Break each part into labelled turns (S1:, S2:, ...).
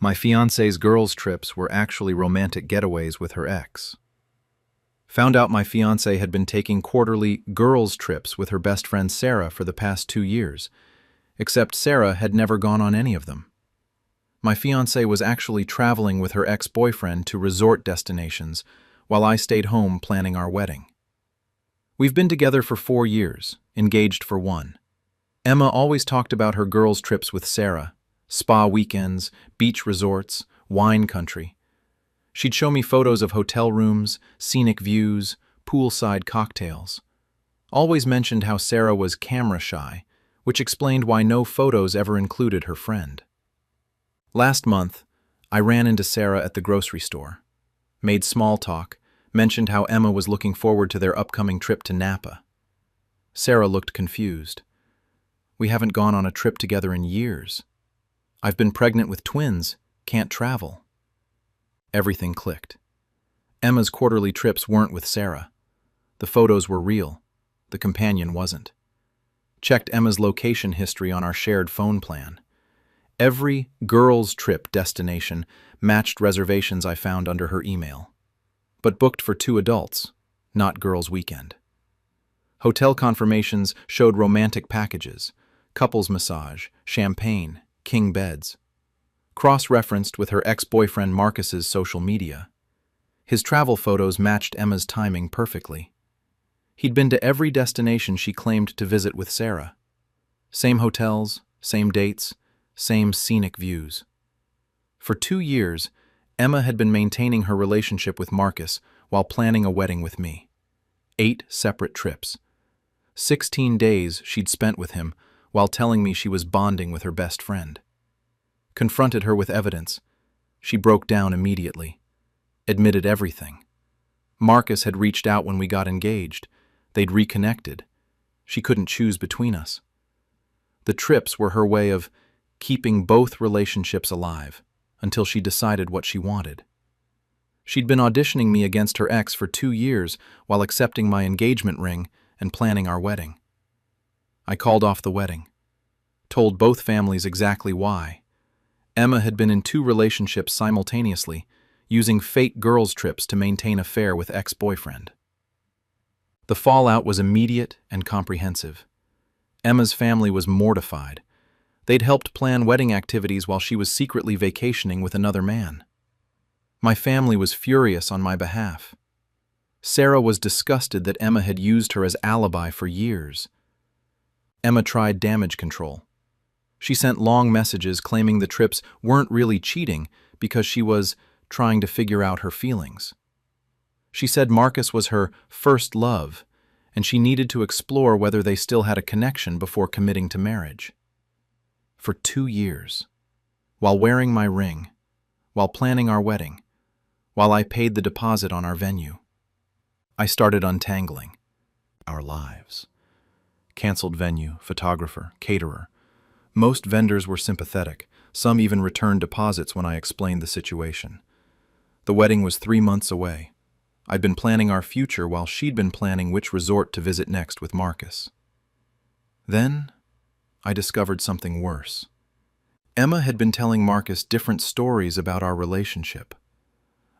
S1: My fiancée's girls' trips were actually romantic getaways with her ex. Found out my fiancée had been taking quarterly girls' trips with her best friend Sarah for the past 2 years, except Sarah had never gone on any of them. My fiancée was actually traveling with her ex-boyfriend to resort destinations while I stayed home planning our wedding. We've been together for 4 years, engaged for 1. Emma always talked about her girls' trips with Sarah, spa weekends, beach resorts, wine country. She'd show me photos of hotel rooms, scenic views, poolside cocktails. Always mentioned how Sarah was camera shy, which explained why no photos ever included her friend. Last month, I ran into Sarah at the grocery store, made small talk, mentioned how Emma was looking forward to their upcoming trip to Napa. Sarah looked confused. We haven't gone on a trip together in years. I've been pregnant with twins, can't travel. Everything clicked. Emma's quarterly trips weren't with Sarah. The photos were real. The companion wasn't. Checked Emma's location history on our shared phone plan. Every girls' trip destination matched reservations I found under her email, but booked for 2 adults, not girls' weekend. Hotel confirmations showed romantic packages, couples massage, champagne, king beds. Cross-referenced with her ex-boyfriend Marcus's social media. His travel photos matched Emma's timing perfectly. He'd been to every destination she claimed to visit with Sarah. Same hotels, same dates, same scenic views. For 2 years, Emma had been maintaining her relationship with Marcus while planning a wedding with me. 8 separate trips. 16 days she'd spent with him while telling me she was bonding with her best friend. Confronted her with evidence. She broke down immediately. Admitted everything. Marcus had reached out when we got engaged. They'd reconnected. She couldn't choose between us. The trips were her way of keeping both relationships alive until she decided what she wanted. She'd been auditioning me against her ex for 2 years while accepting my engagement ring and planning our wedding. I called off the wedding. Told both families exactly why. Emma had been in 2 relationships simultaneously, using fake girls' trips to maintain affair with ex-boyfriend. The fallout was immediate and comprehensive. Emma's family was mortified. They'd helped plan wedding activities while she was secretly vacationing with another man. My family was furious on my behalf. Sarah was disgusted that Emma had used her as alibi for years. Emma tried damage control. She sent long messages claiming the trips weren't really cheating because she was trying to figure out her feelings. She said Marcus was her first love, and she needed to explore whether they still had a connection before committing to marriage. For 2 years, while wearing my ring, while planning our wedding, while I paid the deposit on our venue, I started untangling our lives. Canceled venue, photographer, caterer. Most vendors were sympathetic. Some even returned deposits when I explained the situation. The wedding was 3 months away. I'd been planning our future while she'd been planning which resort to visit next with Marcus. Then, I discovered something worse. Emma had been telling Marcus different stories about our relationship.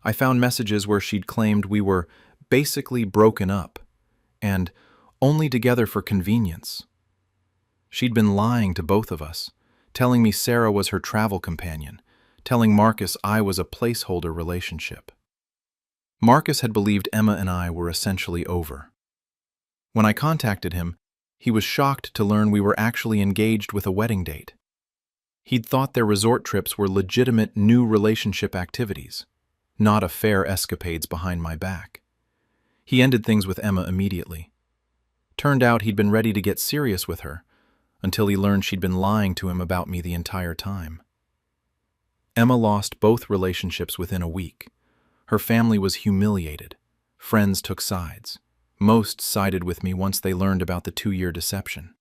S1: I found messages where she'd claimed we were basically broken up and only together for convenience. She'd been lying to both of us, telling me Sarah was her travel companion, telling Marcus I was a placeholder relationship. Marcus had believed Emma and I were essentially over. When I contacted him, he was shocked to learn we were actually engaged with a wedding date. He'd thought their resort trips were legitimate new relationship activities, not affair escapades behind my back. He ended things with Emma immediately. Turned out he'd been ready to get serious with her, until he learned she'd been lying to him about me the entire time. Emma lost both relationships within a week. Her family was humiliated. Friends took sides. Most sided with me once they learned about the 2-year deception.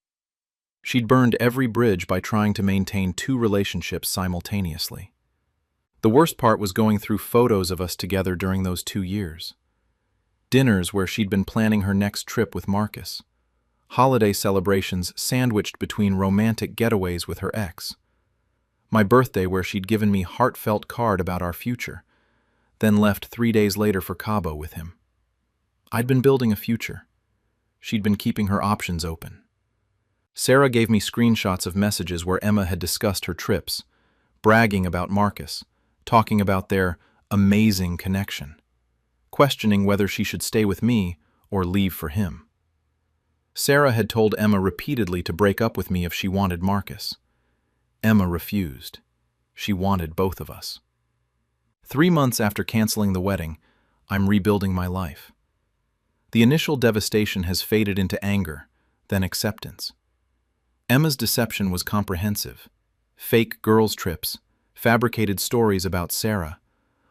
S1: She'd burned every bridge by trying to maintain 2 relationships simultaneously. The worst part was going through photos of us together during those 2 years. Dinners where she'd been planning her next trip with Marcus. Holiday celebrations sandwiched between romantic getaways with her ex. My birthday where she'd given me heartfelt card about our future, then left 3 days later for Cabo with him. I'd been building a future. She'd been keeping her options open. Sarah gave me screenshots of messages where Emma had discussed her trips, bragging about Marcus, talking about their amazing connection, questioning whether she should stay with me or leave for him. Sarah had told Emma repeatedly to break up with me if she wanted Marcus. Emma refused. She wanted both of us. 3 months after canceling the wedding, I'm rebuilding my life. The initial devastation has faded into anger, then acceptance. Emma's deception was comprehensive. Fake girls' trips, fabricated stories about Sarah,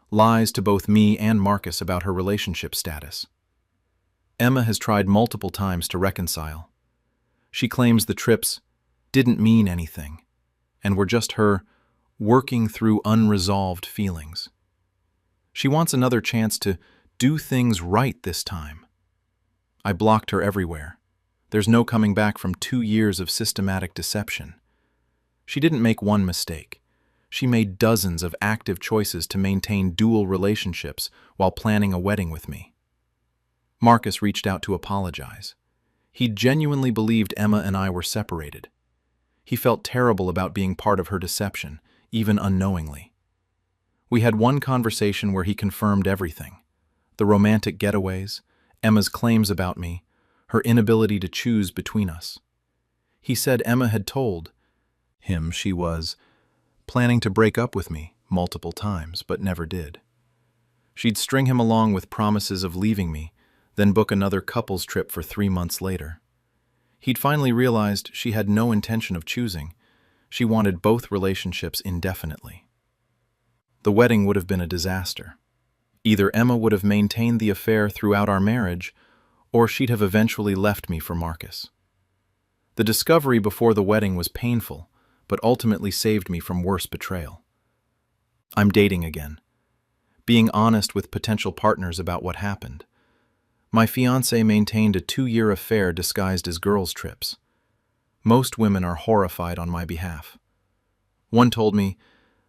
S1: lies to both me and Marcus about her relationship status. Emma has tried multiple times to reconcile. She claims the trips didn't mean anything, and were just her working through unresolved feelings. She wants another chance to do things right this time. I blocked her everywhere. There's no coming back from 2 years of systematic deception. She didn't make one mistake. She made dozens of active choices to maintain dual relationships while planning a wedding with me. Marcus reached out to apologize. He genuinely believed Emma and I were separated. He felt terrible about being part of her deception, even unknowingly. We had one conversation where he confirmed everything: the romantic getaways, Emma's claims about me, her inability to choose between us. He said Emma had told him she was planning to break up with me multiple times, but never did. She'd string him along with promises of leaving me, then book another couple's trip for 3 months later. He'd finally realized she had no intention of choosing. She wanted both relationships indefinitely. The wedding would have been a disaster. Either Emma would have maintained the affair throughout our marriage, or she'd have eventually left me for Marcus. The discovery before the wedding was painful, but ultimately saved me from worse betrayal. I'm dating again, being honest with potential partners about what happened. My fiancé maintained a 2-year affair disguised as girls' trips. Most women are horrified on my behalf. One told me,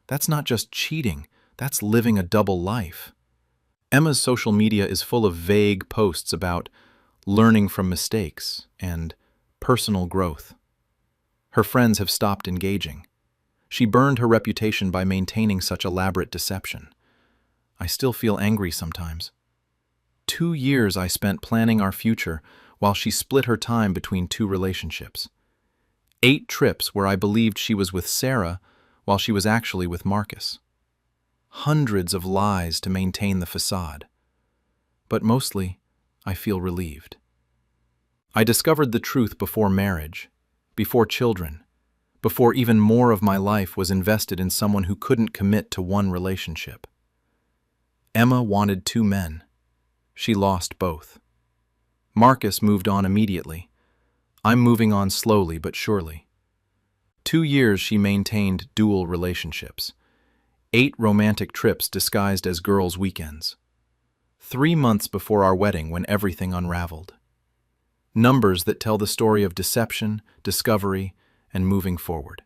S1: "That's not just cheating, that's living a double life." Emma's social media is full of vague posts about learning from mistakes and personal growth. Her friends have stopped engaging. She burned her reputation by maintaining such elaborate deception. I still feel angry sometimes. 2 years I spent planning our future while she split her time between 2 relationships. 8 trips where I believed she was with Sarah while she was actually with Marcus. Hundreds of lies to maintain the facade. But mostly, I feel relieved. I discovered the truth before marriage, before children, before even more of my life was invested in someone who couldn't commit to one relationship. Emma wanted 2 men. She lost both. Marcus moved on immediately. I'm moving on slowly but surely. 2 years she maintained dual relationships. 8 romantic trips disguised as girls' weekends. 3 months before our wedding when everything unraveled. Numbers that tell the story of deception, discovery, and moving forward.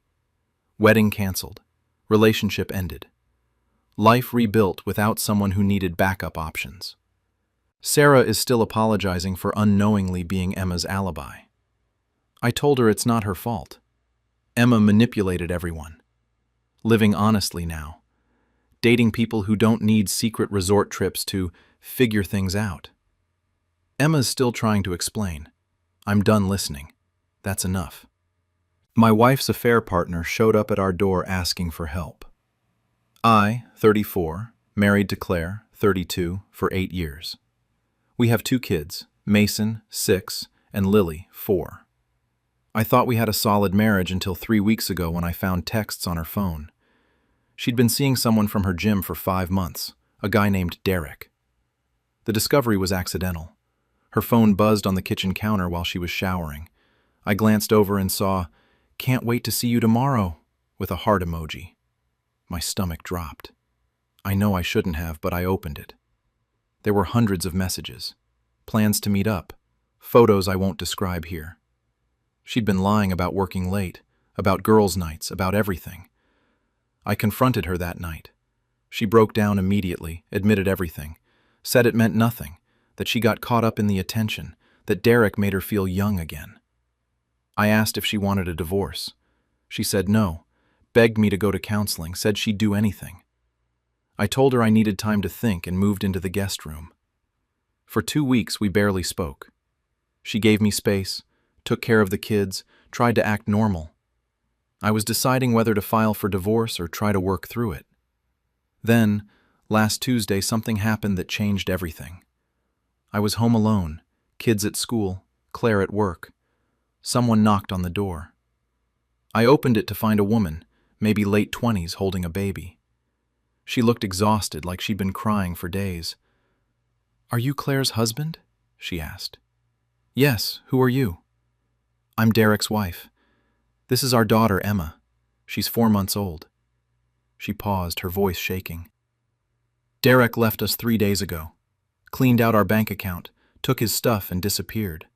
S1: Wedding canceled. Relationship ended. Life rebuilt without someone who needed backup options. Sarah is still apologizing for unknowingly being Emma's alibi. I told her it's not her fault. Emma manipulated everyone. Living honestly now. Dating people who don't need secret resort trips to figure things out. Emma's still trying to explain. I'm done listening. That's enough. My wife's affair partner showed up at our door asking for help. I, 34, married to Claire, 32, for 8 years. We have 2 kids, Mason, 6, and Lily, 4. I thought we had a solid marriage until 3 weeks ago when I found texts on her phone. She'd been seeing someone from her gym for 5 months, a guy named Derek. The discovery was accidental. Her phone buzzed on the kitchen counter while she was showering. I glanced over and saw, "Can't wait to see you tomorrow," with a heart emoji. My stomach dropped. I know I shouldn't have, but I opened it. There were hundreds of messages, plans to meet up, photos I won't describe here. She'd been lying about working late, about girls' nights, about everything. I confronted her that night. She broke down immediately, admitted everything, said it meant nothing, that she got caught up in the attention, that Derek made her feel young again. I asked if she wanted a divorce. She said no, begged me to go to counseling, said she'd do anything. I told her I needed time to think and moved into the guest room. For 2 weeks, we barely spoke. She gave me space, took care of the kids, tried to act normal. I was deciding whether to file for divorce or try to work through it. Then, last Tuesday, something happened that changed everything. I was home alone, kids at school, Claire at work. Someone knocked on the door. I opened it to find a woman, maybe late 20s, holding a baby. She looked exhausted, like she'd been crying for days. "Are you Claire's husband?" she asked. "Yes, who are you?" "I'm Derek's wife. This is our daughter, Emma. She's 4 months old." She paused, her voice shaking. "Derek left us 3 days ago, cleaned out our bank account, took his stuff and disappeared.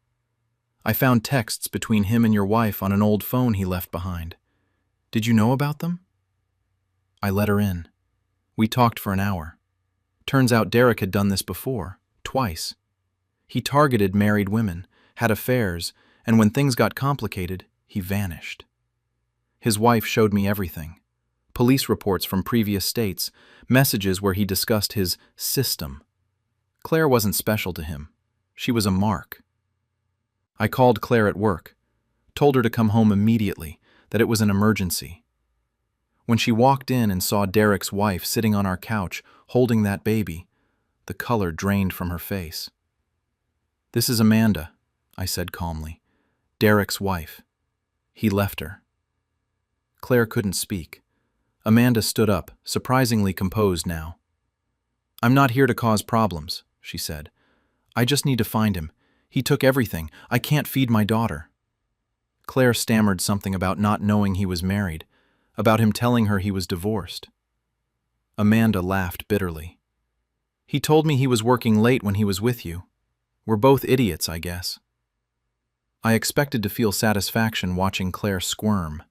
S1: I found texts between him and your wife on an old phone he left behind. Did you know about them?" I let her in. We talked for an hour. Turns out Derek had done this before, twice. He targeted married women, had affairs, and when things got complicated, he vanished. His wife showed me everything. Police reports from previous states, messages where he discussed his system. Claire wasn't special to him. She was a mark. I called Claire at work, told her to come home immediately, that it was an emergency. When she walked in and saw Derek's wife sitting on our couch, holding that baby, the color drained from her face. "This is Amanda," I said calmly. "Derek's wife. He left her." Claire couldn't speak. Amanda stood up, surprisingly composed now. "I'm not here to cause problems," she said. "I just need to find him. He took everything. I can't feed my daughter." Claire stammered something about not knowing he was married, about him telling her he was divorced. Amanda laughed bitterly. "He told me he was working late when he was with you. We're both idiots, I guess." I expected to feel satisfaction watching Claire squirm,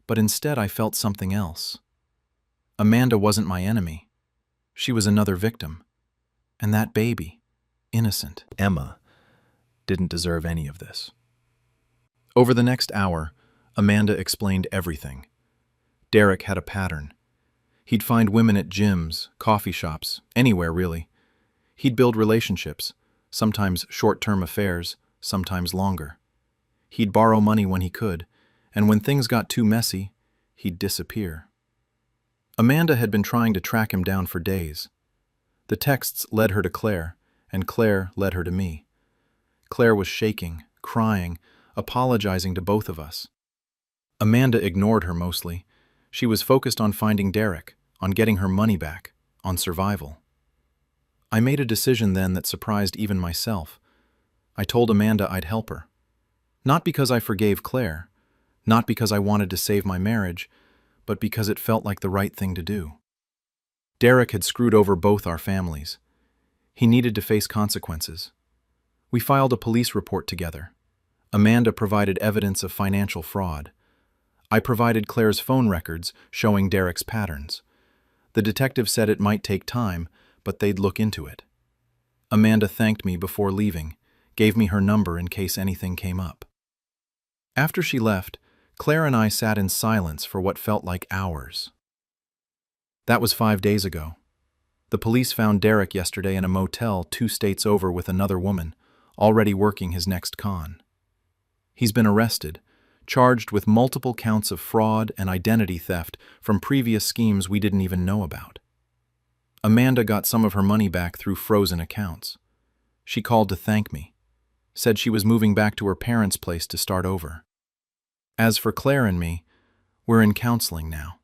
S1: but instead I felt something else. Amanda wasn't my enemy. She was another victim. And that baby, innocent Emma, didn't deserve any of this. Over the next hour, Amanda explained everything. Derek had a pattern. He'd find women at gyms, coffee shops, anywhere really. He'd build relationships, sometimes short-term affairs, sometimes longer. He'd borrow money when he could, and when things got too messy, he'd disappear. Amanda had been trying to track him down for days. The texts led her to Claire, and Claire led her to me. Claire was shaking, crying, apologizing to both of us. Amanda ignored her mostly. She was focused on finding Derek, on getting her money back, on survival. I made a decision then that surprised even myself. I told Amanda I'd help her. Not because I forgave Claire, not because I wanted to save my marriage, but because it felt like the right thing to do. Derek had screwed over both our families. He needed to face consequences. We filed a police report together. Amanda provided evidence of financial fraud. I provided Claire's phone records showing Derek's patterns. The detective said it might take time, but they'd look into it. Amanda thanked me before leaving, gave me her number in case anything came up. After she left, Claire and I sat in silence for what felt like hours. That was 5 days ago. The police found Derek yesterday in a motel 2 states over with another woman, already working his next con. He's been arrested, charged with multiple counts of fraud and identity theft from previous schemes we didn't even know about. Amanda got some of her money back through frozen accounts. She called to thank me, said she was moving back to her parents' place to start over. As for Claire and me, we're in counseling now.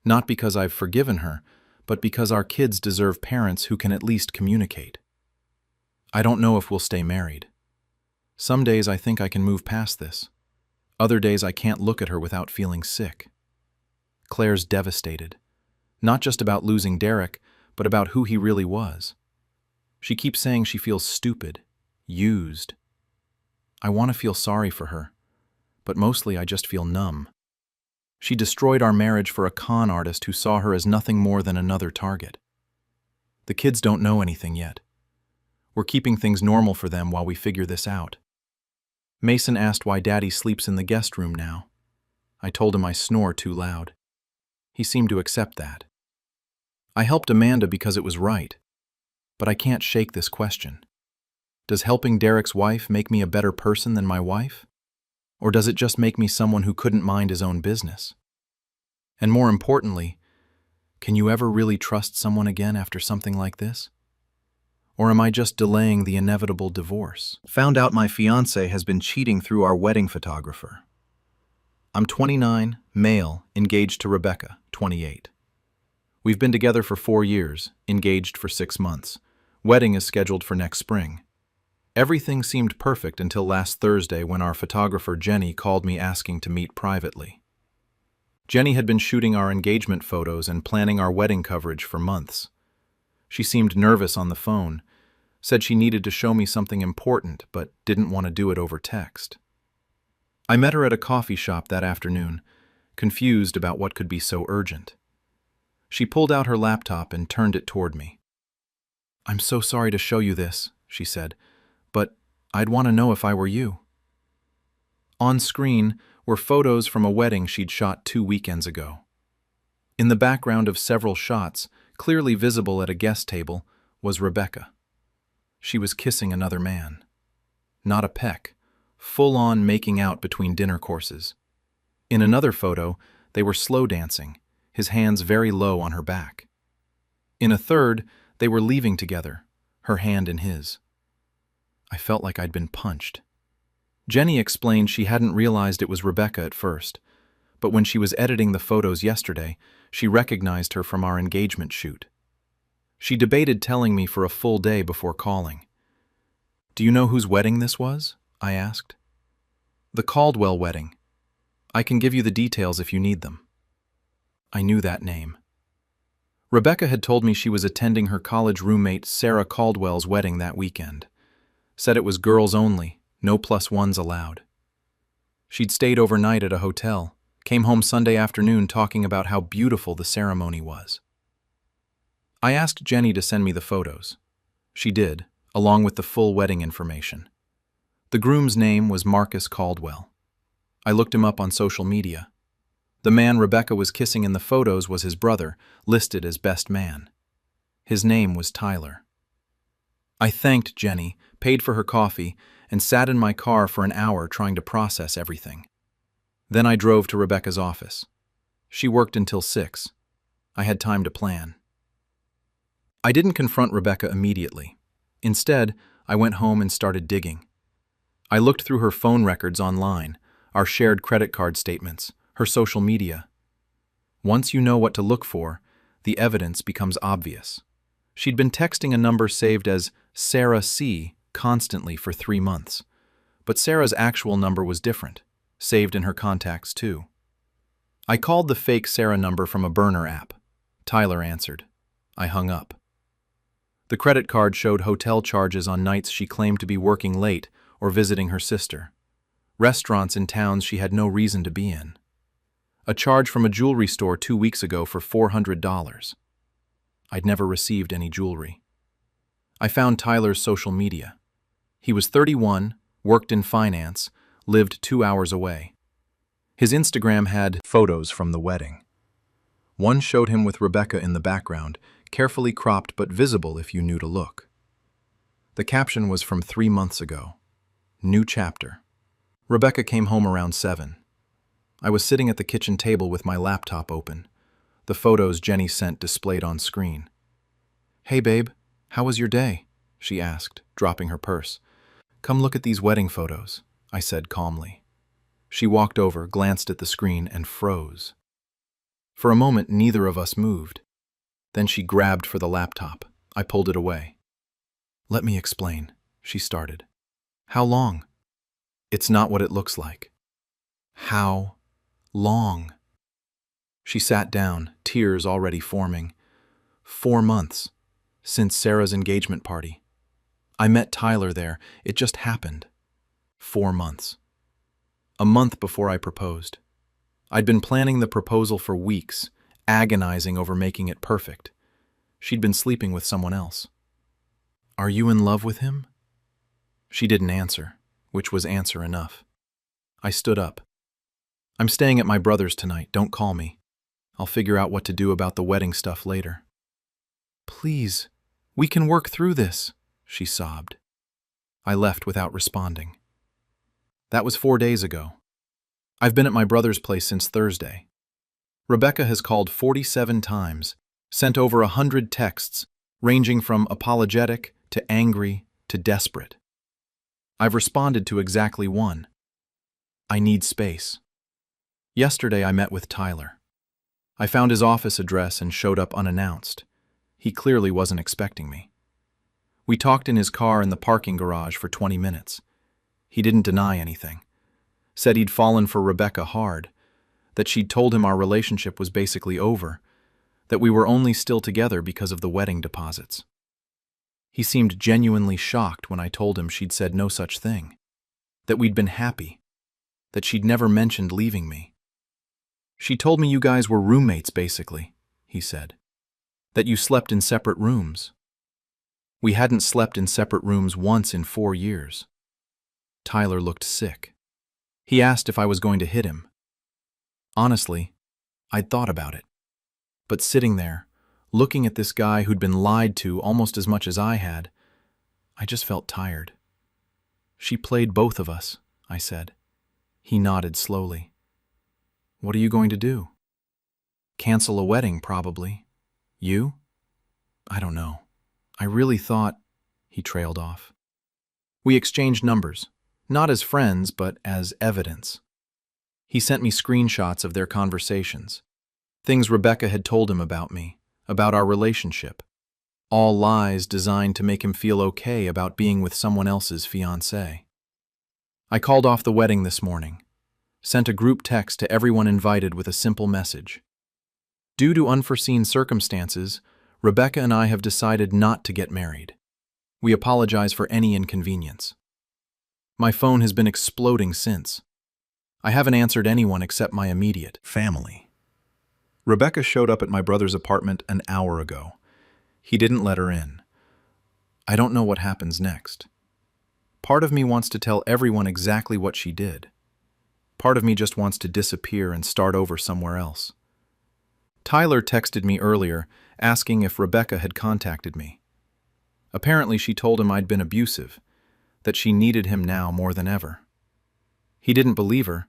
S1: Not because I've forgiven her, but because our kids deserve parents who can at least communicate. I don't know if we'll stay married. Some days I think I can move past this. Other days I can't look at her without feeling sick. Claire's devastated. Not just about losing Derek, but about who he really was. She keeps saying she feels stupid, used. I want to feel sorry for her, but mostly I just feel numb. She destroyed our marriage for a con artist who saw her as nothing more than another target. The kids don't know anything yet. We're keeping things normal for them while we figure this out. Mason asked why Daddy sleeps in the guest room now. I told him I snore too loud. He seemed to accept that. I helped Amanda because it was right, but I can't shake this question. Does helping Derek's wife make me a better person than my wife? Or does it just make me someone who couldn't mind his own business? And more importantly, can you ever really trust someone again after something like this? Or am I just delaying the inevitable divorce? Found out my fiancé has been cheating through our wedding photographer. I'm 29, male, engaged to Rebecca, 28. We've been together for 4 years, engaged for 6 months. Wedding is scheduled for next spring. Everything seemed perfect until last Thursday when our photographer Jenny called me asking to meet privately. Jenny had been shooting our engagement photos and planning our wedding coverage for months. She seemed nervous on the phone, said she needed to show me something important but didn't want to do it over text. I met her at a coffee shop that afternoon, confused about what could be so urgent. She pulled out her laptop and turned it toward me. "I'm so sorry to show you this," she said, "but I'd want to know if I were you." On screen were photos from a wedding she'd shot 2 weekends ago. In the background of several shots, clearly visible at a guest table, was Rebecca. She was kissing another man. Not a peck, full-on making out between dinner courses. In another photo, they were slow dancing, his hands very low on her back. In a third, they were leaving together, her hand in his. I felt like I'd been punched. Jenny explained she hadn't realized it was Rebecca at first, but when she was editing the photos yesterday, she recognized her from our engagement shoot. She debated telling me for a full day before calling. "Do you know whose wedding this was?" I asked. "The Caldwell wedding. I can give you the details if you need them." I knew that name. Rebecca had told me she was attending her college roommate Sarah Caldwell's wedding that weekend. Said it was girls only, no +1s allowed. She'd stayed overnight at a hotel, came home Sunday afternoon talking about how beautiful the ceremony was. I asked Jenny to send me the photos. She did, along with the full wedding information. The groom's name was Marcus Caldwell. I looked him up on social media. The man Rebecca was kissing in the photos was his brother, listed as best man. His name was Tyler. I thanked Jenny, paid for her coffee, and sat in my car for an hour trying to process everything. Then I drove to Rebecca's office. She worked until 6. I had time to plan. I didn't confront Rebecca immediately. Instead, I went home and started digging. I looked through her phone records online, our shared credit card statements, her social media. Once you know what to look for, the evidence becomes obvious. She'd been texting a number saved as Sarah C. constantly for 3 months, but Sarah's actual number was different, saved in her contacts too. I called the fake Sarah number from a burner app. Tyler answered. I hung up. The credit card showed hotel charges on nights she claimed to be working late or visiting her sister, restaurants in towns she had no reason to be in. A charge from a jewelry store 2 weeks ago for $400. I'd never received any jewelry. I found Tyler's social media. He was 31, worked in finance, lived 2 hours away. His Instagram had photos from the wedding. One showed him with Rebecca in the background, carefully cropped but visible if you knew to look. The caption was from 3 months ago. New chapter. Rebecca came home around 7. I was sitting at the kitchen table with my laptop open, the photos Jenny sent displayed on screen. "Hey babe, how was your day?" she asked, dropping her purse. "Come look at these wedding photos," I said calmly. She walked over, glanced at the screen, and froze. For a moment, neither of us moved. Then she grabbed for the laptop. I pulled it away. "Let me explain," she started. "How long?" "It's not what it looks like." "How long?" She sat down, tears already forming. 4 months, since Sarah's engagement party. I met Tyler there. It just happened. 4 months. A month before I proposed. I'd been planning the proposal for weeks, agonizing over making it perfect. She'd been sleeping with someone else. "Are you in love with him?" She didn't answer, which was answer enough. I stood up. "I'm staying at my brother's tonight. Don't call me. I'll figure out what to do about the wedding stuff later." "Please, we can work through this," she sobbed. I left without responding. That was 4 days ago. I've been at my brother's place since Thursday. Rebecca has called 47 times, sent over 100 texts, ranging from apologetic to angry to desperate. I've responded to exactly one. I need space. Yesterday I met with Tyler. I found his office address and showed up unannounced. He clearly wasn't expecting me. We talked in his car in the parking garage for 20 minutes. He didn't deny anything. Said he'd fallen for Rebecca hard, that she'd told him our relationship was basically over, that we were only still together because of the wedding deposits. He seemed genuinely shocked when I told him she'd said no such thing, that we'd been happy, that she'd never mentioned leaving me. "She told me you guys were roommates, basically," he said, "that you slept in separate rooms." We hadn't slept in separate rooms once in 4 years. Tyler looked sick. He asked if I was going to hit him. Honestly, I'd thought about it. But sitting there, looking at this guy who'd been lied to almost as much as I had, I just felt tired. "She played both of us," I said. He nodded slowly. "What are you going to do?" "Cancel a wedding, probably. You?" "I don't know. I really thought—" He trailed off. We exchanged numbers, not as friends, but as evidence. He sent me screenshots of their conversations, things Rebecca had told him about me, about our relationship, all lies designed to make him feel okay about being with someone else's fiancée. I called off the wedding this morning, sent a group text to everyone invited with a simple message. Due to unforeseen circumstances, Rebecca and I have decided not to get married. We apologize for any inconvenience. My phone has been exploding since. I haven't answered anyone except my immediate family. Rebecca showed up at my brother's apartment an hour ago. He didn't let her in. I don't know what happens next. Part of me wants to tell everyone exactly what she did. Part of me just wants to disappear and start over somewhere else. Tyler texted me earlier, asking if Rebecca had contacted me. Apparently she told him I'd been abusive, that she needed him now more than ever. He didn't believe her,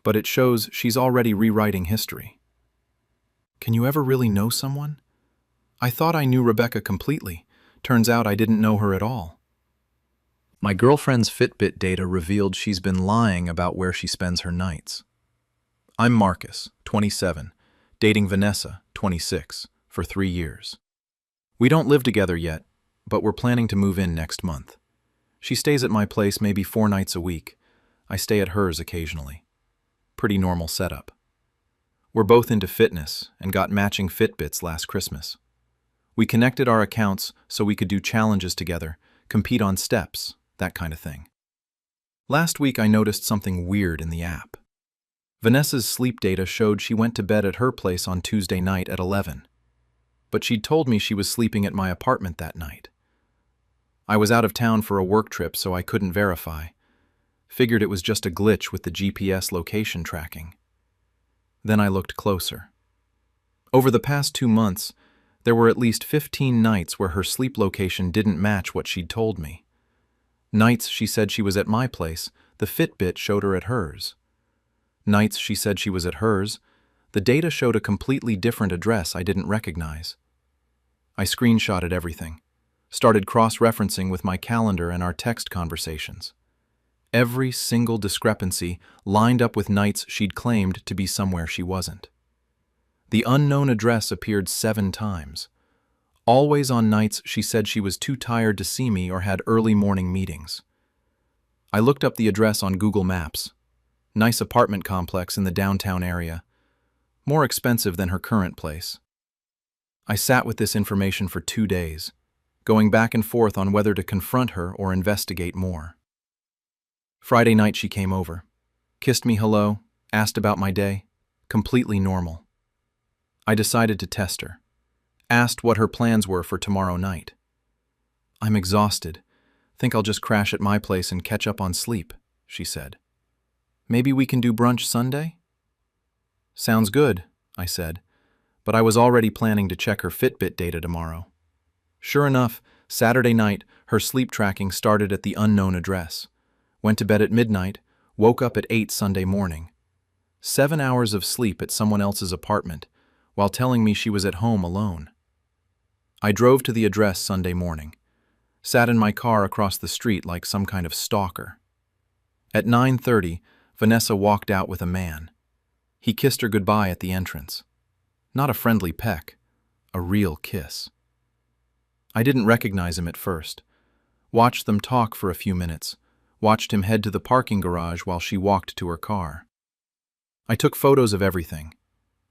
S1: but it shows she's already rewriting history. Can you ever really know someone? I thought I knew Rebecca completely. Turns out I didn't know her at all. My girlfriend's Fitbit data revealed she's been lying about where she spends her nights. I'm Marcus, 27, dating Vanessa, 26, for 3 years. We don't live together yet, but we're planning to move in next month. She stays at my place maybe 4 nights a week. I stay at hers occasionally. Pretty normal setup. We're both into fitness and got matching Fitbits last Christmas. We connected our accounts so we could do challenges together, compete on steps, that kind of thing. Last week I noticed something weird in the app. Vanessa's sleep data showed she went to bed at her place on Tuesday night at 11. But she'd told me she was sleeping at my apartment that night. I was out of town for a work trip, so I couldn't verify. Figured it was just a glitch with the GPS location tracking. Then I looked closer. Over the past 2 months, there were at least 15 nights where her sleep location didn't match what she'd told me. Nights she said she was at my place, the Fitbit showed her at hers. Nights she said she was at hers, the data showed a completely different address I didn't recognize. I screenshotted everything, started cross-referencing with my calendar and our text conversations. Every single discrepancy lined up with nights she'd claimed to be somewhere she wasn't. The unknown address appeared 7 times. Always on nights she said she was too tired to see me or had early morning meetings. I looked up the address on Google Maps. Nice apartment complex in the downtown area. More expensive than her current place. I sat with this information for 2 days, going back and forth on whether to confront her or investigate more. Friday night she came over, kissed me hello, asked about my day, completely normal. I decided to test her. Asked what her plans were for tomorrow night. "I'm exhausted. Think I'll just crash at my place and catch up on sleep," she said. "Maybe we can do brunch Sunday?" "Sounds good," I said, but I was already planning to check her Fitbit data tomorrow. Sure enough, Saturday night, her sleep tracking started at the unknown address. Went to bed at midnight, woke up at 8 Sunday morning. 7 hours of sleep at someone else's apartment, while telling me she was at home alone. I drove to the address Sunday morning. Sat in my car across the street like some kind of stalker. At 9:30, Vanessa walked out with a man. He kissed her goodbye at the entrance. Not a friendly peck, a real kiss. I didn't recognize him at first. Watched them talk for a few minutes, watched him head to the parking garage while she walked to her car. I took photos of everything.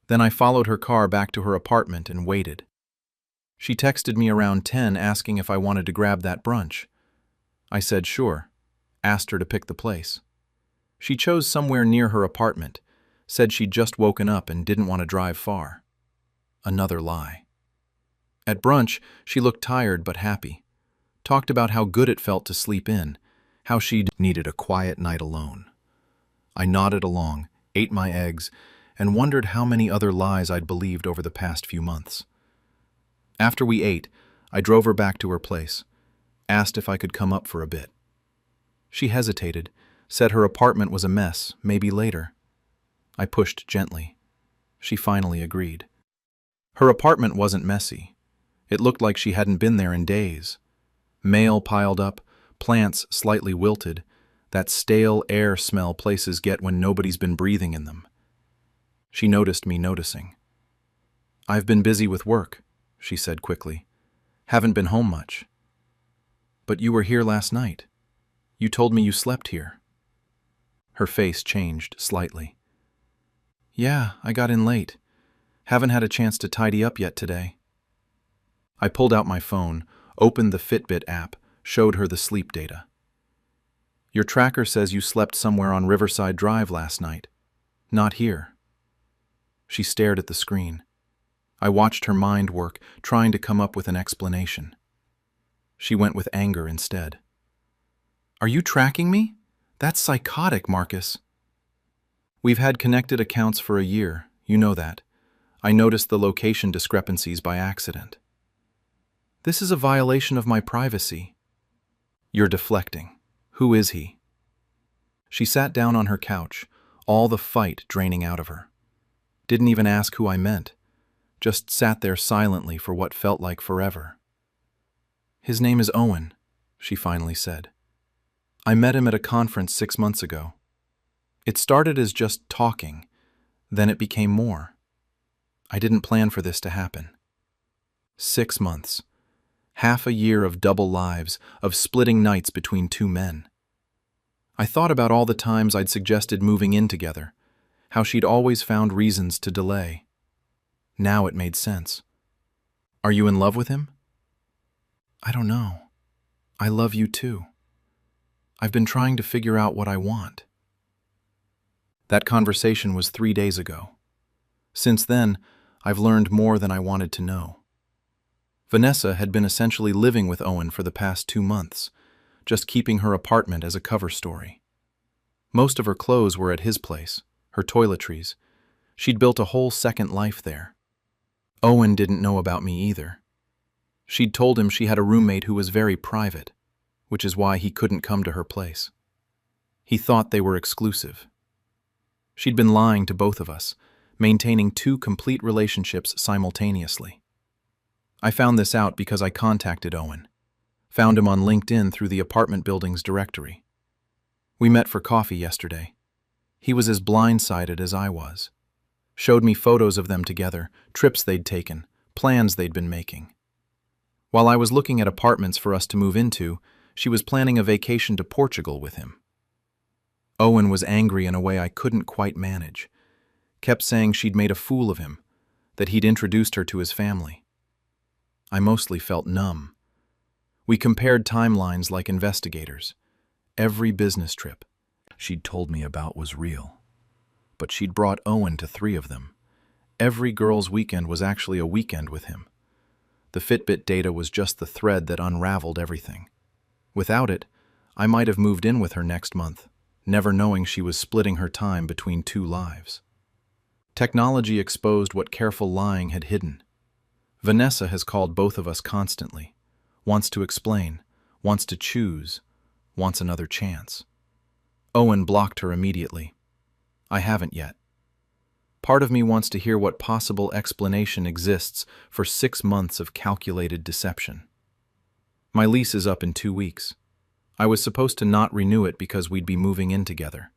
S1: Then I followed her car back to her apartment and waited. She texted me around 10 asking if I wanted to grab that brunch. I said sure, asked her to pick the place. She chose somewhere near her apartment, said she'd just woken up and didn't want to drive far. Another lie. At brunch, she looked tired but happy. Talked about how good it felt to sleep in, how she'd needed a quiet night alone. I nodded along, ate my eggs, and wondered how many other lies I'd believed over the past few months. After we ate, I drove her back to her place, asked if I could come up for a bit. She hesitated, said her apartment was a mess, maybe later. I pushed gently. She finally agreed. Her apartment wasn't messy. It looked like she hadn't been there in days. Mail piled up, plants slightly wilted, that stale air smell places get when nobody's been breathing in them. She noticed me noticing. "I've been busy with work," she said quickly. "Haven't been home much." "But you were here last night. You told me you slept here." Her face changed slightly. "Yeah, I got in late. Haven't had a chance to tidy up yet today." I pulled out my phone, opened the Fitbit app, showed her the sleep data. "Your tracker says you slept somewhere on Riverside Drive last night. Not here." She stared at the screen. I watched her mind work, trying to come up with an explanation. She went with anger instead. "Are you tracking me? That's psychotic, Marcus." "We've had connected accounts for a year, you know that. I noticed the location discrepancies by accident." "This is a violation of my privacy." "You're deflecting. Who is he?" She sat down on her couch, all the fight draining out of her. Didn't even ask who I meant. Just sat there silently for what felt like forever. "His name is Owen," she finally said. "I met him at a conference 6 months ago. It started as just talking, then it became more. I didn't plan for this to happen. 6 months. Half a year of double lives, of splitting nights between two men. I thought about all the times I'd suggested moving in together, how she'd always found reasons to delay. Now it made sense. "Are you in love with him?" "I don't know. I love you too. I've been trying to figure out what I want." That conversation was 3 days ago. Since then, I've learned more than I wanted to know. Vanessa had been essentially living with Owen for the past 2 months, just keeping her apartment as a cover story. Most of her clothes were at his place, her toiletries. She'd built a whole second life there. Owen didn't know about me either. She'd told him she had a roommate who was very private, which is why he couldn't come to her place. He thought they were exclusive. She'd been lying to both of us, maintaining 2 complete relationships simultaneously. I found this out because I contacted Owen. Found him on LinkedIn through the apartment building's directory. We met for coffee yesterday. He was as blindsided as I was. Showed me photos of them together, trips they'd taken, plans they'd been making. While I was looking at apartments for us to move into, she was planning a vacation to Portugal with him. Owen was angry in a way I couldn't quite manage. Kept saying she'd made a fool of him, that he'd introduced her to his family. I mostly felt numb. We compared timelines like investigators. Every business trip she'd told me about was real. but she'd brought Owen to 3 of them. Every girl's weekend was actually a weekend with him. The Fitbit data was just the thread that unraveled everything. Without it, I might have moved in with her next month, never knowing she was splitting her time between 2 lives. Technology exposed what careful lying had hidden. Vanessa has called both of us constantly, wants to explain, wants to choose, wants another chance. Owen blocked her immediately. I haven't yet. Part of me wants to hear what possible explanation exists for 6 months of calculated deception. My lease is up in 2 weeks. I was supposed to not renew it because we'd be moving in together.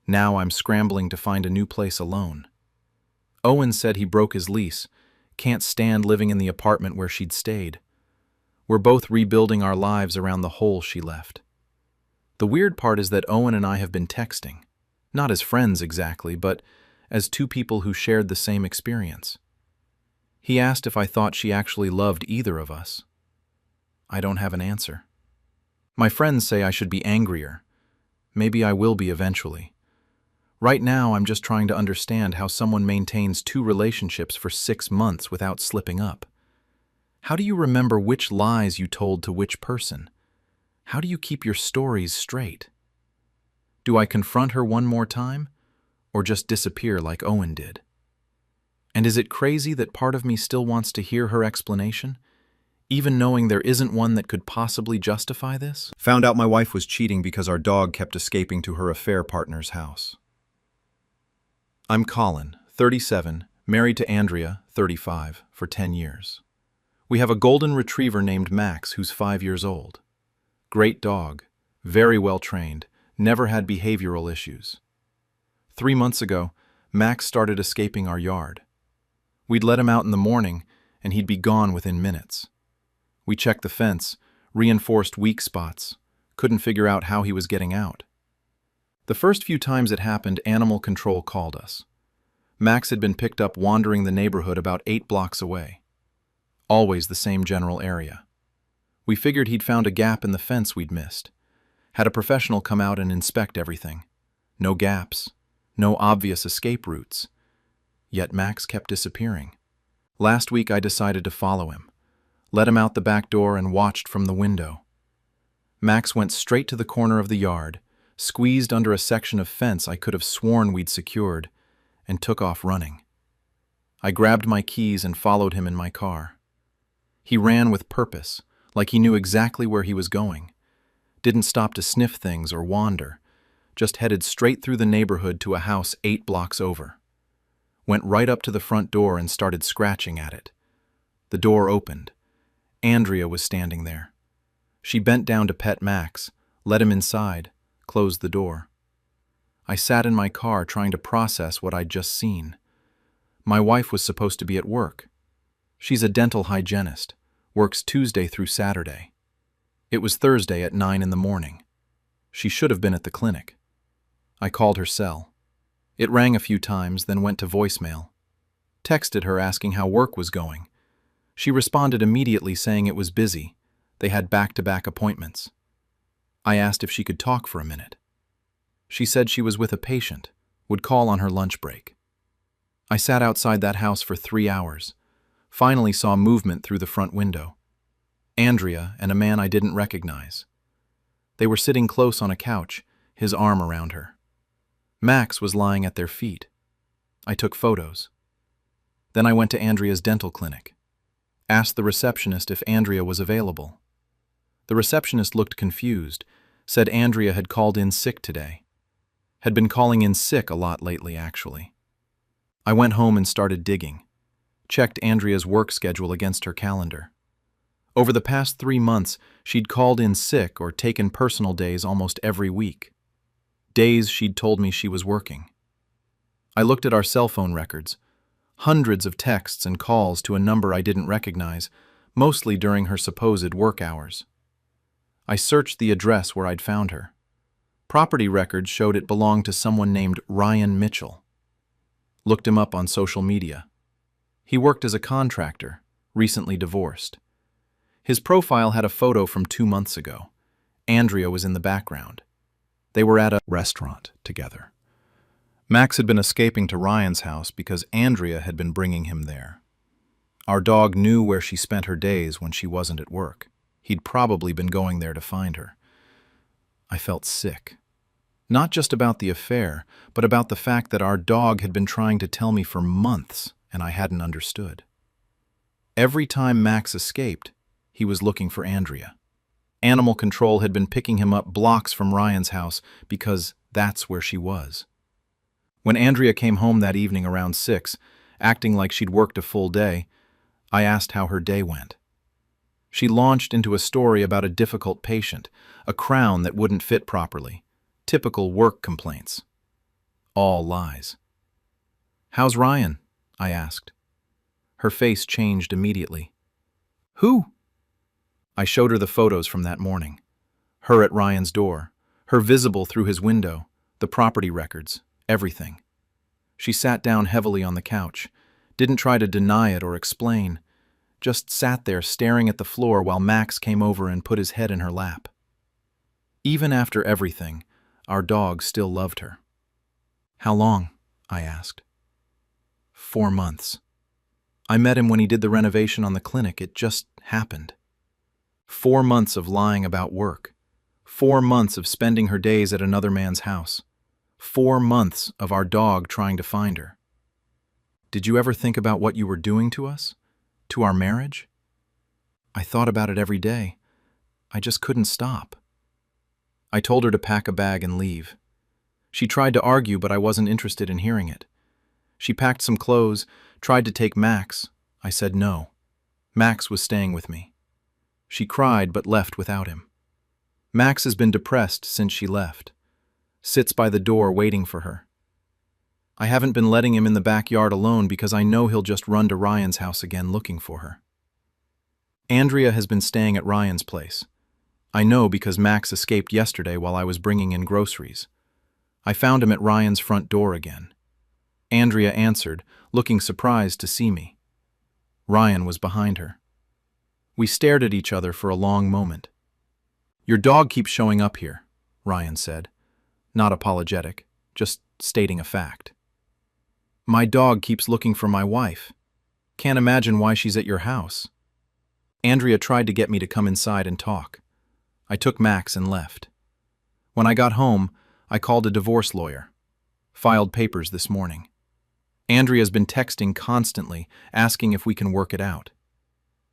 S1: Now I'm scrambling to find a new place alone. Owen said he broke his lease, can't stand living in the apartment where she'd stayed. We're both rebuilding our lives around the hole she left. The weird part is that Owen and I have been texting, not as friends exactly, but as 2 people who shared the same experience. He asked if I thought she actually loved either of us. I don't have an answer. My friends say I should be angrier. Maybe I will be eventually. Right now, I'm just trying to understand how someone maintains 2 relationships for 6 months without slipping up. How do you remember which lies you told to which person? How do you keep your stories straight? Do I confront her one more time, or just disappear like Owen did? And is it crazy that part of me still wants to hear her explanation, even knowing there isn't one that could possibly justify this?
S2: Found out my wife was cheating because our dog kept escaping to her affair partner's house.
S1: I'm Colin, 37, married to Andrea, 35, for 10 years. We have a golden retriever named Max, who's 5 years old. Great dog, very well trained, never had behavioral issues. 3 months ago, Max started escaping our yard. We'd let him out in the morning, and he'd be gone within minutes. We checked the fence, reinforced weak spots, couldn't figure out how he was getting out. The first few times it happened, animal control called us. Max had been picked up wandering the neighborhood about 8 blocks away. Always the same general area. We figured he'd found a gap in the fence we'd missed. Had a professional come out and inspect everything. No gaps, no obvious escape routes. Yet Max kept disappearing. Last week I decided to follow him. Let him out the back door and watched from the window. Max went straight to the corner of the yard, squeezed under a section of fence I could have sworn we'd secured, and took off running. I grabbed my keys and followed him in my car. He ran with purpose, like he knew exactly where he was going. Didn't stop to sniff things or wander, just headed straight through the neighborhood to a house 8 blocks over. Went right up to the front door and started scratching at it. The door opened. Andrea was standing there. She bent down to pet Max, let him inside, closed the door. I sat in my car trying to process what I'd just seen. My wife was supposed to be at work. She's a dental hygienist, works Tuesday through Saturday. It was Thursday at 9 in the morning. She should have been at the clinic. I called her cell. It rang a few times, then went to voicemail. Texted her asking how work was going. She responded immediately saying it was busy. They had back-to-back appointments. I asked if she could talk for a minute. She said she was with a patient, would call on her lunch break. I sat outside that house for 3 hours, finally saw movement through the front window. Andrea and a man I didn't recognize. They were sitting close on a couch, his arm around her. Max was lying at their feet. I took photos. Then I went to Andrea's dental clinic. Asked the receptionist if Andrea was available. The receptionist looked confused, said Andrea had called in sick today. Had been calling in sick a lot lately, actually. I went home and started digging. Checked Andrea's work schedule against her calendar. Over the past 3 months, she'd called in sick or taken personal days almost every week. Days she'd told me she was working. I looked at our cell phone records. Hundreds of texts and calls to a number I didn't recognize, mostly during her supposed work hours. I searched the address where I'd found her. Property records showed it belonged to someone named Ryan Mitchell. Looked him up on social media. He worked as a contractor, recently divorced. His profile had a photo from 2 months ago. Andrea was in the background. They were at a restaurant together.
S2: Max had been escaping to Ryan's house because Andrea had been bringing him there. Our dog knew where she spent her days when she wasn't at work. He'd probably been going there to find her. I felt sick. Not just about the affair, but about the fact that our dog had been trying to tell me for months and I hadn't understood. Every time Max escaped, he was looking for Andrea. Animal control had been picking him up blocks from Ryan's house because that's where she was. When Andrea came home that evening around 6, acting like she'd worked a full day, I asked how her day went. She launched into a story about a difficult patient, a crown that wouldn't fit properly, typical work complaints. All lies. "How's Ryan?" I asked. Her face changed immediately. "Who?" I showed her the photos from that morning. Her at Ryan's door, her visible through his window, the property records, everything. She sat down heavily on the couch, didn't try to deny it or explain, just sat there staring at the floor while Max came over and put his head in her lap. Even after everything, our dog still loved her. "How long?" I asked. 4 months. I met him when he did the renovation on the clinic. It just happened. 4 months of lying about work. 4 months of spending her days at another man's house. 4 months of our dog trying to find her. "Did you ever think about what you were doing to us? To our marriage?" I thought about it every day. I just couldn't stop. I told her to pack a bag and leave. She tried to argue, but I wasn't interested in hearing it. She packed some clothes, tried to take Max. I said no. Max was staying with me. She cried, but left without him. Max has been depressed since she left. Sits by the door waiting for her. I haven't been letting him in the backyard alone because I know he'll just run to Ryan's house again looking for her. Andrea has been staying at Ryan's place. I know because Max escaped yesterday while I was bringing in groceries. I found him at Ryan's front door again. Andrea answered, looking surprised to see me. Ryan was behind her. We stared at each other for a long moment. "Your dog keeps showing up here," Ryan said. Not apologetic, just stating a fact. "My dog keeps looking for my wife. Can't imagine why she's at your house." Andrea tried to get me to come inside and talk. I took Max and left. When I got home, I called a divorce lawyer. Filed papers this morning. Andrea's been texting constantly, asking if we can work it out.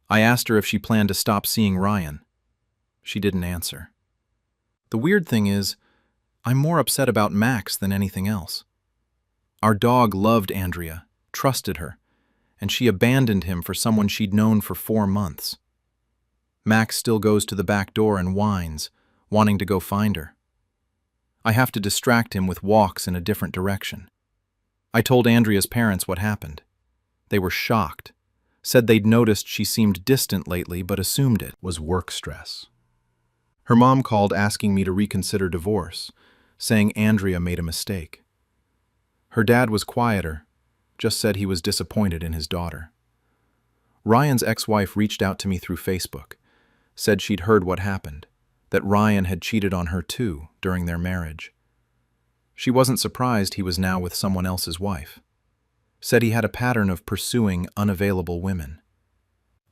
S2: I asked her if she planned to stop seeing Ryan. She didn't answer. The weird thing is, I'm more upset about Max than anything else. Our dog loved Andrea, trusted her, and she abandoned him for someone she'd known for 4 months. Max still goes to the back door and whines, wanting to go find her. I have to distract him with walks in a different direction. I told Andrea's parents what happened. They were shocked, said they'd noticed she seemed distant lately but assumed it was work stress. Her mom called asking me to reconsider divorce, saying Andrea made a mistake. Her dad was quieter, just said he was disappointed in his daughter. Ryan's ex-wife reached out to me through Facebook, said she'd heard what happened, that Ryan had cheated on her too during their marriage. She wasn't surprised he was now with someone else's wife. Said he had a pattern of pursuing unavailable women.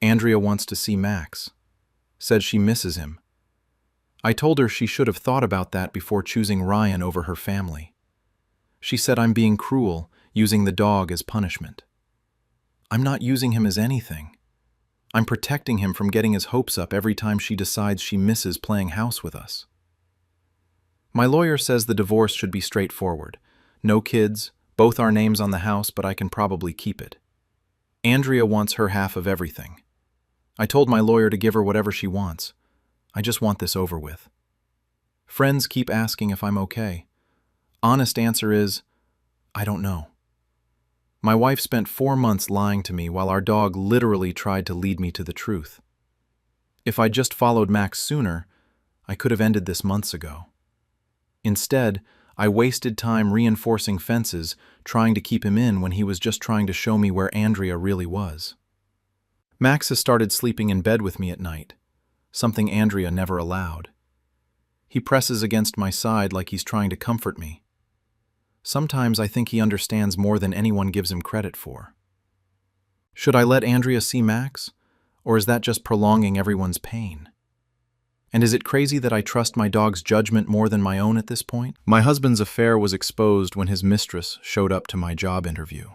S2: Andrea wants to see Max. Said she misses him. I told her she should have thought about that before choosing Ryan over her family. She said I'm being cruel, using the dog as punishment. I'm not using him as anything. I'm protecting him from getting his hopes up every time she decides she misses playing house with us. My lawyer says the divorce should be straightforward. No kids, both our names on the house, but I can probably keep it. Andrea wants her half of everything. I told my lawyer to give her whatever she wants. I just want this over with. Friends keep asking if I'm okay. Honest answer is, I don't know. My wife spent 4 months lying to me while our dog literally tried to lead me to the truth. If I just followed Max sooner, I could have ended this months ago. Instead, I wasted time reinforcing fences, trying to keep him in when he was just trying to show me where Andrea really was. Max has started sleeping in bed with me at night, something Andrea never allowed. He presses against my side like he's trying to comfort me. Sometimes I think he understands more than anyone gives him credit for. Should I let Andrea see Max? Or is that just prolonging everyone's pain? And is it crazy that I trust my dog's judgment more than my own at this point? My husband's affair was exposed when his mistress showed up to my job interview.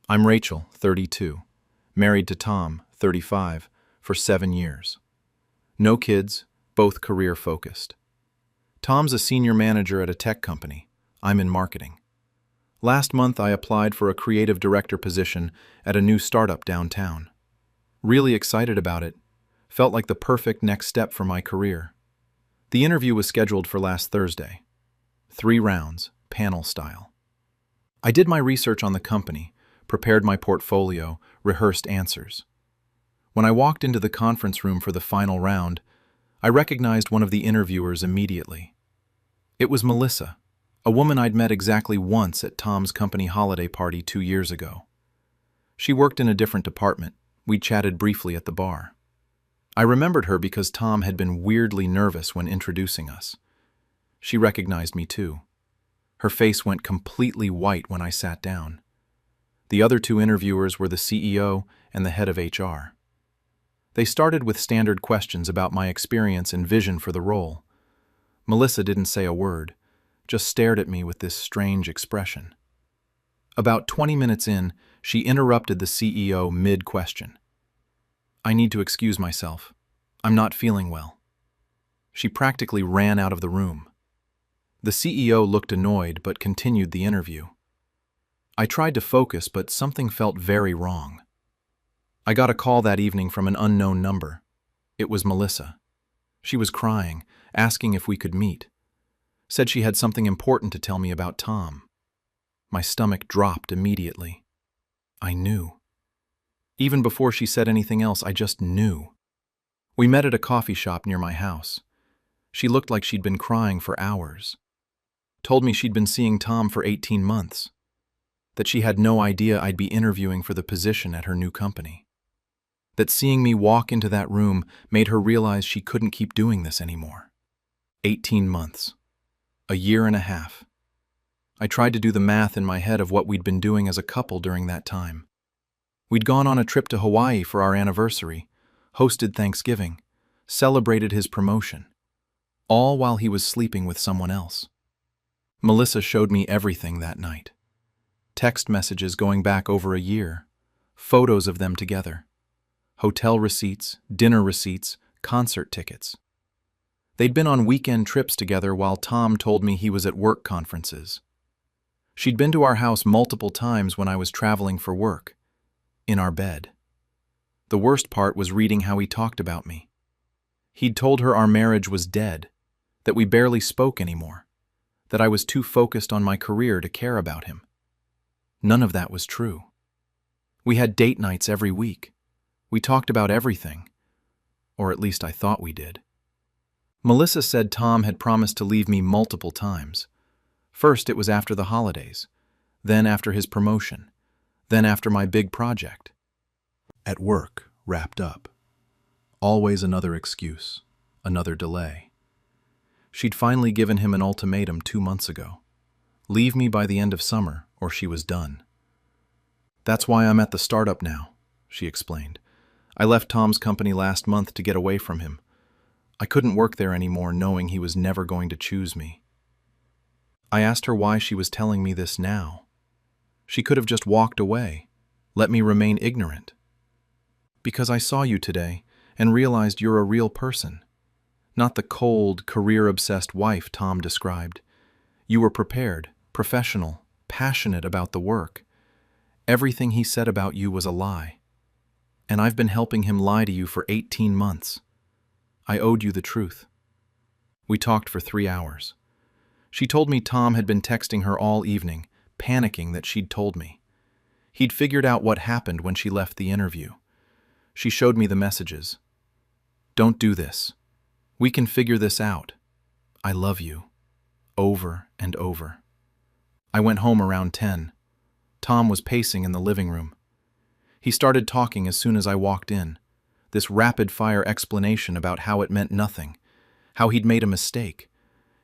S2: I'm Rachel, 32, married to Tom, 35, for 7 years. No kids, both career-focused. Tom's a senior manager at a tech company. I'm in marketing. Last month, I applied for a creative director position at a new startup downtown. Really excited about it. Felt like the perfect next step for my career. The interview was scheduled for last Thursday. 3 rounds, panel style. I did my research on the company, prepared my portfolio, rehearsed answers. When I walked into the conference room for the final round, I recognized one of the interviewers immediately. It was Melissa, a woman I'd met exactly once at Tom's company holiday party 2 years ago. She worked in a different department. We'd chatted briefly at the bar. I remembered her because Tom had been weirdly nervous when introducing us. She recognized me too. Her face went completely white when I sat down. The other 2 interviewers were the CEO and the head of HR. They started with standard questions about my experience and vision for the role. Melissa didn't say a word, just stared at me with this strange expression. About 20 minutes in, she interrupted the CEO mid-question. I need to excuse myself. I'm not feeling well. She practically ran out of the room. The CEO looked annoyed but continued the interview. I tried to focus, but something felt very wrong. I got a call that evening from an unknown number. It was Melissa. She was crying, asking if we could meet. Said she had something important to tell me about Tom. My stomach dropped immediately. I knew. Even before she said anything else, I just knew. We met at a coffee shop near my house. She looked like she'd been crying for hours. Told me she'd been seeing Tom for 18 months. That she had no idea I'd be interviewing for the position at her new company. That seeing me walk into that room made her realize she couldn't keep doing this anymore. 18 months. A year and a half. I tried to do the math in my head of what we'd been doing as a couple during that time. We'd gone on a trip to Hawaii for our anniversary, hosted Thanksgiving, celebrated his promotion, all while he was sleeping with someone else. Melissa showed me everything that night. Text messages going back over a year, photos of them together, hotel receipts, dinner receipts, concert tickets. They'd been on weekend trips together while Tom told me he was at work conferences. She'd been to our house multiple times when I was traveling for work, in our bed. The worst part was reading how he talked about me. He'd told her our marriage was dead, that we barely spoke anymore, that I was too focused on my career to care about him. None of that was true. We had date nights every week. We talked about everything, or at least I thought we did. Melissa said Tom had promised to leave me multiple times. First it was after the holidays, then after his promotion, then after my big project. At work, wrapped up. Always another excuse, another delay. She'd finally given him an ultimatum 2 months ago. Leave me by the end of summer, or she was done. That's why I'm at the startup now, she explained. I left Tom's company last month to get away from him. I couldn't work there anymore knowing he was never going to choose me. I asked her why she was telling me this now. She could have just walked away, let me remain ignorant. Because I saw you today and realized you're a real person, not the cold, career-obsessed wife Tom described. You were prepared, professional, passionate about the work. Everything he said about you was a lie. And I've been helping him lie to you for 18 months. I owed you the truth. We talked for 3 hours. She told me Tom had been texting her all evening, panicking that she'd told me. He'd figured out what happened when she left the interview. She showed me the messages. Don't do this. We can figure this out. I love you. Over and over. I went home around 10. Tom was pacing in the living room. He started talking as soon as I walked in. This rapid-fire explanation about how it meant nothing, how he'd made a mistake,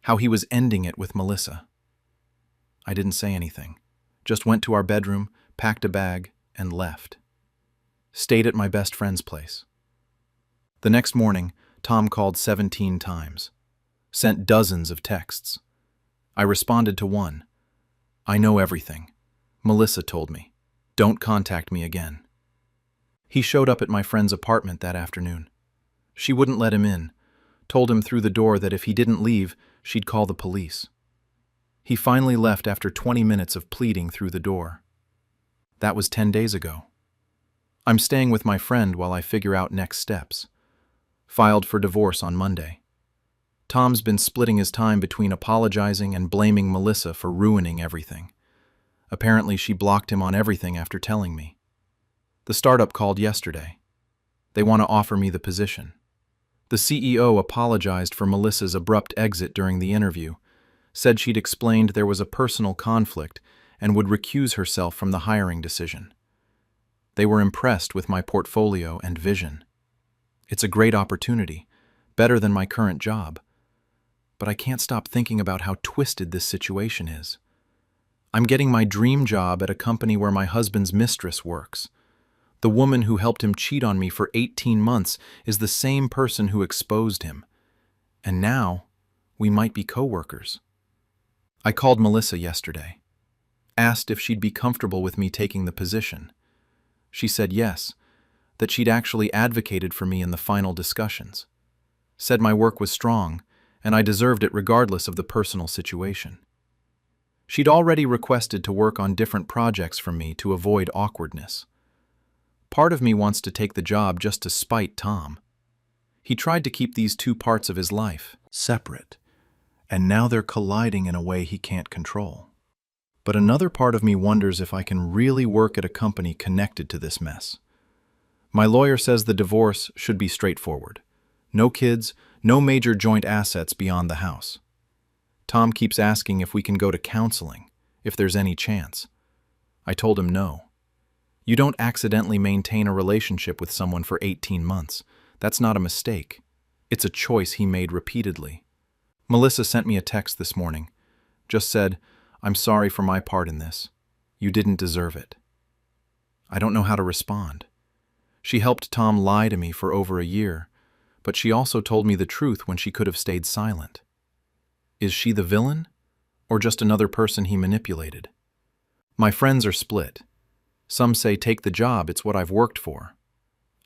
S2: how he was ending it with Melissa. I didn't say anything. Just went to our bedroom, packed a bag, and left. Stayed at my best friend's place. The next morning, Tom called 17 times. Sent dozens of texts. I responded to one. I know everything. Melissa told me. Don't contact me again. He showed up at my friend's apartment that afternoon. She wouldn't let him in, told him through the door that if he didn't leave, she'd call the police. He finally left after 20 minutes of pleading through the door. That was 10 days ago. I'm staying with my friend while I figure out next steps. Filed for divorce on Monday. Tom's been splitting his time between apologizing and blaming Melissa for ruining everything. Apparently she blocked him on everything after telling me. The startup called yesterday. They want to offer me the position. The CEO apologized for Melissa's abrupt exit during the interview, said she'd explained there was a personal conflict and would recuse herself from the hiring decision. They were impressed with my portfolio and vision. It's a great opportunity, better than my current job. But I can't stop thinking about how twisted this situation is. I'm getting my dream job at a company where my husband's mistress works. The woman who helped him cheat on me for 18 months is the same person who exposed him. And now, we might be co-workers. I called Melissa yesterday. Asked if she'd be comfortable with me taking the position. She said yes, that she'd actually advocated for me in the final discussions. Said my work was strong, and I deserved it regardless of the personal situation. She'd already requested to work on different projects from me to avoid awkwardness. Part of me wants to take the job just to spite Tom. He tried to keep these two parts of his life separate, and now they're colliding in a way he can't control. But another part of me wonders if I can really work at a company connected to this mess. My lawyer says the divorce should be straightforward. No kids, no major joint assets beyond the house. Tom keeps asking if we can go to counseling, if there's any chance. I told him no. You don't accidentally maintain a relationship with someone for 18 months. That's not a mistake. It's a choice he made repeatedly. Melissa sent me a text this morning. Just said, "I'm sorry for my part in this. You didn't deserve it." I don't know how to respond. She helped Tom lie to me for over a year, but she also told me the truth when she could have stayed silent. Is she the villain, or just another person he manipulated? My friends are split. Some say take the job, it's what I've worked for.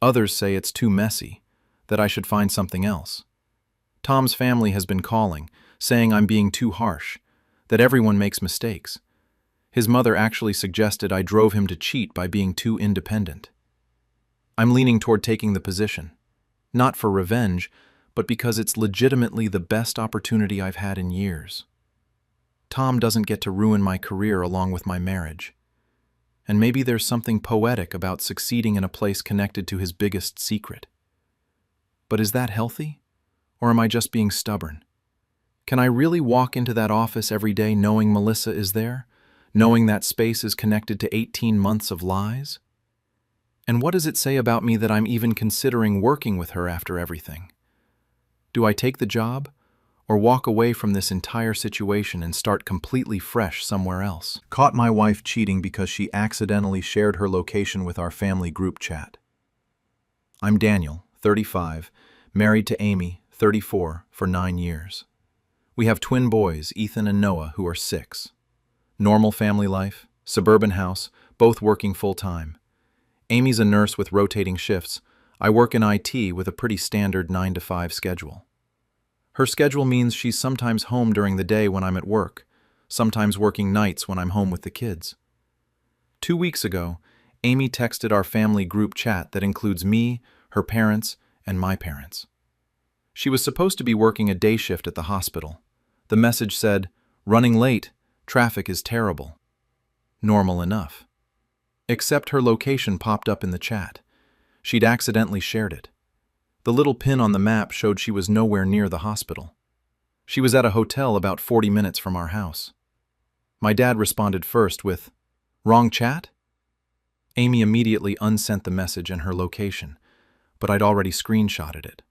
S2: Others say it's too messy, that I should find something else. Tom's family has been calling, saying I'm being too harsh, that everyone makes mistakes. His mother actually suggested I drove him to cheat by being too independent. I'm leaning toward taking the position, not for revenge, but because it's legitimately the best opportunity I've had in years. Tom doesn't get to ruin my career along with my marriage. And maybe there's something poetic about succeeding in a place connected to his biggest secret. But is that healthy? Or am I just being stubborn? Can I really walk into that office every day knowing Melissa is there? Knowing that space is connected to 18 months of lies? And what does it say about me that I'm even considering working with her after everything? Do I take the job, or walk away from this entire situation and start completely fresh somewhere else? Caught my wife cheating because she accidentally shared her location with our family group chat. I'm Daniel, 35, married to Amy, 34, for 9 years. We have twin boys, Ethan and Noah, who are 6. Normal family life, suburban house, both working full-time. Amy's a nurse with rotating shifts. I work in IT with a pretty standard 9-to-5 schedule. Her schedule means she's sometimes home during the day when I'm at work, sometimes working nights when I'm home with the kids. 2 weeks ago, Amy texted our family group chat that includes me, her parents, and my parents. She was supposed to be working a day shift at the hospital. The message said, "Running late, traffic is terrible." Normal enough. Except her location popped up in the chat. She'd accidentally shared it. The little pin on the map showed she was nowhere near the hospital. She was at a hotel about 40 minutes from our house. My dad responded first with, "Wrong chat?" Amy immediately unsent the message and her location, but I'd already screenshotted it.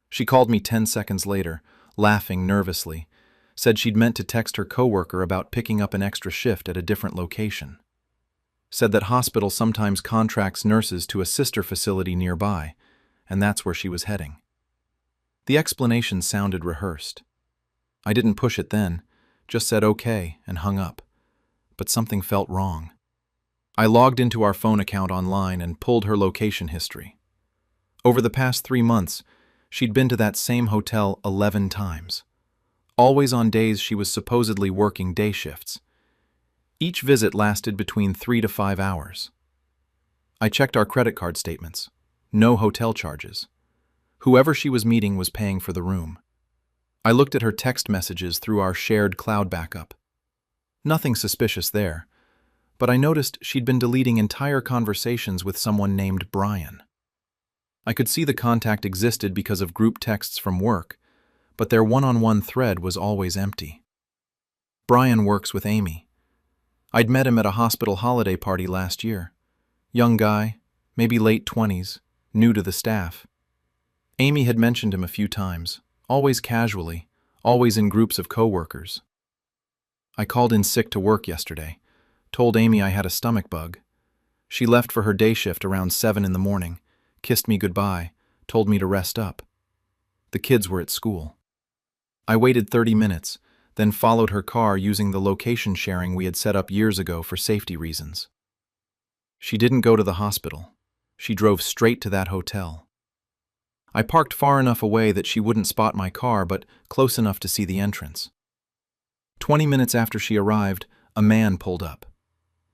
S2: She called me 10 seconds later, laughing nervously,
S1: Said she'd meant to text her coworker about picking up an extra shift at a different location. Said that hospital sometimes contracts nurses to a sister facility nearby, and that's where she was heading. The explanation sounded rehearsed. I didn't push it then, just said okay and hung up. But something felt wrong. I logged into our phone account online and pulled her location history. Over the past 3 months, she'd been to that same hotel 11 times. Always on days she was supposedly working day shifts. Each visit lasted between 3 to 5 hours. I checked our credit card statements. No hotel charges. Whoever she was meeting was paying for the room. I looked at her text messages through our shared cloud backup. Nothing suspicious there, but I noticed she'd been deleting entire conversations with someone named Brian. I could see the contact existed because of group texts from work, but their one-on-one thread was always empty. Brian works with Amy. I'd met him at a hospital holiday party last year. Young guy, maybe late 20s, new to the staff. Amy had mentioned him a few times, always casually, always in groups of coworkers. I called in sick to work yesterday, told Amy I had a stomach bug. She left for her day shift around 7 in the morning, kissed me goodbye, told me to rest up. The kids were at school. I waited 30 minutes, then followed her car using the location sharing we had set up years ago for safety reasons. She didn't go to the hospital. She drove straight to that hotel. I parked far enough away that she wouldn't spot my car, but close enough to see the entrance. 20 minutes after she arrived, a man pulled up.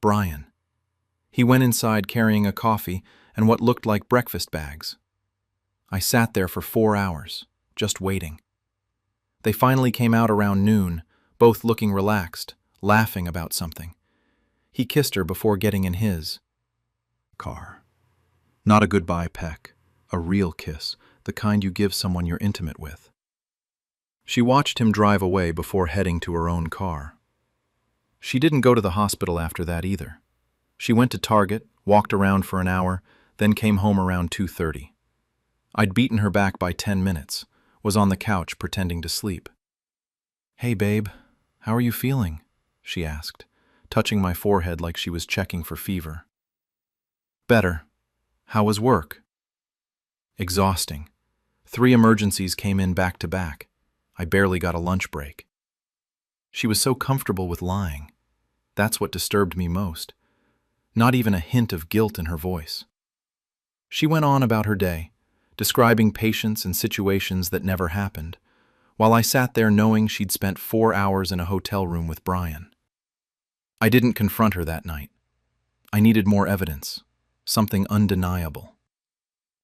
S1: Brian. He went inside carrying a coffee and what looked like breakfast bags. I sat there for 4 hours, just waiting. They finally came out around noon, both looking relaxed, laughing about something. He kissed her before getting in his car. Not a goodbye peck, a real kiss, the kind you give someone you're intimate with. She watched him drive away before heading to her own car. She didn't go to the hospital after that either. She went to Target, walked around for an hour, then came home around 2:30. I'd beaten her back by 10 minutes, was on the couch pretending to sleep. "Hey babe, how are you feeling?" she asked, touching my forehead like she was checking for fever. "Better. How was work?" "Exhausting. 3 emergencies came in back to back. I barely got a lunch break." She was so comfortable with lying. That's what disturbed me most. Not even a hint of guilt in her voice. She went on about her day, describing patients and situations that never happened, while I sat there knowing she'd spent 4 hours in a hotel room with Brian. I didn't confront her that night. I needed more evidence, something undeniable.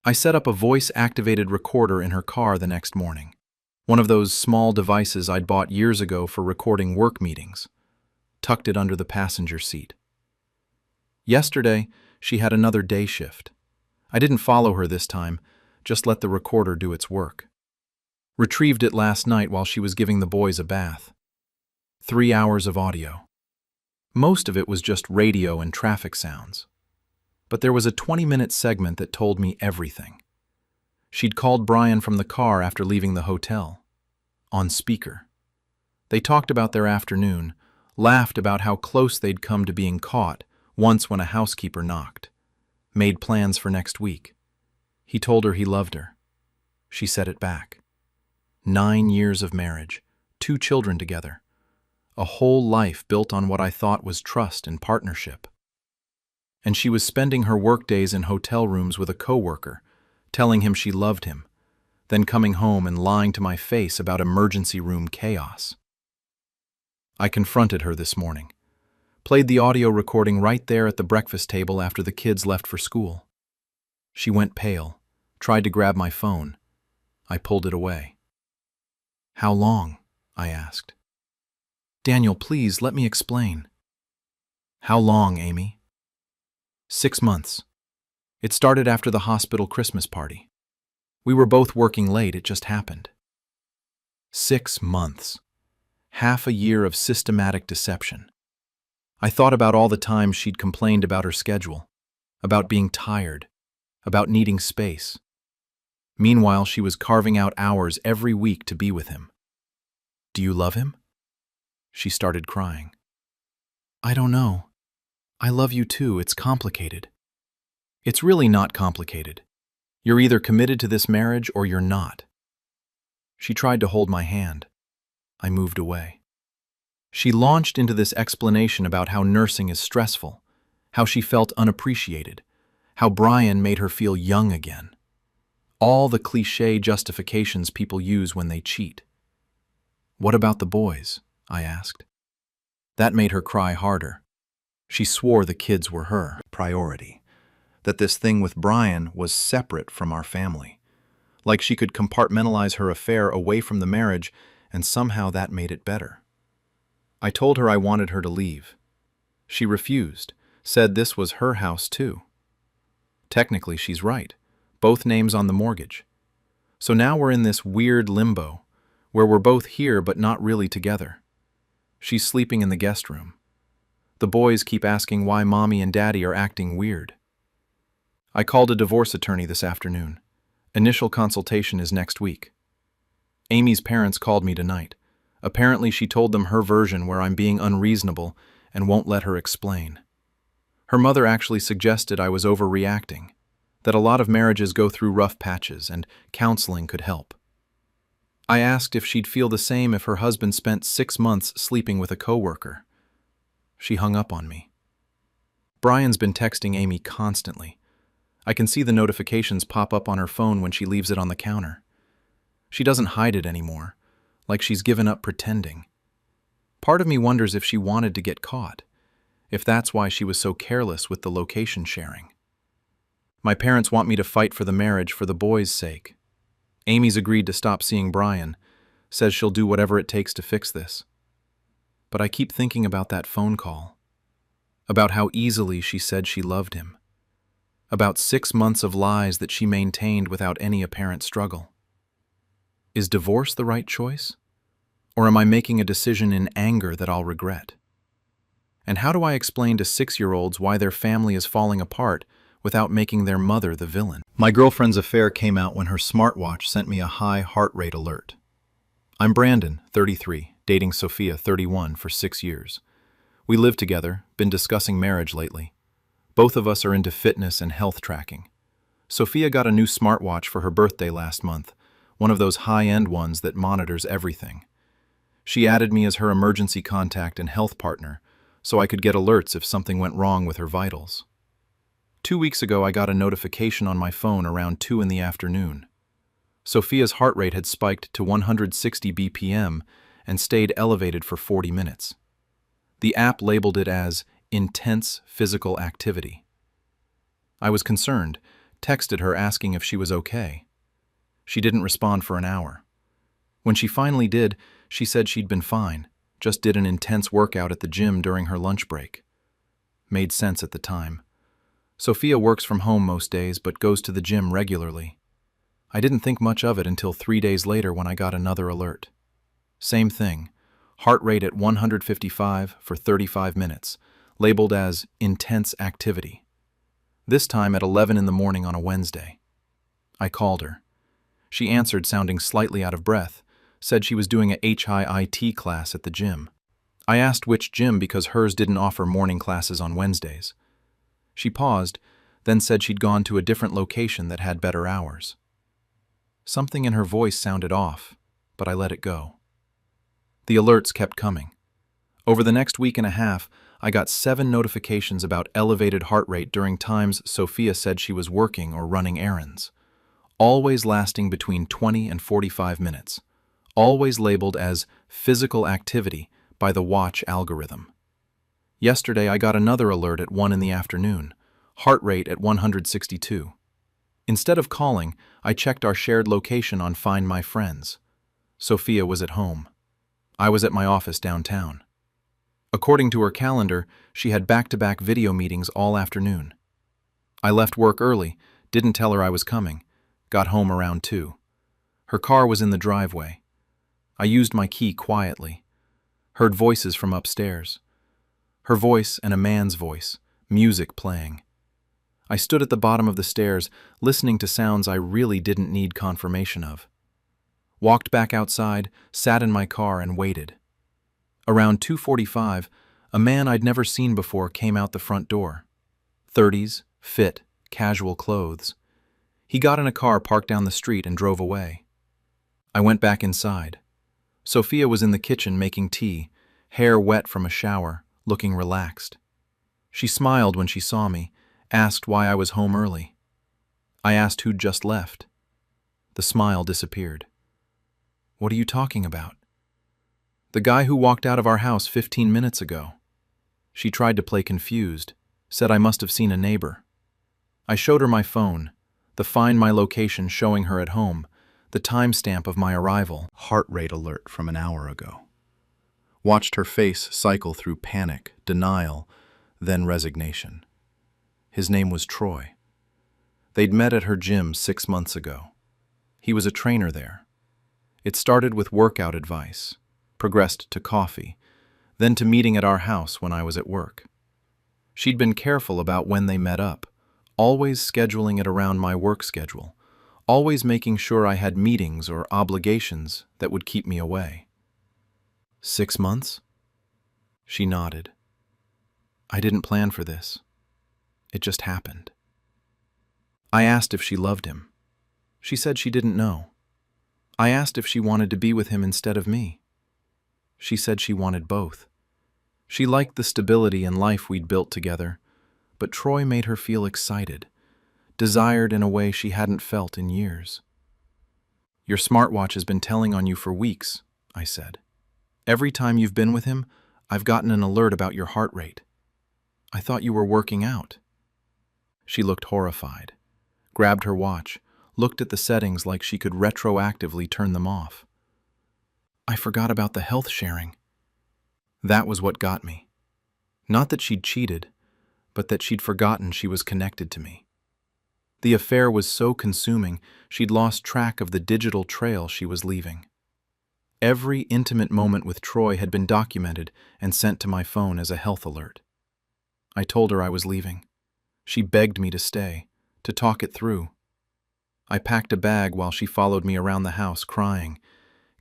S1: I set up a voice-activated recorder in her car the next morning, one of those small devices I'd bought years ago for recording work meetings, tucked it under the passenger seat. Yesterday, she had another day shift. I didn't follow her this time, just let the recorder do its work. Retrieved it last night while she was giving the boys a bath. 3 hours of audio. Most of it was just radio and traffic sounds. But there was a 20-minute segment that told me everything. She'd called Brian from the car after leaving the hotel, on speaker. They talked about their afternoon, laughed about how close they'd come to being caught once when a housekeeper knocked, made plans for next week. He told her he loved her. She said it back. 9 years of marriage, 2 children together, a whole life built on what I thought was trust and partnership. And she was spending her workdays in hotel rooms with a coworker, telling him she loved him, then coming home and lying to my face about emergency room chaos. I confronted her this morning, played the audio recording right there at the breakfast table after the kids left for school. She went pale, tried to grab my phone. I pulled it away. "How long?" I asked. "Daniel, please, let me explain." "How long, Amy?" 6 months. It started after the hospital Christmas party. We were both working late, it just happened. 6 months. Half a year of systematic deception. I thought about all the times she'd complained about her schedule, about being tired, about needing space. Meanwhile, she was carving out hours every week to be with him. "Do you love him?"
S2: She started crying. I don't know. I love you too, it's complicated. It's really not complicated. You're either committed to this marriage or you're not. She tried to hold my hand. I moved away. She launched into this explanation about how nursing is stressful, how she felt unappreciated, how Brian made her feel young again. All the cliché justifications people use when they cheat. What about the boys? I asked. That made her cry harder. She swore the kids were her priority, that this thing with Brian was separate from our family, like she could compartmentalize her affair away from the marriage, and somehow that made it better. I told her I wanted her to leave. She refused, said this was her house too. Technically, she's right. Both names on the mortgage. So now we're in this weird limbo, where we're both here but not really together. She's sleeping in the guest room. The boys keep asking why Mommy and Daddy are acting weird. I called a divorce attorney this afternoon. Initial consultation is next week. Amy's parents called me tonight. Apparently she told them her version where I'm being unreasonable and won't let her explain. Her mother actually suggested I was overreacting, that a lot of marriages go through rough patches and counseling could help. I asked if she'd feel the same if her husband spent 6 months sleeping with a coworker. She hung up on me. Brian's been texting Amy constantly. I can see the notifications pop up on her phone when she leaves it on the counter. She doesn't hide it anymore, like she's given up pretending. Part of me wonders if she wanted to get caught, if that's why she was so careless with the location sharing. My parents want me to fight for the marriage for the boys' sake. Amy's agreed to stop seeing Brian, says she'll do whatever it takes to fix this. But I keep thinking about that phone call, about how easily she said she loved him, about 6 months of lies that she maintained without any apparent struggle. Is divorce the right choice? Or am I making a decision in anger that I'll regret? And how do I explain to 6-year-olds why their family is falling apart without making their mother the villain? My girlfriend's affair came out when her smartwatch sent me a high heart rate alert. I'm Brandon, 33, dating Sophia, 31, for 6 years. We live together, been discussing marriage lately. Both of us are into fitness and health tracking. Sophia got a new smartwatch for her birthday last month, one of those high-end ones that monitors everything. She added me as her emergency contact and health partner, so I could get alerts if something went wrong with her vitals. 2 weeks ago, I got a notification on my phone around 2 in the afternoon. Sophia's heart rate had spiked to 160 BPM and stayed elevated for 40 minutes. The app labeled it as intense physical activity. I was concerned, texted her asking if she was okay. She didn't respond for an hour. When she finally did, she said she'd been fine, just did an intense workout at the gym during her lunch break. Made sense at the time. Sophia works from home most days but goes to the gym regularly. I didn't think much of it until 3 days later when I got another alert. Same thing, heart rate at 155 for 35 minutes, labeled as intense activity. This time at 11 in the morning on a Wednesday. I called her. She answered sounding slightly out of breath, said she was doing a HIIT class at the gym. I asked which gym because hers didn't offer morning classes on Wednesdays. She paused, then said she'd gone to a different location that had better hours. Something in her voice sounded off, but I let it go. The alerts kept coming. Over the next week and a half, I got 7 notifications about elevated heart rate during times Sophia said she was working or running errands, always lasting between 20 and 45 minutes, always labeled as physical activity by the watch algorithm. Yesterday, I got another alert at 1 in the afternoon, heart rate at 162. Instead of calling, I checked our shared location on Find My Friends. Sophia was at home. I was at my office downtown. According to her calendar, she had back-to-back video meetings all afternoon. I left work early, didn't tell her I was coming, got home around 2. Her car was in the driveway. I used my key quietly. Heard voices from upstairs. Her voice and a man's voice, music playing. I stood at the bottom of the stairs, listening to sounds I really didn't need confirmation of. Walked back outside, sat in my car and waited.
S1: Around 2:45, a man I'd never seen before came out the front door. 30s, fit, casual clothes. He got in a car parked down the street and drove away. I went back inside. Sophia was in the kitchen making tea, hair wet from a shower, looking relaxed. She smiled when she saw me, asked why I was home early. I asked who'd just left. The smile disappeared. "What are you talking about?" "The guy who walked out of our house 15 minutes ago." She tried to play confused, said I must have seen a neighbor. I showed her my phone, the Find My location showing her at home, the timestamp of my arrival,
S2: Heart rate alert from an hour ago. Watched her face cycle through panic, denial, then resignation. His name was Troy. They'd met at her gym 6 months ago. He was a trainer there. It started with workout advice, progressed to coffee, then to meeting at our house when I was at work. She'd been careful about when they met up, always scheduling it around my work schedule, always making sure I had meetings or obligations that would keep me away. 6 months? She nodded. I didn't plan for this. It just happened. I asked if she loved him. She said she didn't know. I asked if she wanted to be with him instead of me. She said she wanted both. She liked the stability and life we'd built together, but Troy made her feel excited, desired in a way she hadn't felt in years. Your smartwatch has been telling on you for weeks, I said. Every time you've been with him, I've gotten an alert about your heart rate. I thought you were working out. She looked horrified, grabbed her watch, looked at the settings like she could retroactively turn them off. I forgot about the health sharing. That was what got me. Not that she'd cheated, but that she'd forgotten she was connected to me. The affair was so consuming, she'd lost track of the digital trail she was leaving. Every intimate moment with Troy had been documented and sent to my phone as a health alert. I told her I was leaving. She begged me to stay, to talk it through. I packed a bag while she followed me around the house crying,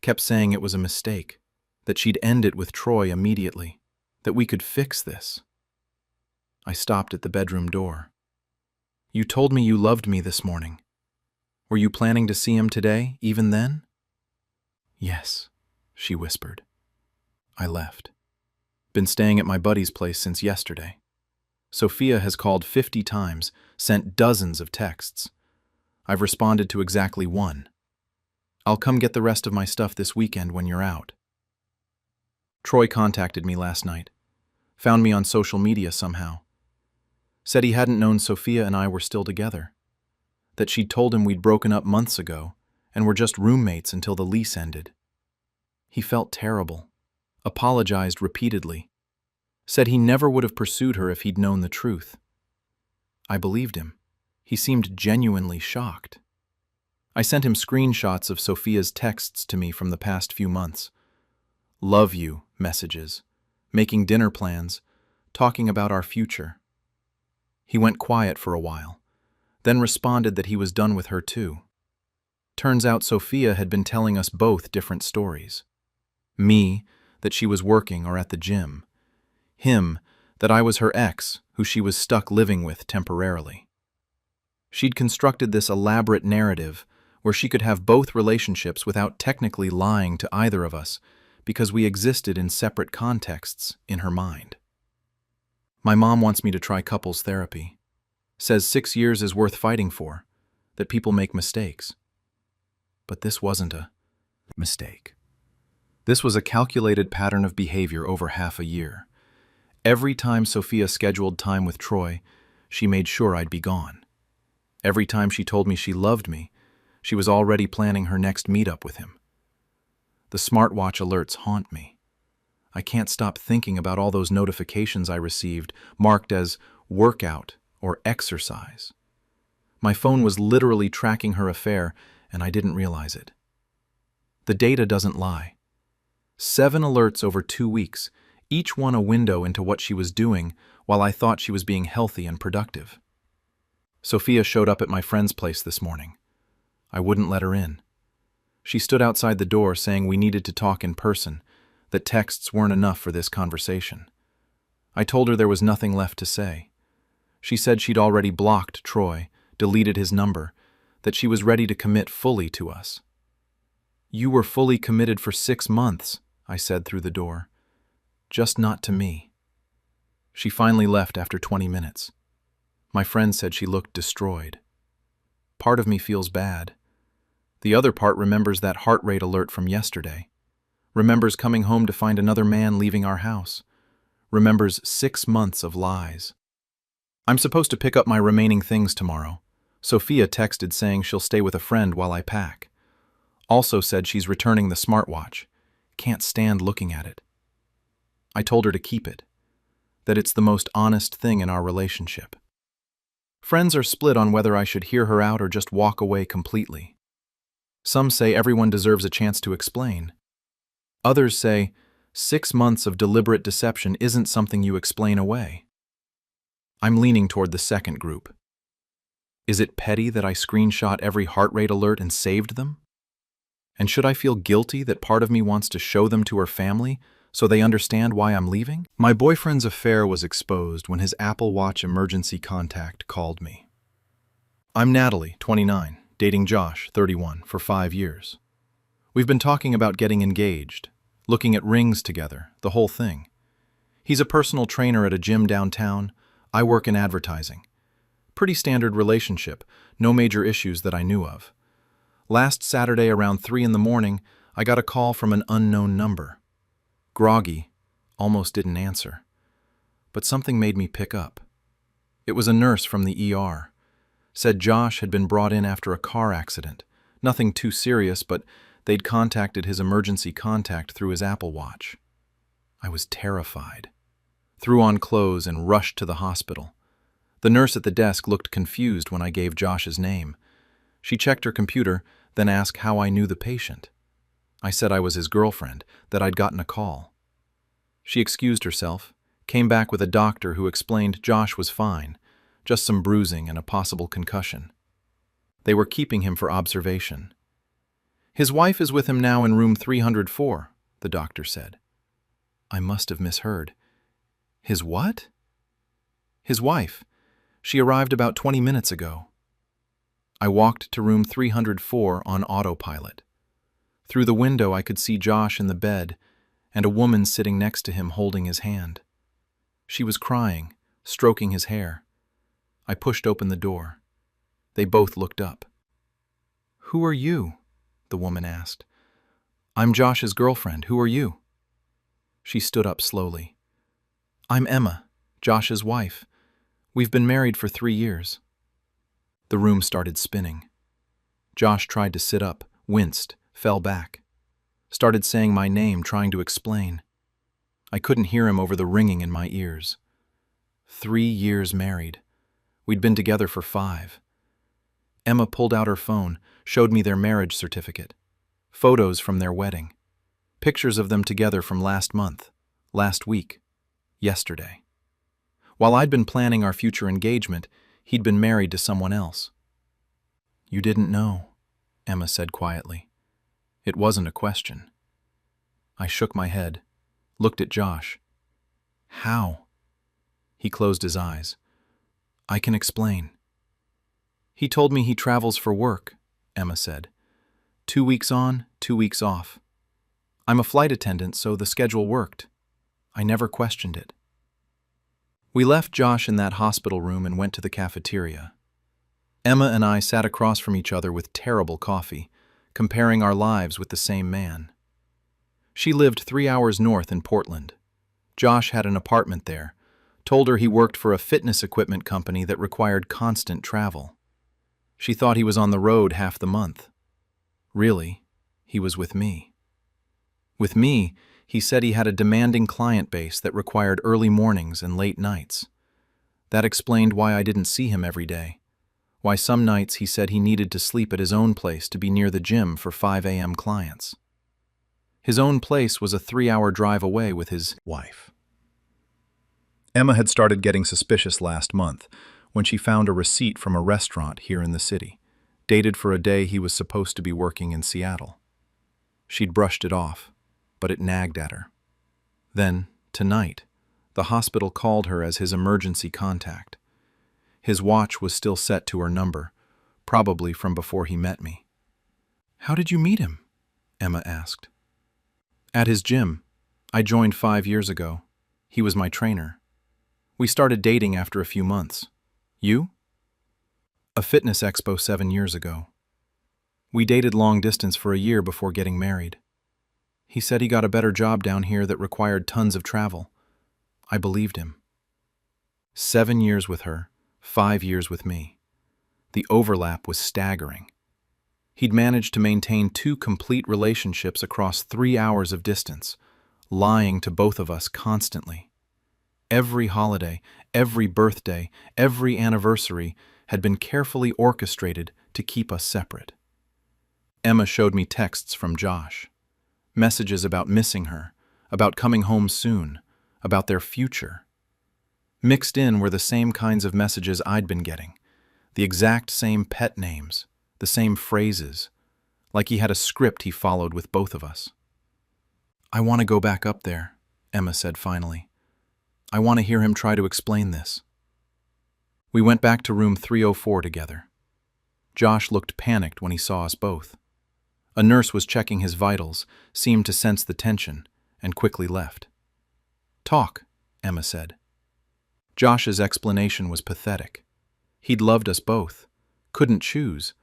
S2: kept saying it was a mistake, that she'd end it with Troy immediately, that we could fix this. I stopped at the bedroom door. You told me you loved me this morning. Were you planning to see him today, even then? Yes, she whispered. I left. Been staying at my buddy's place since yesterday. Sophia has called 50 times, sent dozens of texts. I've responded to exactly one. I'll come get the rest of my stuff this weekend when you're out. Troy contacted me last night, found me on social media somehow. Said he hadn't known Sophia and I were still together, that she'd told him we'd broken up months ago and were just roommates until the lease ended. He felt terrible, apologized repeatedly, said he never would have pursued her if he'd known the truth. I believed him. He seemed genuinely shocked. I sent him screenshots of Sophia's texts to me from the past few months. Love you messages, making dinner plans, talking about our future. He went quiet for a while, then responded that he was done with her too. Turns out Sophia had been telling us both different stories. Me, that she was working or at the gym. Him, that I was her ex, who she was stuck living with temporarily. She'd constructed this elaborate narrative where she could have both relationships without technically lying to either of us because we existed in separate contexts in her mind. My mom wants me to try couples therapy. Says 6 years is worth fighting for, that people make mistakes. But this wasn't a mistake. This was a calculated pattern of behavior over half a year. Every time Sophia scheduled time with Troy, she made sure I'd be gone. Every time she told me she loved me, she was already planning her next meetup with him. The smartwatch alerts haunt me. I can't stop thinking about all those notifications I received, marked as workout or exercise. My phone was literally tracking her affair, and I didn't realize it. The data doesn't lie. 7 alerts over 2 weeks, each one a window into what she was doing while I thought she was being healthy and productive. Sophia showed up at my friend's place this morning. I wouldn't let her in. She stood outside the door saying we needed to talk in person, that texts weren't enough for this conversation. I told her there was nothing left to say. She said she'd already blocked Troy, deleted his number, that she was ready to commit fully to us. "You were fully committed for 6 months," I said through the door. "Just not to me." She finally left after 20 minutes. My friend said she looked destroyed. Part of me feels bad. The other part remembers that heart rate alert from yesterday. Remembers coming home to find another man leaving our house. Remembers 6 months of lies. I'm supposed to pick up my remaining things tomorrow. Sophia texted saying she'll stay with a friend while I pack. Also said she's returning the smartwatch. Can't stand looking at it. I told her to keep it, that it's the most honest thing in our relationship. Friends are split on whether I should hear her out or just walk away completely. Some say everyone deserves a chance to explain. Others say 6 months of deliberate deception isn't something you explain away. I'm leaning toward the second group. Is it petty that I screenshot every heart rate alert and saved them? And should I feel guilty that part of me wants to show them to her family so they understand why I'm leaving? My boyfriend's affair was exposed when his Apple Watch emergency contact called me. I'm Natalie, 29, dating Josh, 31, for 5 years. We've been talking about getting engaged, looking at rings together, the whole thing. He's a personal trainer at a gym downtown. I work in advertising. Pretty standard relationship, no major issues that I knew of. Last Saturday around 3 in the morning, I got a call from an unknown number. Groggy, almost didn't answer. But something made me pick up. It was a nurse from the ER. Said Josh had been brought in after a car accident. Nothing too serious, but they'd contacted his emergency contact through his Apple Watch. I was terrified. Threw on clothes and rushed to the hospital. The nurse at the desk looked confused when I gave Josh's name. She checked her computer, then asked how I knew the patient. I said I was his girlfriend, that I'd gotten a call. She excused herself, came back with a doctor who explained Josh was fine, just some bruising and a possible concussion. They were keeping him for observation. His wife is with him now in room 304, the doctor said. I must have misheard. His what? His wife. She arrived about 20 minutes ago. I walked to room 304 on autopilot. Through the window I could see Josh in the bed and a woman sitting next to him holding his hand. She was crying, stroking his hair. I pushed open the door. They both looked up. "Who are you?" the woman asked. "I'm Josh's girlfriend. Who are you?" She stood up slowly. "I'm Emma, Josh's wife. We've been married for 3 years." The room started spinning. Josh tried to sit up, winced, fell back. Started saying my name, trying to explain. I couldn't hear him over the ringing in my ears. 3 years married. We'd been together for 5. Emma pulled out her phone, showed me their marriage certificate. Photos from their wedding. Pictures of them together from last month, last week, yesterday. While I'd been planning our future engagement, he'd been married to someone else. "You didn't know," Emma said quietly. It wasn't a question. I shook my head, looked at Josh. "How?" He closed his eyes. "I can explain." "He told me he travels for work," Emma said. 2 weeks on, 2 weeks off. I'm a flight attendant, so the schedule worked. I never questioned it. We left Josh in that hospital room and went to the cafeteria. Emma and I sat across from each other with terrible coffee, comparing our lives with the same man. She lived 3 hours north in Portland. Josh had an apartment there, told her he worked for a fitness equipment company that required constant travel. She thought he was on the road half the month. Really, he was with me. With me, he said he had a demanding client base that required early mornings and late nights. That explained why I didn't see him every day. Why some nights he said he needed to sleep at his own place to be near the gym for 5 a.m. clients. His own place was a 3-hour drive away with his wife. Emma had started getting suspicious last month when she found a receipt from a restaurant here in the city, dated for a day he was supposed to be working in Seattle. She'd brushed it off, but it nagged at her.
S1: Then, tonight, the hospital called her as his emergency contact. His watch was still set to her number, probably from before he met me. "How did you meet him?" Emma asked. "At his gym. I joined 5 years ago. He was my trainer. We started dating after a few months. You?" "A fitness expo 7 years ago. We dated long distance for a year before getting married. He said he got a better job down here that required tons of travel. I believed him." 7 years with her, 5 years with me. The overlap was staggering. He'd managed to maintain 2 complete relationships across 3 hours of distance, lying to both of us constantly. Every holiday, every birthday, every anniversary had been carefully orchestrated to keep us separate. Emma showed me texts from Josh, messages about missing her, about coming home soon, about their future. Mixed in were the same kinds of messages I'd been getting, the exact same pet names, the same phrases, like he had a script he followed with both of us. "I want to go back up there," Emma said finally. "I want to hear him try to explain this." We went back to room 304 together. Josh looked panicked when he saw us both. A nurse was checking his vitals, seemed to sense the tension, and quickly left. "Talk," Emma said. Josh's explanation was pathetic. He'd loved us both, couldn't choose,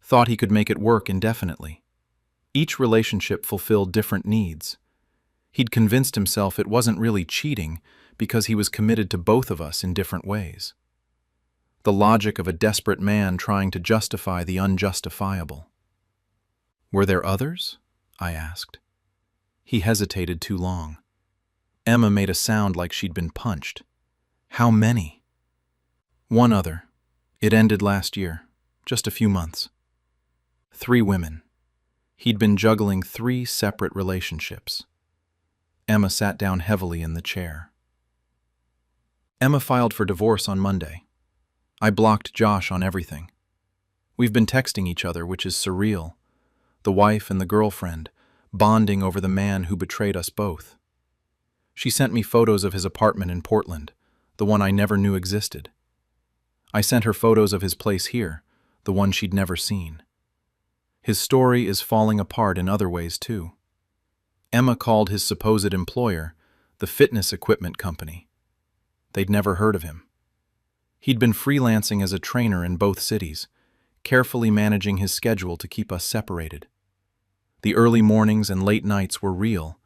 S1: thought he could make it work indefinitely. Each relationship fulfilled different needs. He'd convinced himself it wasn't really cheating because he was committed to both of us in different ways. The logic of a desperate man trying to justify the unjustifiable. "Were there others?" I asked. He hesitated too long. Emma made a sound like she'd been punched. "How many?" "One other. It ended last year, just a few months. 3 women. He'd been juggling 3 separate relationships." Emma sat down heavily in the chair. "Emma filed for divorce on Monday. I blocked Josh on everything. We've been texting each other, which is surreal. The wife and the girlfriend, bonding over the man who betrayed us both. She sent me photos of his apartment in Portland, the one I never knew existed. I sent her photos of his place here, the one she'd never seen. His story is falling apart in other ways too. Emma called his supposed employer the fitness equipment company. They'd never heard of him. He'd been freelancing as a trainer in both cities, carefully managing his schedule to keep us separated. The early mornings and late nights were real,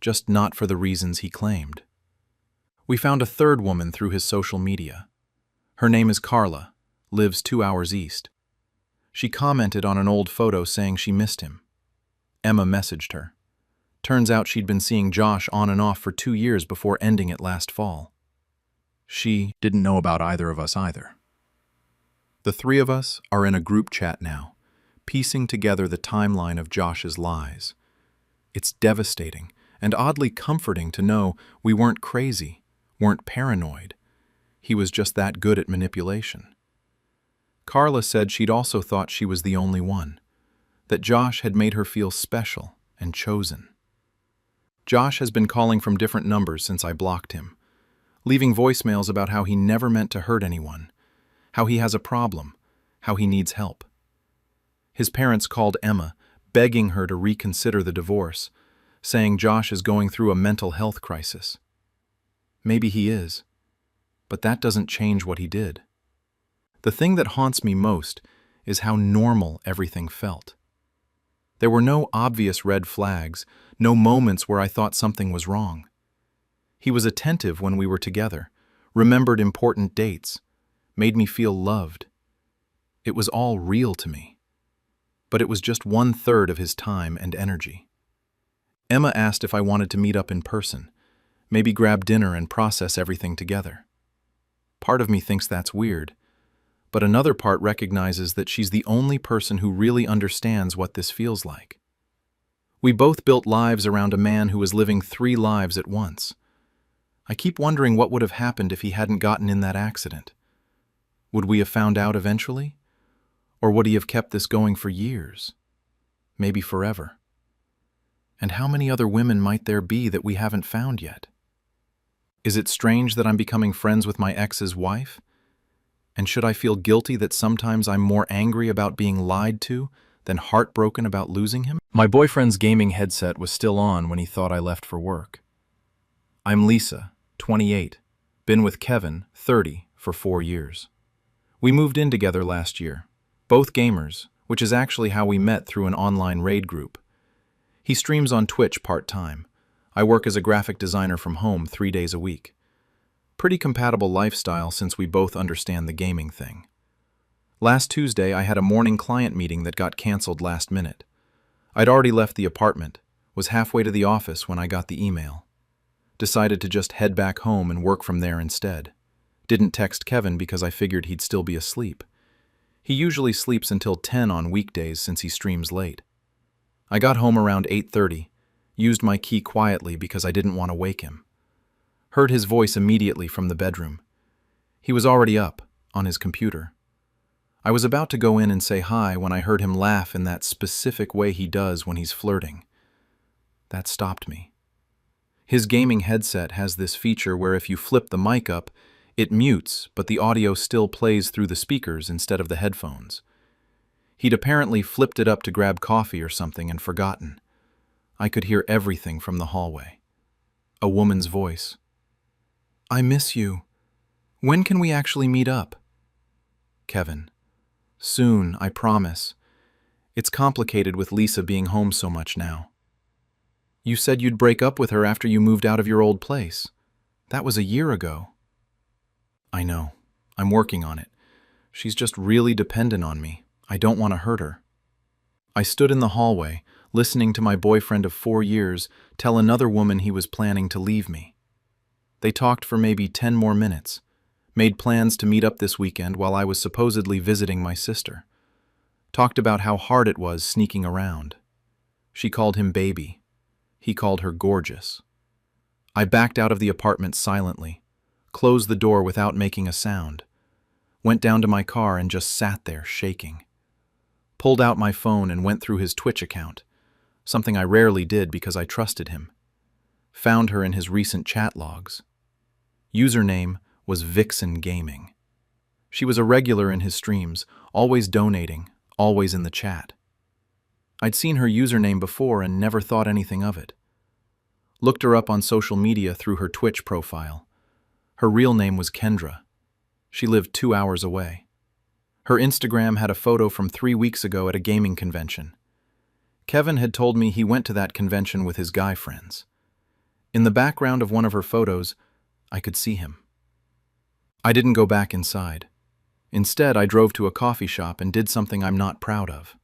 S1: just not for the reasons he claimed. We found a 3rd woman through his social media. Her name is Carla, lives 2 hours east. She commented on an old photo saying she missed him. Emma messaged her. Turns out she'd been seeing Josh on and off for 2 years before ending it last fall. She didn't know about either of us either. The 3 of us are in a group chat now, piecing together the timeline of Josh's lies. It's devastating and oddly comforting to know we weren't crazy, weren't paranoid. He was just that good at manipulation. Carla said she'd also thought she was the only one, that Josh had made her feel special and chosen. Josh has been calling from different numbers since I blocked him, leaving voicemails about how he never meant to hurt anyone, how he has a problem, how he needs help. His parents called Emma, begging her to reconsider the divorce, saying Josh is going through a mental health crisis. Maybe he is, but that doesn't change what he did. The thing that haunts me most is how normal everything felt. There were no obvious red flags, no moments where I thought something was wrong. He was attentive when we were together, remembered important dates, made me feel loved. It was all real to me. But it was just 1/3 of his time and energy. Emma asked if I wanted to meet up in person, maybe grab dinner and process everything together. Part of me thinks that's weird, but another part recognizes that she's the only person who really understands what this feels like. We both built lives around a man who was living 3 lives at once. I keep wondering what would have happened if he hadn't gotten in that accident. Would we have found out eventually? Or would he have kept this going for years? Maybe forever.
S2: And how many other women might there be that we haven't found yet? Is it strange that I'm becoming friends with my ex's wife? And should I feel guilty that sometimes I'm more angry about being lied to than heartbroken about losing him? My boyfriend's gaming headset was still on when he thought I left for work. I'm Lisa, 28, been with Kevin, 30, for 4 years. We moved in together last year, both gamers, which is actually how we met through an online raid group. He streams on Twitch part-time. I work as a graphic designer from home 3 days a week. Pretty compatible lifestyle since we both understand the gaming thing. Last Tuesday, I had a morning client meeting that got canceled last minute. I'd already left the apartment, was halfway to the office when I got the email. Decided to just head back home and work from there instead. Didn't text Kevin because I figured he'd still be asleep. He usually sleeps until 10 on weekdays since he streams late. I got home around 8:30, used my key quietly because I didn't want to wake him. Heard his voice immediately from the bedroom. He was already up, on his computer. I was about to go in and say hi when I heard him laugh in that specific way he does when he's flirting. That stopped me. His gaming headset has this feature where if you flip the mic up, it mutes, but the audio still plays through the speakers instead of the headphones. He'd apparently flipped it up to grab coffee or something and forgotten. I could hear everything from the hallway. A woman's voice. I miss you. When can we actually meet up? Kevin. Soon, I promise. It's complicated with Lisa being home so much now. You said you'd break up with her after you moved out of your old place. That was a year ago. I know. I'm working on it. She's just really dependent on me. I don't want to hurt her. I stood in the hallway, listening to my boyfriend of 4 years tell another woman he was planning to leave me. They talked for maybe 10 more minutes, made plans to meet up this weekend while I was supposedly visiting my sister. Talked about how hard it was sneaking around. She called him baby. He called her gorgeous. I backed out of the apartment silently, closed the door without making a sound, went down to my car and just sat there shaking. Pulled out my phone and went through his Twitch account, something I rarely did because I trusted him. Found her in his recent chat logs. Username was Vixen Gaming. She was a regular in his streams, always donating, always in the chat. I'd seen her username before and never thought anything of it. Looked her up on social media through her Twitch profile. Her real name was Kendra. She lived 2 hours away. Her Instagram had a photo from 3 weeks ago at a gaming convention. Kevin had told me he went to that convention with his guy friends. In the background of one of her photos, I could see him. I didn't go back inside. Instead, I drove to a coffee shop and did something I'm not proud of.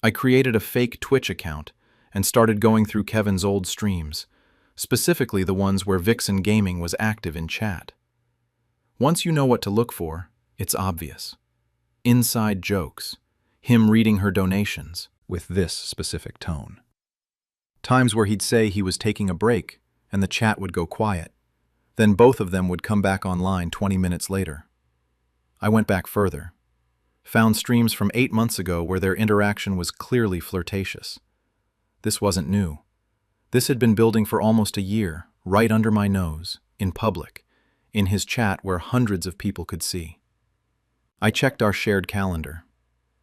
S2: I created a fake Twitch account and started going through Kevin's old streams, specifically the ones where Vixen Gaming was active in chat. Once you know what to look for, it's obvious. Inside jokes, him reading her donations, with this specific tone. Times where he'd say he was taking a break and the chat would go quiet. Then both of them would come back online 20 minutes later. I went back further. Found streams from 8 months ago where their interaction was clearly flirtatious. This wasn't new. This had been building for almost a year, right under my nose, in public, in his chat where hundreds of people could see. I checked our shared calendar.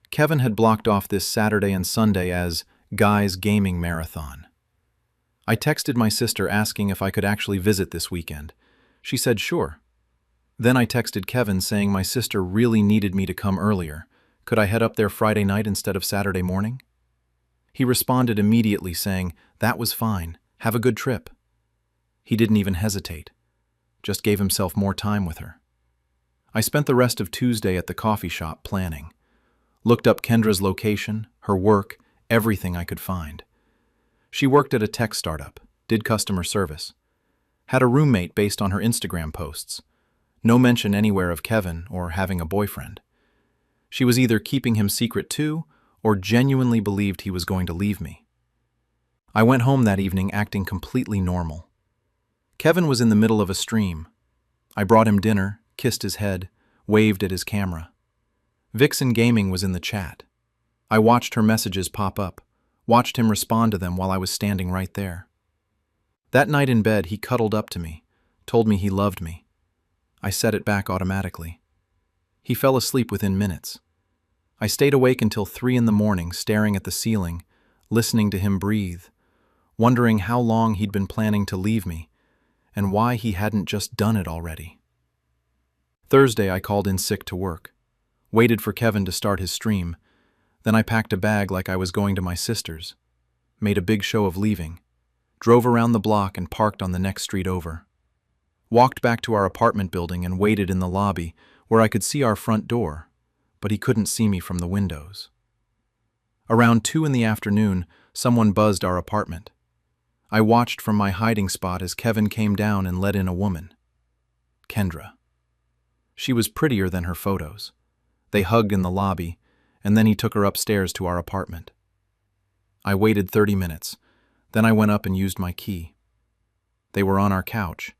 S2: Kevin had blocked off this Saturday and Sunday as Guys Gaming Marathon. I texted my sister asking if I could actually visit this weekend. She said sure. Then I texted Kevin saying my sister really needed me to come earlier. Could I head up there Friday night instead of Saturday morning? He responded immediately saying, that was fine. Have a good trip. He didn't even hesitate. Just gave himself more time with her. I spent the rest of Tuesday at the coffee shop planning. Looked up Kendra's location, her work, everything I could find. She worked at a tech startup, did customer service. Had a roommate based on her Instagram posts. No mention anywhere of Kevin or having a boyfriend. She was either keeping him secret too, or genuinely believed he was going to leave me. I went home that evening acting completely normal. Kevin was in the middle of a stream. I brought him dinner, kissed his head, waved at his camera. Vixen Gaming was in the chat. I watched her messages pop up,
S1: watched him respond to them while I was standing right there. That night in bed, he cuddled up to me, told me he loved me. I said it back automatically. He fell asleep within minutes. I stayed awake until 3 in the morning, staring at the ceiling, listening to him breathe, wondering how long he'd been planning to leave me, and why he hadn't just done it already. Thursday, I called in sick to work, waited for Kevin to start his stream, then I packed a bag like I was going to my sister's, made a big show of leaving, drove around the block and parked on the next street over. Walked back to our apartment building and waited in the lobby where I could see our front door, but he couldn't see me from the windows. Around 2 in the afternoon, someone buzzed our apartment. I watched from my hiding spot as Kevin came down and let in a woman. Kendra. She was prettier than her photos. They hugged in the lobby, and then he took her upstairs to our apartment. I waited 30 minutes, then I went up and used my key. They were on our couch,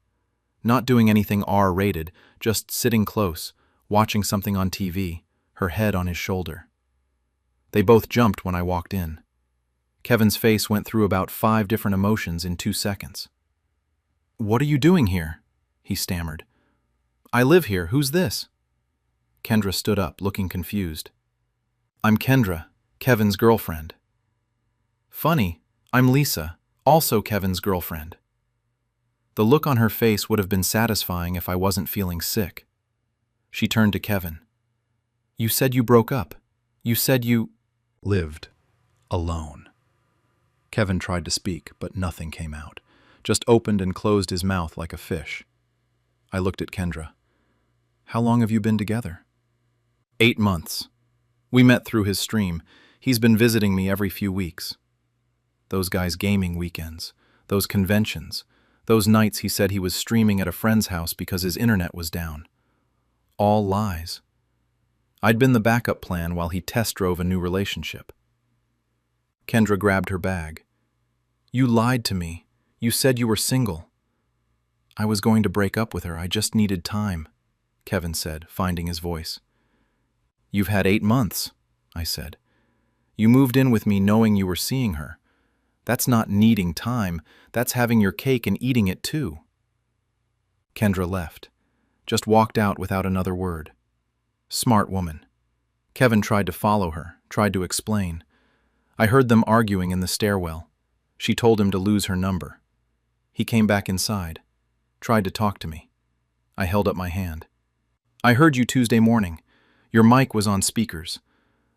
S1: not doing anything R-rated, just sitting close, watching something on TV, her head on his shoulder. They both jumped when I walked in. Kevin's face went through about 5 different emotions in 2 seconds. "What are you doing here?" he stammered. "I live here. Who's this?" Kendra stood up, looking confused. "I'm Kendra, Kevin's girlfriend." "Funny, I'm Lisa, also Kevin's girlfriend." The look on her face would have been satisfying if I wasn't feeling sick. She turned to Kevin. "You said you broke up. You said you lived alone." Kevin tried to speak, but nothing came out, just opened and closed his mouth like a fish. I looked at Kendra. "How long have you been together?" 8 months. We met through his stream. He's been visiting me every few weeks. Those guys' gaming weekends, those conventions, those nights he said he was streaming at a friend's house because his internet was down. All lies. I'd been the backup plan while he test drove a new relationship. Kendra grabbed her bag. "You lied to me. You said you were single." "I was going to break up with her. I just needed time," Kevin said, finding his voice. "You've had 8 months," I said. "You moved in with me knowing you were seeing her. That's not needing time. That's having your cake and eating it too." Kendra left, just walked out without another word. Smart woman. Kevin tried to follow her, tried to explain. I heard them arguing in the stairwell. She told him to lose her number. He came back inside, tried to talk to me. I held up my hand. "I heard you Tuesday morning. Your mic was on speakers.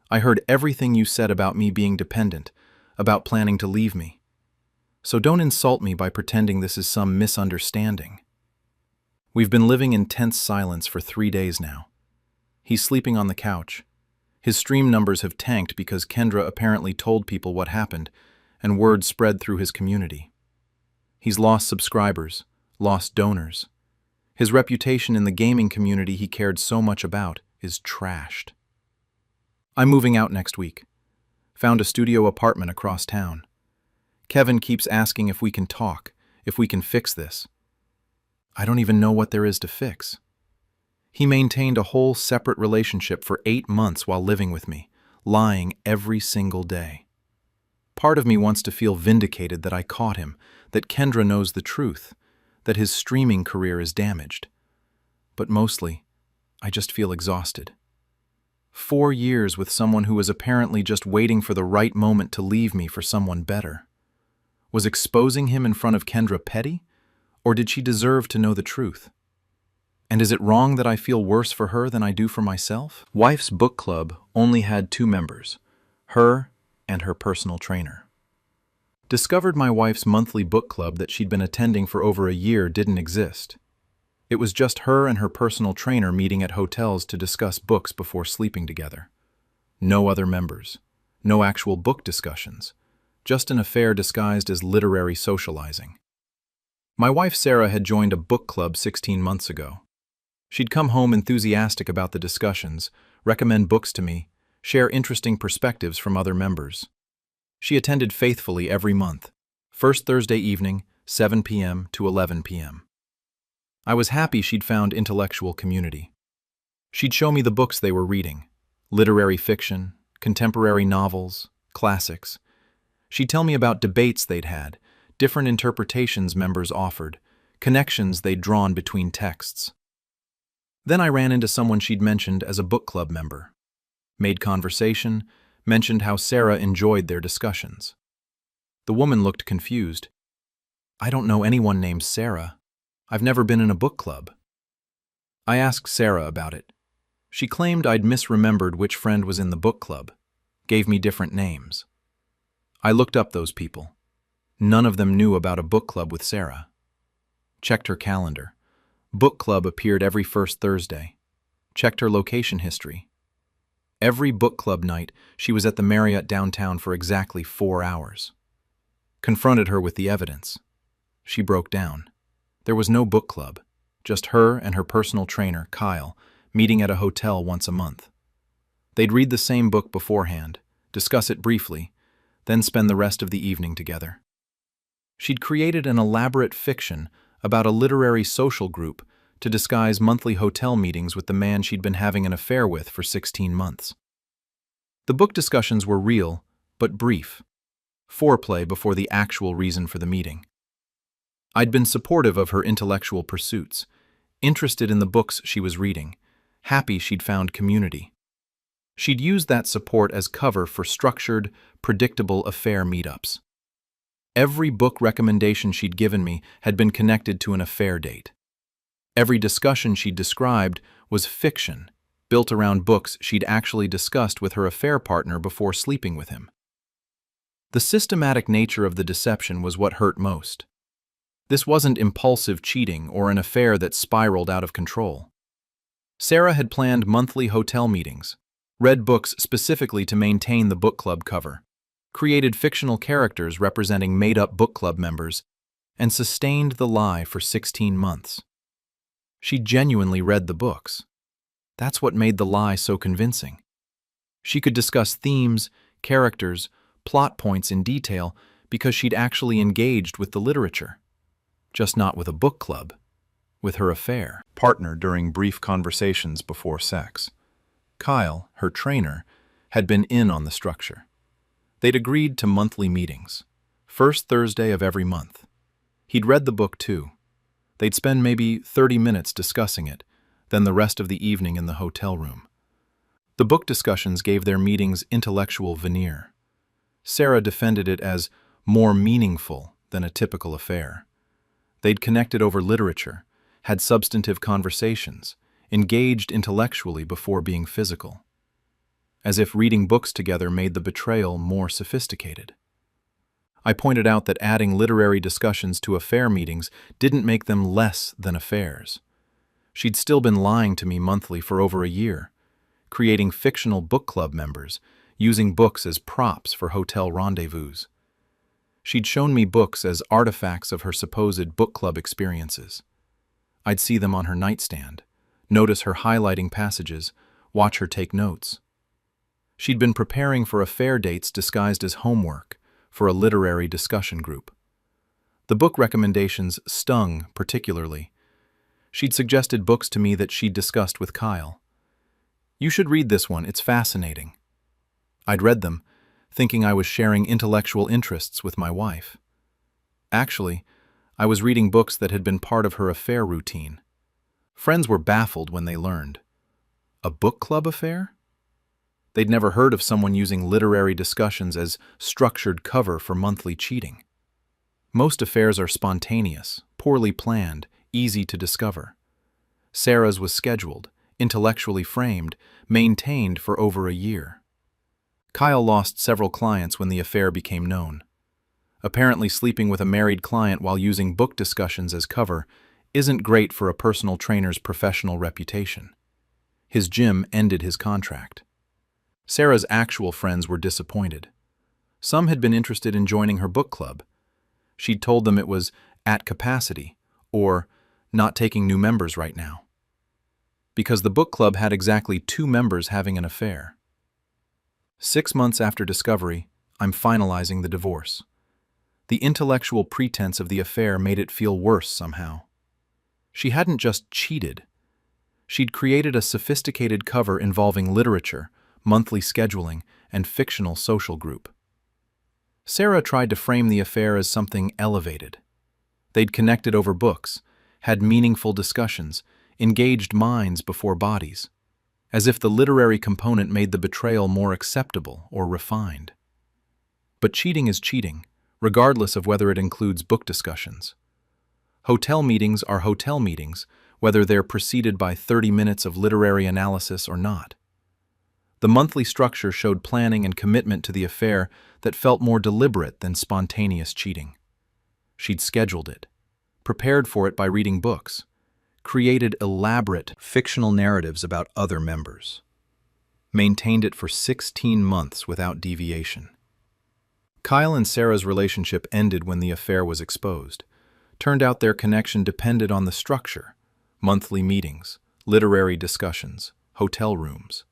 S1: I heard everything you said about me being dependent, about planning to leave me. So don't insult me by pretending this is some misunderstanding." We've been living in tense silence for 3 days now. He's sleeping on the couch. His stream numbers have tanked because Kendra apparently told people what happened, and word spread through his community. He's lost subscribers, lost donors. His reputation in the gaming community he cared so much about is trashed. I'm moving out next week. Found a studio apartment across town. Kevin keeps asking if we can talk, if we can fix this. I don't even know what there is to fix. He maintained a whole separate relationship for 8 months while living with me, lying every single day. Part of me wants to feel vindicated that I caught him, that Kendra knows the truth, that his streaming career is damaged. But mostly, I just feel exhausted. 4 years with someone who was apparently just waiting for the right moment to leave me for someone better. Was exposing him in front of Kendra petty? Or did she deserve to know the truth? And is it wrong that I feel worse for her than I do for myself? Wife's book club only had 2 members, her and her personal trainer. Discovered my wife's monthly book club that she'd been attending for over a year didn't exist. It was just her and her personal trainer meeting at hotels to discuss books before sleeping together. No other members, no actual book discussions, just an affair disguised as literary socializing. My wife Sarah had joined a book club 16 months ago. She'd come home enthusiastic about the discussions, recommend books to me, share interesting perspectives from other members. She attended faithfully every month, first Thursday evening, 7 p.m. to 11 p.m. I was happy she'd found intellectual community. She'd show me the books they were reading, literary fiction, contemporary novels, classics. She'd tell me about debates they'd had, different interpretations members offered, connections they'd drawn between texts. Then I ran into someone she'd mentioned as a book club member. Made conversation, mentioned how Sarah enjoyed their discussions. The woman looked confused. "I don't know anyone named Sarah. I've never been in a book club." I asked Sarah about it. She claimed I'd misremembered which friend was in the book club, gave me different names. I looked up those people. None of them knew about a book club with Sarah. Checked her calendar. Book club appeared every first Thursday. Checked her location history. Every book club night, she was at the Marriott downtown for exactly 4 hours. Confronted her with the evidence. She broke down. There was no book club, just her and her personal trainer, Kyle, meeting at a hotel once a month. They'd read the same book beforehand, discuss it briefly, then spend the rest of the evening together. She'd created an elaborate fiction about a literary social group to disguise monthly hotel meetings with the man she'd been having an affair with for 16 months. The book discussions were real, but brief. Foreplay before the actual reason for the meeting. I'd been supportive of her intellectual pursuits, interested in the books she was reading, happy she'd found community. She'd used that support as cover for structured, predictable affair meetups. Every book recommendation she'd given me had been connected to an affair date. Every discussion she'd described was fiction, built around books she'd actually discussed with her affair partner before sleeping with him. The systematic nature of the deception was what hurt most. This wasn't impulsive cheating or an affair that spiraled out of control. Sarah had planned monthly hotel meetings, read books specifically to maintain the book club cover, created fictional characters representing made-up book club members, and sustained the lie for 16 months. She genuinely read the books. That's what made the lie so convincing. She could discuss themes, characters, plot points in detail because she'd actually engaged with the literature. Just not with a book club, with her affair partner during brief conversations before sex. Kyle, her trainer, had been in on the structure. They'd agreed to monthly meetings, first Thursday of every month. He'd read the book too. They'd spend maybe 30 minutes discussing it, then the rest of the evening in the hotel room. The book discussions gave their meetings intellectual veneer. Sarah defended it as more meaningful than a typical affair. They'd connected over literature, had substantive conversations, engaged intellectually before being physical. As if reading books together made the betrayal more sophisticated. I pointed out that adding literary discussions to affair meetings didn't make them less than affairs. She'd still been lying to me monthly for over a year, creating fictional book club members, using books as props for hotel rendezvous. She'd shown me books as artifacts of her supposed book club experiences. I'd see them on her nightstand, notice her highlighting passages, watch her take notes. She'd been preparing for affair dates disguised as homework for a literary discussion group. The book recommendations stung particularly. She'd suggested books to me that she'd discussed with Kyle. "You should read this one, it's fascinating." I'd read them, thinking I was sharing intellectual interests with my wife. Actually, I was reading books that had been part of her affair routine. Friends were baffled when they learned. A book club affair? They'd never heard of someone using literary discussions as structured cover for monthly cheating. Most affairs are spontaneous, poorly planned, easy to discover. Sarah's was scheduled, intellectually framed, maintained for over a year. Kyle lost several clients when the affair became known. Apparently sleeping with a married client while using book discussions as cover isn't great for a personal trainer's professional reputation. His gym ended his contract. Sarah's actual friends were disappointed. Some had been interested in joining her book club. She'd told them it was at capacity or not taking new members right now. Because the book club had exactly 2 members having an affair. 6 months after discovery, I'm finalizing the divorce. The intellectual pretense of the affair made it feel worse somehow. She hadn't just cheated. She'd created a sophisticated cover involving literature, monthly scheduling, and fictional social group.
S2: Sarah tried to frame the affair as something elevated. They'd connected over books, had meaningful discussions, engaged minds before bodies, as if the literary component made the betrayal more acceptable or refined. But cheating is cheating, regardless of whether it includes book discussions. Hotel meetings are hotel meetings, whether they're preceded by 30 minutes of literary analysis or not. The monthly structure showed planning and commitment to the affair that felt more deliberate than spontaneous cheating. She'd scheduled it, prepared for it by reading books, created elaborate fictional narratives about other members, maintained it for 16 months without deviation. Kyle and Sarah's relationship ended when the affair was exposed. Turned out their connection depended on the structure: monthly meetings, literary discussions, hotel rooms.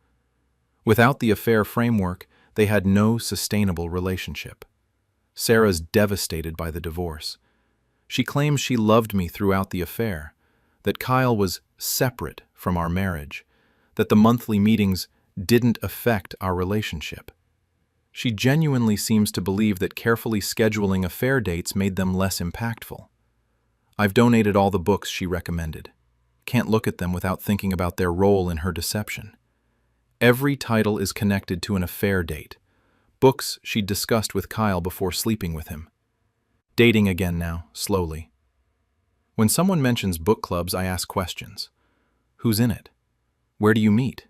S2: Without the affair framework, they had no sustainable relationship. Sarah's devastated by the divorce. She claims she loved me throughout the affair, that Kyle was separate from our marriage, that the monthly meetings didn't affect our relationship. She genuinely seems to believe that carefully scheduling affair dates made them less impactful. I've donated all the books she recommended. Can't look at them without thinking about their role in her deception. Every title is connected to an affair date. Books she'd discussed with Kyle before sleeping with him. Dating again now, slowly. When someone mentions book clubs, I ask questions. Who's in it? Where do you meet?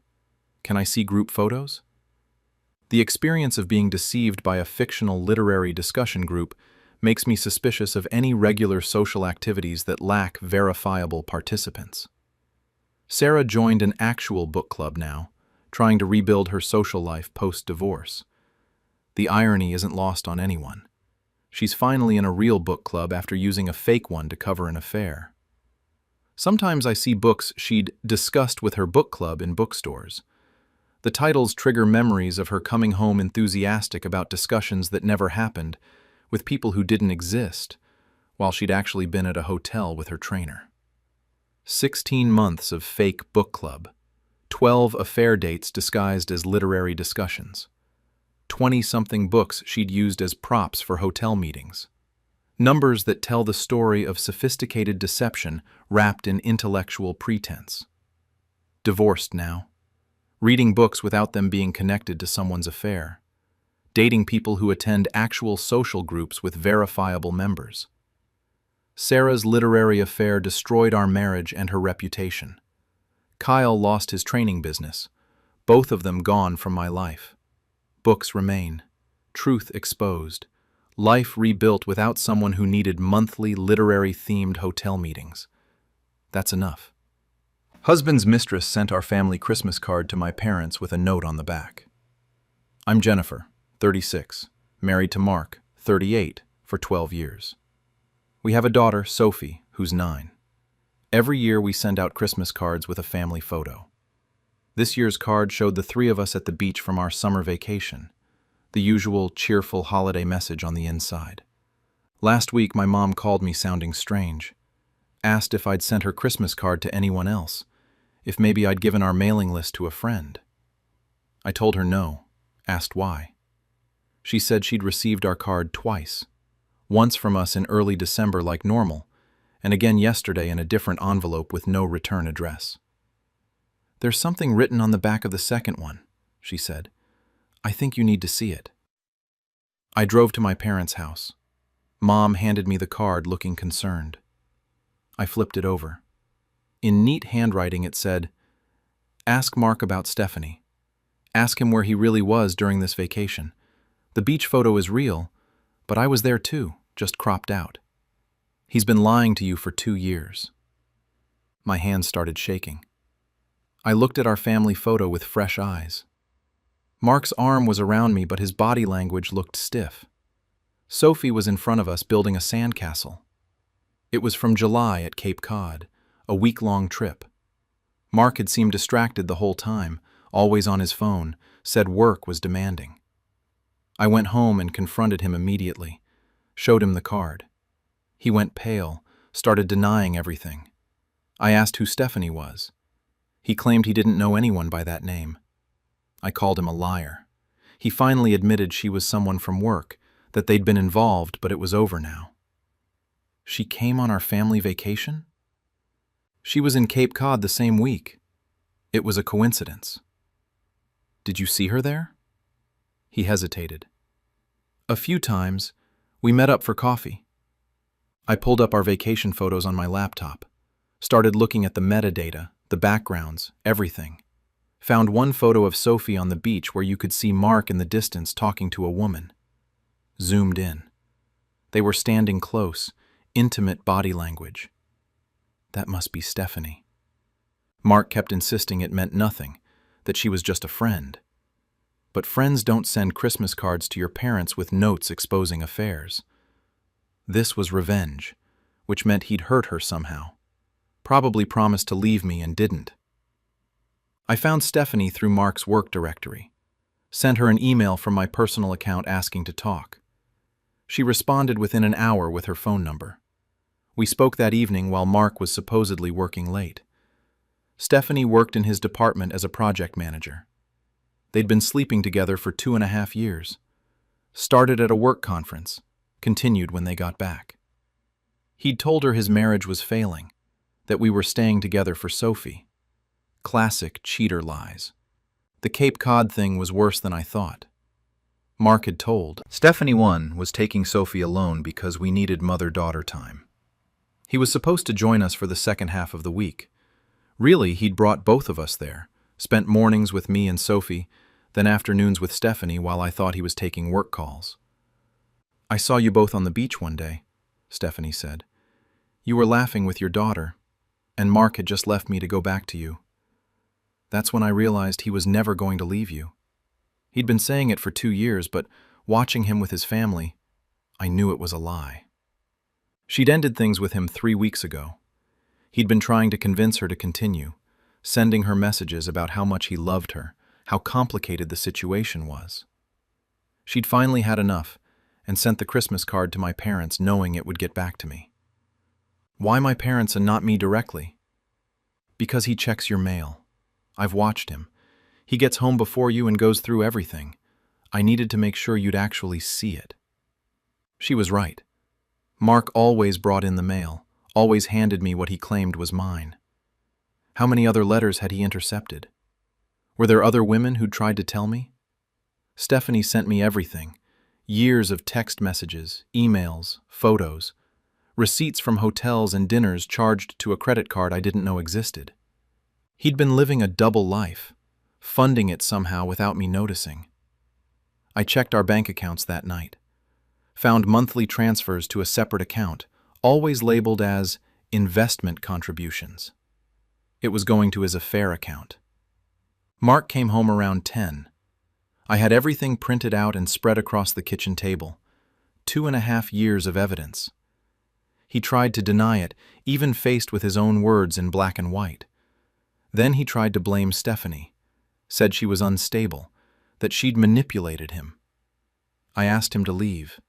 S2: Can I see group photos? The experience of being deceived by a fictional literary discussion group makes me suspicious of any regular social activities that lack verifiable participants. Sarah joined an actual book club now, trying to rebuild her social life post-divorce. The irony isn't lost on anyone. She's finally in a real book club after using a fake one to cover an affair. Sometimes I see books she'd discussed with her book club in bookstores. The titles trigger memories of her coming home enthusiastic about discussions that never happened, with people who didn't exist, while she'd actually been at a hotel with her trainer. 16 months of fake book club, 12 affair dates disguised as literary discussions, 20-something books she'd used as props for hotel meetings. Numbers that tell the story of sophisticated deception wrapped in intellectual pretense. Divorced now. Reading books without them being connected to someone's affair. Dating people who attend actual social groups with verifiable members. Sarah's literary affair destroyed our marriage and her reputation. Kyle lost his training business. Both of them gone from my life. Books remain. Truth exposed. Life rebuilt without someone who needed monthly literary-themed hotel meetings. That's enough. Husband's mistress sent our family Christmas card to my parents with a note on the back. I'm Jennifer, 36, married to Mark, 38, for 12 years. We have a daughter, Sophie, who's 9. Every year we send out Christmas cards with a family photo. This year's card showed the 3 of us at the beach from our summer vacation, the usual cheerful holiday message on the inside. Last week my mom called me sounding strange, asked if I'd sent her Christmas card to anyone else, if maybe I'd given our mailing list to a friend. I told her no, asked why. She said she'd received our card twice, once from us in early December like normal, and again yesterday in a different envelope with no return address. There's something written on the back of the second one, she said. I think you need to see it. I drove to my parents' house. Mom handed me the card looking concerned. I flipped it over. In neat handwriting it said, "Ask Mark about Stephanie. Ask him where he really was during this vacation. The beach photo is real, but I was there too, just cropped out. He's been lying to you for 2 years." My hands started shaking. I looked at our family photo with fresh eyes. Mark's arm was around me, but his body language looked stiff. Sophie was in front of us building a sandcastle. It was from July at Cape Cod, a week-long trip. Mark had seemed distracted the whole time, always on his phone, said work was demanding. I went home and confronted him immediately, showed him the card. He went pale, started denying everything. I asked who Stephanie was. He claimed he didn't know anyone by that name. I called him a liar. He finally admitted she was someone from work,
S1: that they'd been involved, but it was over now. She came on our family vacation? She was in Cape Cod the same week. It was a coincidence. Did you see her there? He hesitated. A few times. We met up for coffee. I pulled up our vacation photos on my laptop, started looking at the metadata, the backgrounds, everything. Found one photo of Sophie on the beach where you could see Mark in the distance talking to a woman. Zoomed in. They were standing close, intimate body language. That must be Stephanie. Mark kept insisting it meant nothing, that she was just a friend. But friends don't send Christmas cards to your parents with notes exposing affairs. This was revenge, which meant he'd hurt her somehow. Probably promised to leave me and didn't. I found Stephanie through Mark's work directory. Sent her an email from my personal account asking to talk. She responded within an hour with her phone number. We spoke that evening while Mark was supposedly working late. Stephanie worked in his department as a project manager. They'd been sleeping together for 2.5 years. Started at a work conference, continued when they got back. He'd told her his marriage was failing, that we were staying together for Sophie. Classic cheater lies. The Cape Cod thing was worse than I thought. Mark had told. Stephanie 1 was taking Sophie alone because we needed mother-daughter time. He was supposed to join us for the second half of the week. Really, he'd brought both of us there, spent mornings with me and Sophie, then afternoons with Stephanie while I thought he was taking work calls. I saw you both on the beach one day, Stephanie said. You were laughing with your daughter, and Mark had just left me to go back to you. That's when I realized he was never going to leave you. He'd been saying it for 2 years, but watching him with his family, I knew it was a lie. She'd ended things with him 3 weeks ago. He'd been trying to convince her to continue, sending her messages about how much he loved her, how complicated the situation was. She'd finally had enough and sent the Christmas card to my parents knowing it would get back to me. Why my parents and not me directly? Because he checks your mail. I've watched him. He gets home before you and goes through everything. I needed to make sure you'd actually see it. She was right. Mark always brought in the mail, always handed me what he claimed was mine. How many other letters had he intercepted? Were there other women who'd tried to tell me? Stephanie sent me everything. Years of text messages, emails, photos, receipts from hotels and dinners charged to a credit card I didn't know existed. He'd been living a double life, funding it somehow without me noticing. I checked our bank accounts that night. Found monthly transfers to a separate account, always labeled as investment contributions. It was going to his affair account. Mark came home around 10. I had everything printed out and spread across the kitchen table. 2.5 years of evidence. He tried to deny it, even faced with his own words in black and white. Then he tried to blame Stephanie, said she was unstable, that she'd manipulated him. I asked him to leave.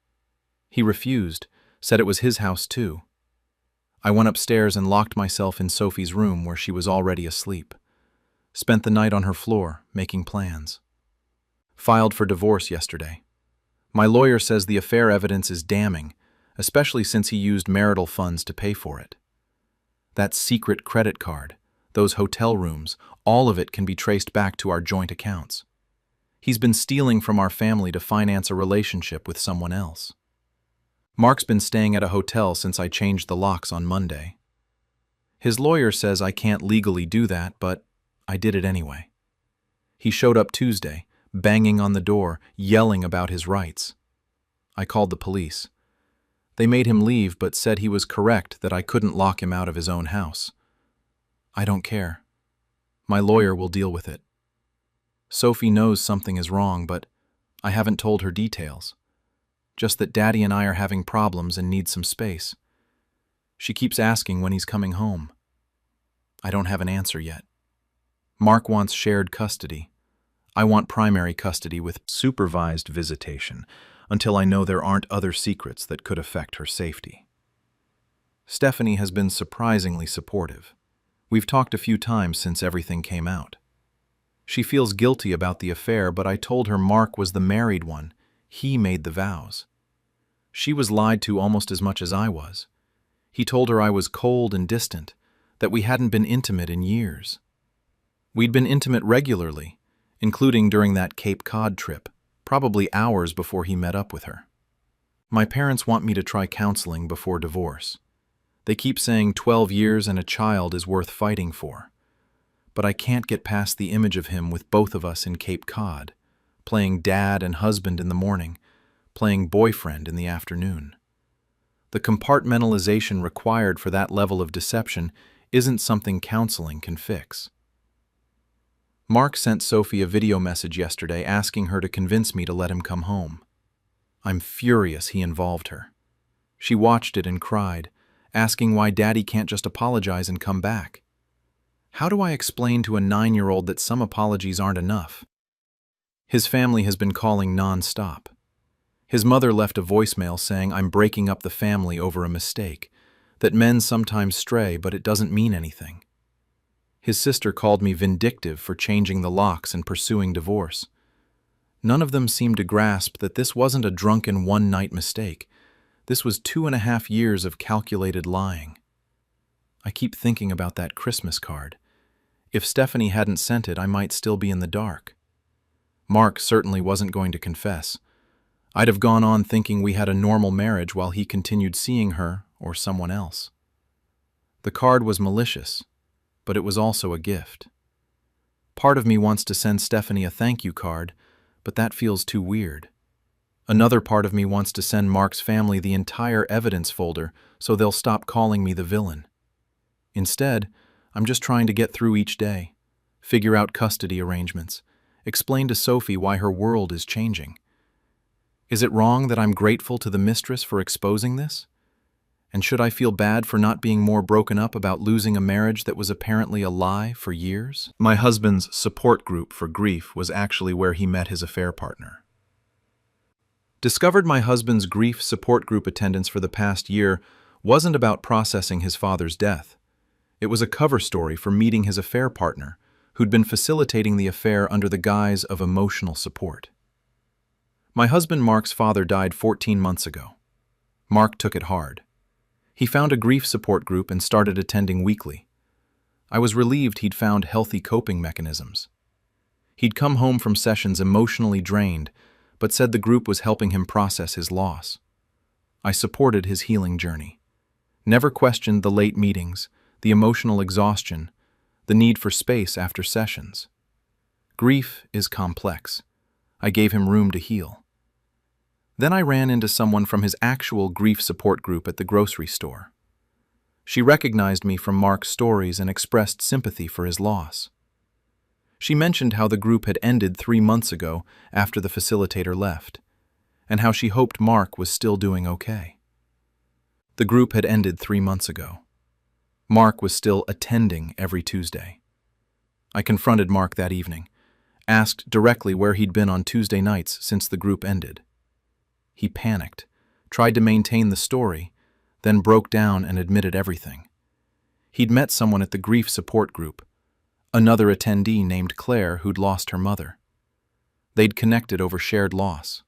S1: He refused, said it was his house too. I went upstairs and locked myself in Sophie's room where she was already asleep. Spent the night on her floor, making plans. Filed for divorce yesterday. My lawyer says the affair evidence is damning, especially since he used marital funds to pay for it. That secret credit card, those hotel rooms, all of it can be traced back to our joint accounts. He's been stealing from our family to finance a relationship with someone else. Mark's been staying at a hotel since I changed the locks on Monday. His lawyer says I can't legally do that, but I did it anyway. He showed up Tuesday, banging on the door, yelling about his rights. I called the police. They made him leave but said he was correct that I couldn't lock him out of his own house. I don't care. My lawyer will deal with it. Sophie knows something is wrong, but I haven't told her details. Just that Daddy and I are having problems and need some space. She keeps asking when he's coming home. I don't have an answer yet. Mark wants shared custody. I want primary custody with supervised visitation until I know there aren't other secrets that could affect her safety. Stephanie has been surprisingly supportive. We've talked a few times since everything came out. She feels guilty about the affair, but I told her Mark was the married one. He made the vows. She was lied to almost as much as I was. He told her I was cold and distant, that we hadn't been intimate in years. We'd been intimate regularly, including during that Cape Cod trip, probably hours before he met up with her. My parents want me to try counseling before divorce. They keep saying 12 years and a child is worth fighting for. But I can't get past the image of him with both of us in Cape Cod, playing dad and husband in the morning, playing boyfriend in the afternoon. The compartmentalization required for that level of deception isn't something counseling can fix. Mark sent Sophie a video message yesterday asking her to convince me to let him come home. I'm furious he involved her. She watched it and cried, asking why Daddy can't just apologize and come back. How do I explain to a 9-year-old that some apologies aren't enough? His family has been calling non-stop. His mother left a voicemail saying I'm breaking up the family over a mistake, that men sometimes stray but it doesn't mean anything. His sister called me vindictive for changing the locks and pursuing divorce. None of them seemed to grasp that this wasn't a drunken one-night mistake. This was 2.5 years of calculated lying. I keep thinking about that Christmas card. If Stephanie hadn't sent it, I might still be in the dark. Mark certainly wasn't going to confess. I'd have gone on thinking we had a normal marriage while he continued seeing her or someone else. The card was malicious, but it was also a gift. Part of me wants to send Stephanie a thank you card, but that feels too weird. Another part of me wants to send Mark's family the entire evidence folder so they'll stop calling me the villain. Instead, I'm just trying to get through each day, figure out custody arrangements, explain to Sophie why her world is changing. Is it wrong that I'm grateful to the mistress for exposing this? And should I feel bad for not being more broken up about losing a marriage that was apparently a lie for years? My husband's support group for grief was actually where he met his affair partner. Discovered my husband's grief support group attendance for the past year wasn't about processing his father's death. It was a cover story for meeting his affair partner, who'd been facilitating the affair under the guise of emotional support. My husband Mark's father died 14 months ago. Mark took it hard. He found a grief support group and started attending weekly. I was relieved he'd found healthy coping mechanisms. He'd come home from sessions emotionally drained, but said the group was helping him process his loss. I supported his healing journey. Never questioned the late meetings, the emotional exhaustion, the need for space after sessions. Grief is complex. I gave him room to heal. Then I ran into someone from his actual grief support group at the grocery store. She recognized me from Mark's stories and expressed sympathy for his loss. She mentioned how the group had ended 3 months ago after the facilitator left, and how she hoped Mark was still doing okay. The group had ended 3 months ago. Mark was still attending every Tuesday. I confronted Mark that evening, asked directly where he'd been on Tuesday nights since the group ended. He panicked, tried to maintain the story, then broke down and admitted everything. He'd met someone at the grief support group, another attendee named Claire who'd lost her mother. They'd connected over shared loss.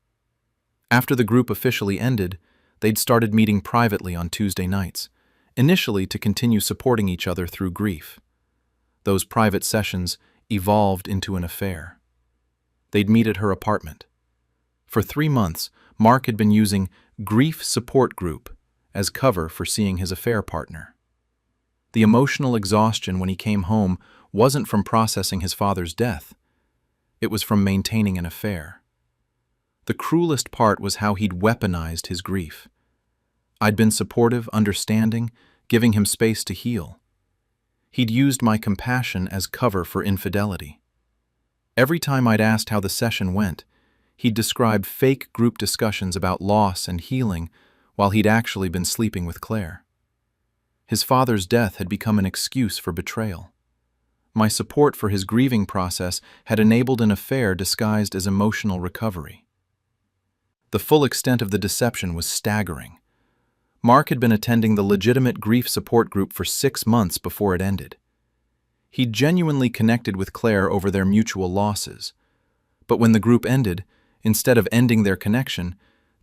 S1: After the group officially ended, they'd started meeting privately on Tuesday nights, initially to continue supporting each other through grief. Those private sessions evolved into an affair. They'd meet at her apartment. For 3 months, Mark had been using grief support group as cover for seeing his affair partner. The emotional exhaustion when he came home wasn't from processing his father's death. It was from maintaining an affair. The cruelest part was how he'd weaponized his grief. I'd been supportive, understanding, giving him space to heal. He'd used my compassion as cover for infidelity. Every time I'd asked how the session went, he'd described fake group discussions about loss and healing while he'd actually been sleeping with Claire. His father's death had become an excuse for betrayal. My support for his grieving process had enabled an affair disguised as emotional recovery. The full extent of the deception was staggering. Mark had been attending the legitimate grief support group for 6 months before it ended. He'd genuinely connected with Claire over their mutual losses. But when the group ended, instead of ending their connection,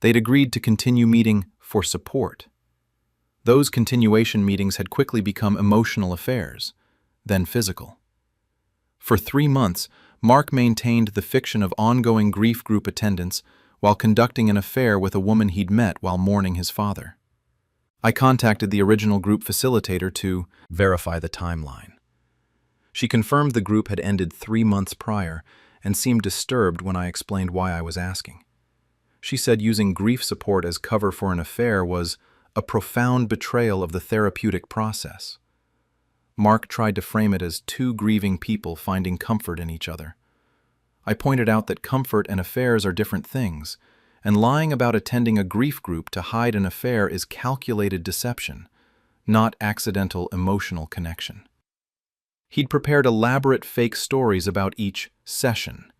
S1: They'd agreed to continue meeting for support. Those continuation meetings had quickly become emotional affairs, then physical. For 3 months, Mark maintained the fiction of ongoing grief group attendance while conducting an affair with a woman he'd met while mourning his father. I contacted the original group facilitator to verify the timeline. She confirmed the group had ended 3 months prior and seemed disturbed when I explained why I was asking. She said using grief support as cover for an affair was a profound betrayal of the therapeutic process. Mark tried to frame it as two grieving people finding comfort in each other. I pointed out that comfort and affairs are different things, and lying about attending a grief group to hide an affair is calculated deception, not accidental emotional connection. He'd prepared elaborate fake stories about each session.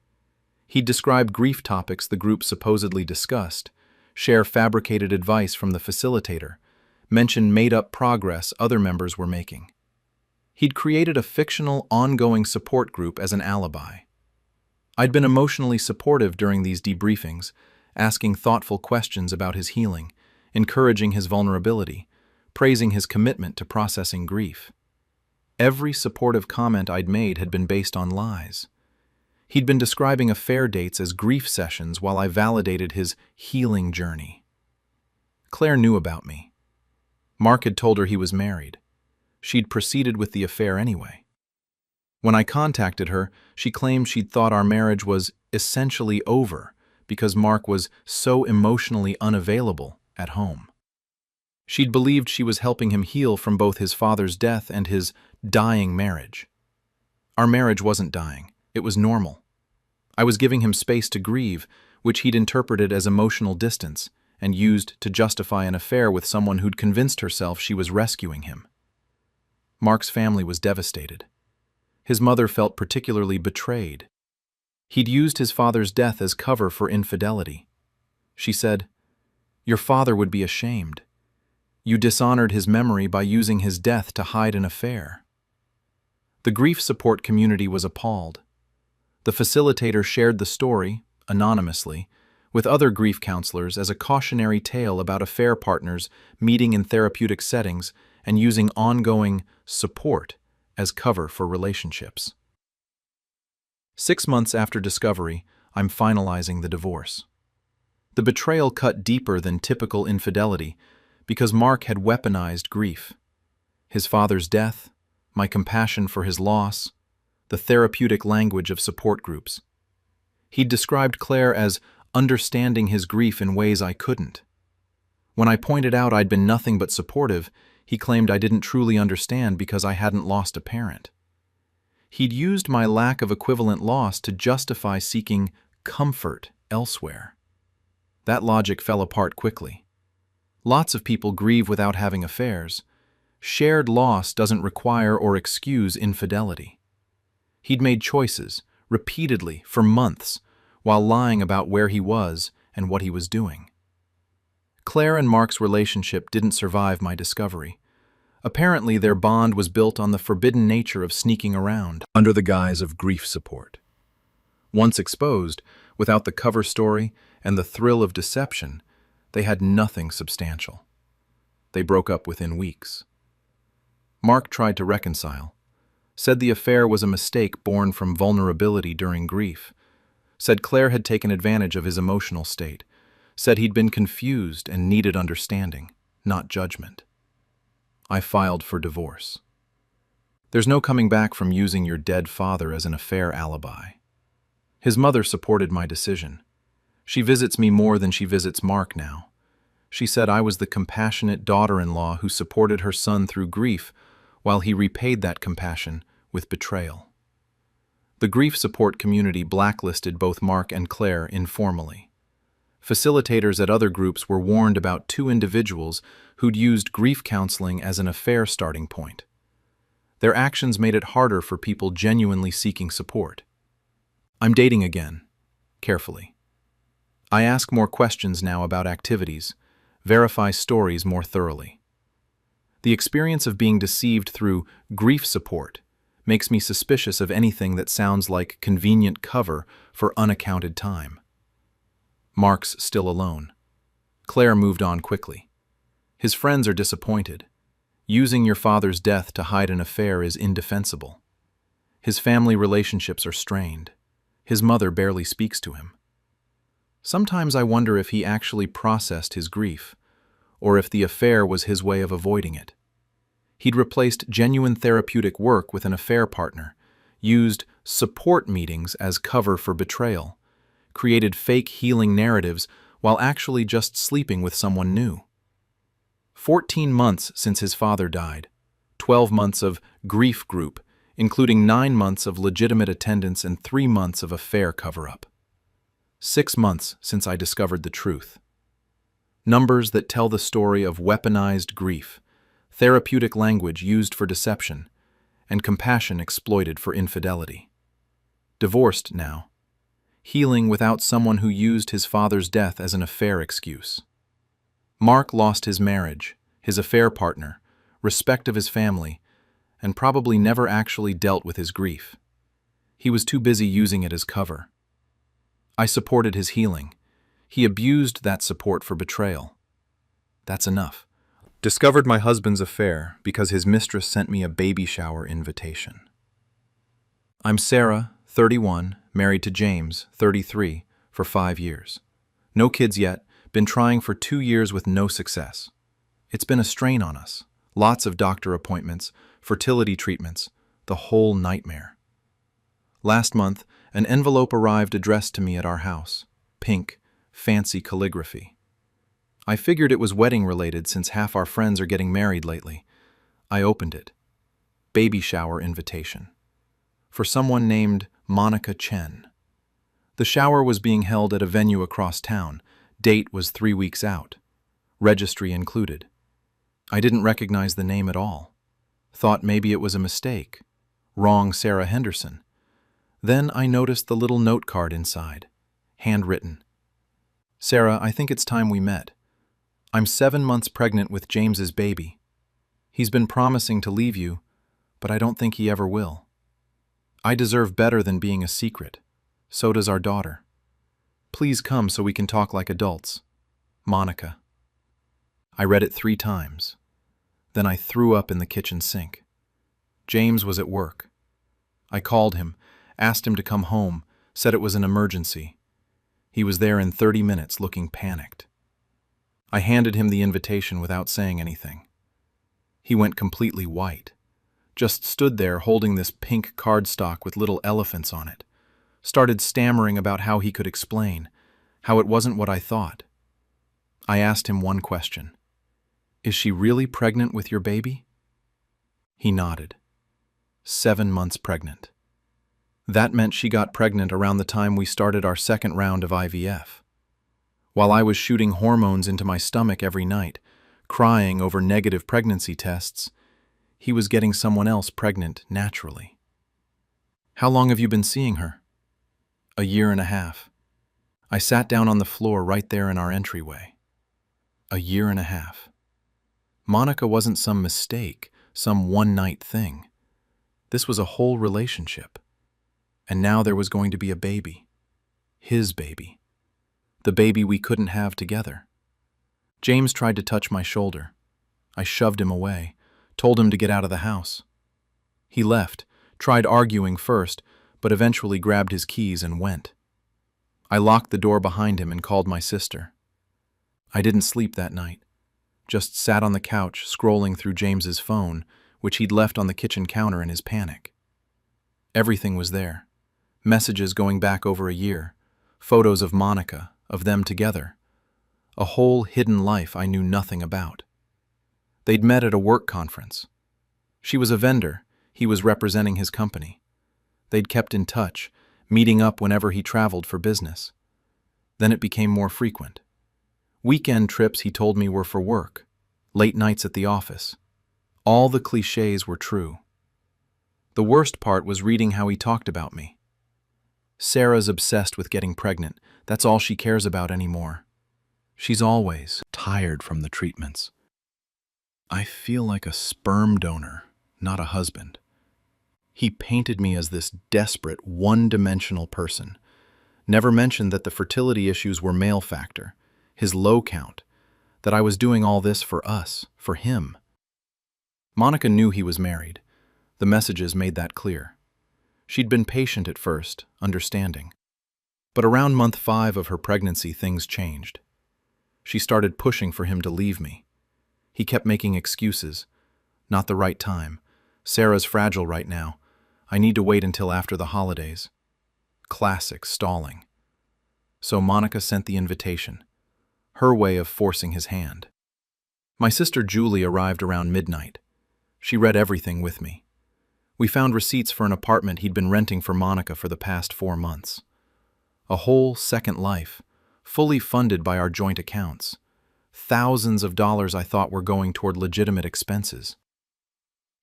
S1: He'd describe grief topics the group supposedly discussed, share fabricated advice from the facilitator, mention made-up progress other members were making. He'd created a fictional, ongoing support group as an alibi. I'd been emotionally supportive during these debriefings, asking thoughtful questions about his healing, encouraging his vulnerability, praising his commitment to processing grief. Every supportive comment I'd made had been based on lies. He'd been describing affair dates as grief sessions while I validated his healing journey. Claire knew about me. Mark had told her he was married. She'd proceeded with the affair anyway. When I contacted her, she claimed she'd thought our marriage was essentially over because Mark was so emotionally unavailable at home. She'd believed she was helping him heal from both his father's death and his dying marriage. Our marriage wasn't dying. It was normal. I was giving him space to grieve, which he'd interpreted as emotional distance and used to justify an affair with someone who'd convinced herself she was rescuing him. Mark's family was devastated. His mother felt particularly betrayed. He'd used his father's death as cover for infidelity. She said, "Your father would be ashamed. You dishonored his memory by using his death to hide an affair." The grief support community was appalled. The facilitator shared the story, anonymously, with other grief counselors as a cautionary tale about affair partners meeting in therapeutic settings and using ongoing support as cover for relationships. 6 months after discovery, I'm finalizing the divorce. The betrayal cut deeper than typical infidelity because Mark had weaponized grief. His father's death, my compassion for his loss, the therapeutic language of support groups. He'd described Claire as understanding his grief in ways I couldn't. When I pointed out I'd been nothing but supportive, he claimed I didn't truly understand because I hadn't lost a parent. He'd used my lack of equivalent loss to justify seeking comfort elsewhere. That logic fell apart quickly. Lots of people grieve without having affairs. Shared loss doesn't require or excuse infidelity. He'd made choices, repeatedly, for months, while lying about where he was and what he was doing. Claire and Mark's relationship didn't survive my discovery. Apparently, their bond was built on the forbidden nature of sneaking around under the guise of grief support. Once exposed, without the cover story and the thrill of deception, they had nothing substantial. They broke up within weeks. Mark tried to reconcile, said the affair was a mistake born from vulnerability during grief, said Claire had taken advantage of his emotional state, said he'd been confused and needed understanding, not judgment. I filed for divorce. There's no coming back from using your dead father as an affair alibi. His mother supported my decision. She visits me more than she visits Mark now. She said I was the compassionate daughter-in-law who supported her son through grief while he repaid that compassion with betrayal. The grief support community blacklisted both Mark and Claire informally. Facilitators at other groups were warned about 2 individuals who'd used grief counseling as an affair starting point. Their actions made it harder for people genuinely seeking support. I'm dating again, carefully. I ask more questions now about activities, verify stories more thoroughly. The experience of being deceived through grief support makes me suspicious of anything that sounds like convenient cover for unaccounted time. Mark's still alone.
S2: Claire moved on quickly. His friends are disappointed. Using your father's death to hide an affair is indefensible. His family relationships are strained. His mother barely speaks to him. Sometimes I wonder if he actually processed his grief, or if the affair was his way of avoiding it. He'd replaced genuine therapeutic work with an affair partner, used support meetings as cover for betrayal, created fake healing narratives while actually just sleeping with someone new. 14 months since his father died, 12 months of grief group, including 9 months of legitimate attendance and 3 months of affair cover-up. 6 months since I discovered the truth. Numbers that tell the story of weaponized grief, therapeutic language used for deception, and compassion exploited for infidelity. Divorced now. Healing without someone who used his father's death as an affair excuse. Mark lost his marriage, his affair partner, respect of his family, and probably never actually dealt with his grief. He was too busy using it as cover. I supported his healing. He abused that support for betrayal. That's enough. Discovered my husband's affair because his mistress sent me a baby shower invitation. I'm Sarah, 31, married to James, 33, for 5 years. No kids yet, been trying for 2 years with no success. It's been a strain on us. Lots of doctor appointments, fertility treatments, the whole nightmare. Last month, an envelope arrived addressed to me at our house. Pink, fancy calligraphy. I figured it was wedding-related since half our friends are getting married lately. I opened it. Baby shower invitation. For someone named Monica Chen. The shower was being held at a venue across town. Date was 3 weeks out. Registry included. I didn't recognize the name at all. Thought maybe it was a mistake. Wrong Sarah Henderson. Then I noticed the little note card inside. Handwritten. Sarah, I think it's time we met. I'm 7 months pregnant with James's baby. He's been promising to leave you, but I don't think he ever will. I deserve better than being a secret. So does our daughter. Please come so we can talk like adults. Monica. I read it 3 times. Then I threw up in the kitchen sink. James was at work. I called him, asked him to come home, said it was an emergency. He was there in 30 minutes looking panicked. I handed him the invitation without saying anything. He went completely white. Just stood there holding this pink cardstock with little elephants on it. Started stammering about how he could explain, how it wasn't what I thought. I asked him one question. Is she really pregnant with your baby? He nodded. 7 months pregnant. That meant she got pregnant around the time we started our second round of IVF. While I was shooting hormones into my stomach every night, crying over negative pregnancy tests, he was getting someone else pregnant naturally. How long have you been seeing her? 1.5 years. I sat down on the floor right there in our entryway. 1.5 years. Monica wasn't some mistake, some one-night thing. This was a whole relationship. And now there was going to be a baby. His baby. The baby we couldn't have together. James tried to touch my shoulder. I shoved him away, told him to get out of the house. He left, tried arguing first, but eventually grabbed his keys and went. I locked the door behind him and called my sister. I didn't sleep that night. Just sat on the couch scrolling through James's phone, which he'd left on the kitchen counter in his panic. Everything was there. Messages going back over 1 year. Photos of Monica, of them together. A whole hidden life I knew nothing about. They'd met at a work conference. She was a vendor. He was representing his company. They'd kept in touch, meeting up whenever he traveled for business. Then it became more frequent. Weekend trips, he told me, were for work. Late nights at the office. All the cliches were true. The worst part was reading how he talked about me. Sarah's obsessed with getting pregnant. That's all she cares about anymore. She's always tired from the treatments. I feel like a sperm donor, not a husband. He painted me as this desperate, one-dimensional person. Never mentioned that the fertility issues were male factor, his low count,
S1: that I was doing all this for us, for him. Monica knew he was married. The messages made that clear. She'd been patient at first, understanding. But around month 5 of her pregnancy, things changed. She started pushing for him to leave me. He kept making excuses. Not the right time. Sarah's fragile right now. I need to wait until after the holidays. Classic stalling. So Monica sent the invitation, her way of forcing his hand. My sister Julie arrived around midnight. She read everything with me. We found receipts for an apartment he'd been renting for Monica for the past 4 months. A whole second life, fully funded by our joint accounts. Thousands of dollars I thought were going toward legitimate expenses.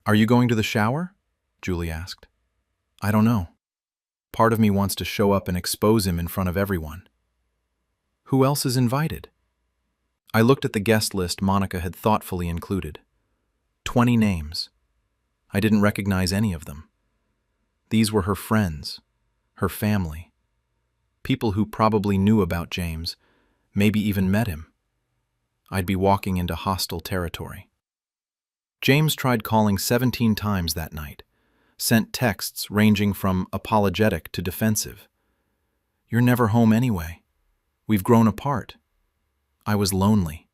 S1: "Are you going to the shower?" Julie asked. "I don't know. Part of me wants to show up and expose him in front of everyone." "Who else is invited?" I looked at the guest list Monica had thoughtfully included. 20 names. I didn't recognize any of them. These were her friends, her family, people who probably knew about James, maybe even met him. I'd be walking into hostile territory. James tried calling 17 times that night, sent texts ranging from apologetic to defensive. "You're never home anyway. We've grown apart." I was lonely.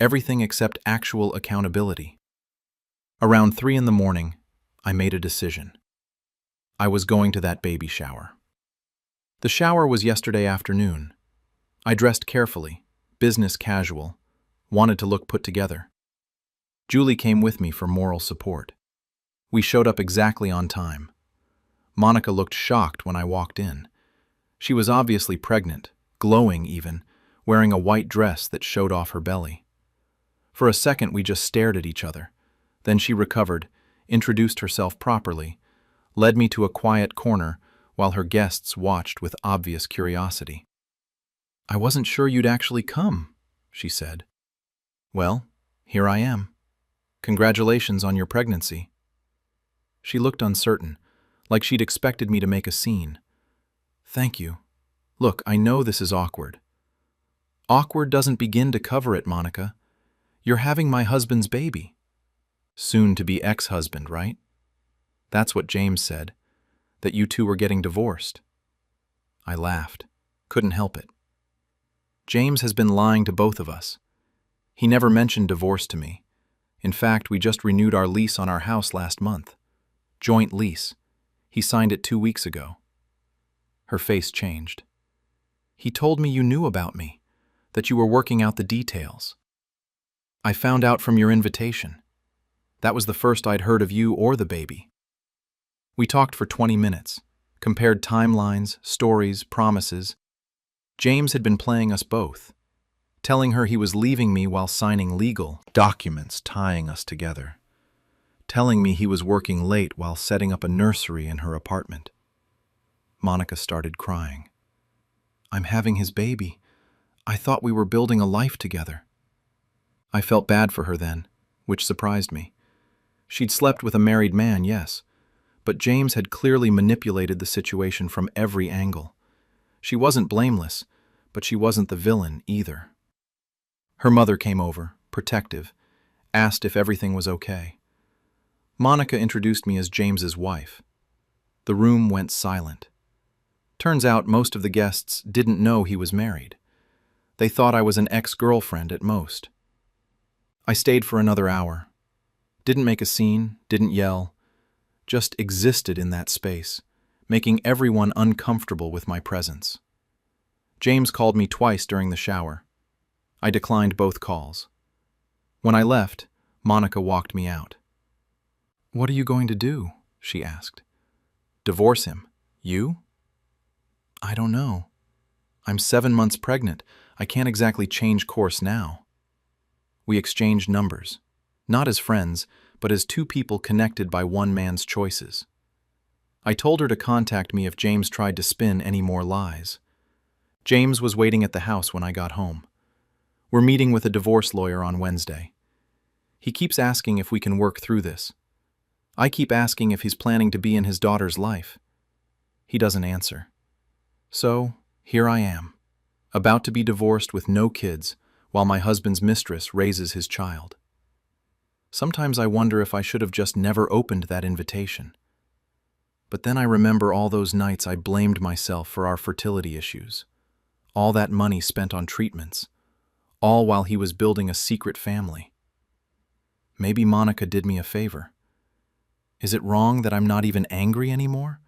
S1: Everything except actual accountability. Around 3 in the morning, I made a decision. I was going to that baby shower. The shower was yesterday afternoon. I dressed carefully, business casual, wanted to look put together. Julie came with me for moral support. We showed up exactly on time. Monica looked shocked when I walked in. She was obviously pregnant, glowing even, wearing a white dress that showed off her belly. For a second we just stared at each other. Then she recovered, introduced herself properly, led me to a quiet corner while her guests watched with obvious curiosity. "I wasn't sure you'd actually come," she said. "Well, here I am. Congratulations on your pregnancy." She looked uncertain, like she'd expected me to make a scene. "Thank you. Look, I know this is awkward." "Awkward doesn't begin to cover it, Monica. You're having my husband's baby." Soon-to-be ex-husband, right? That's what James said, that you two were getting divorced. I laughed. Couldn't help it. James has been lying to both of us. He never mentioned divorce to me. In fact, we just renewed our lease on our house last month. Joint lease. He signed it 2 weeks ago. Her face changed. "He told me you knew about me, that you were working out the details. I found out from your invitation. That was the first I'd heard of you or the baby." We talked for 20 minutes, compared timelines, stories, promises. James had been playing us both, telling her he was leaving me while signing legal documents tying us together, telling me he was working late while setting up a nursery in her apartment. Monica started crying. "I'm having his baby. I thought we were building a life together." I felt bad for her then, which surprised me. She'd slept with a married man, yes, but James had clearly manipulated the situation from every angle. She wasn't blameless, but she wasn't the villain either. Her mother came over, protective, asked if everything was okay. Monica introduced me as James's wife. The room went silent. Turns out most of the guests didn't know he was married. They thought I was an ex-girlfriend at most. I stayed for another hour. Didn't make a scene, didn't yell, just existed in that space, making everyone uncomfortable with my presence. James called me twice during the shower. I declined both calls. When I left, Monica walked me out. "What are you going to do?" she asked. "Divorce him. You?" "I don't know. I'm 7 months pregnant. I can't exactly change course now." We exchanged numbers. Not as friends, but as two people connected by one man's choices. I told her to contact me if James tried to spin any more lies. James was waiting at the house when I got home. We're meeting with a divorce lawyer on Wednesday. He keeps asking if we can work through this. I keep asking if he's planning to be in his daughter's life. He doesn't answer. So, here I am, about to be divorced with no kids, while my husband's mistress raises his child. Sometimes I wonder if I should have just never opened that invitation. But then I remember all those nights I blamed myself for our fertility issues, all that money spent on treatments, all while he was building a secret family. Maybe Monica did me a favor. Is it wrong that I'm not even angry anymore?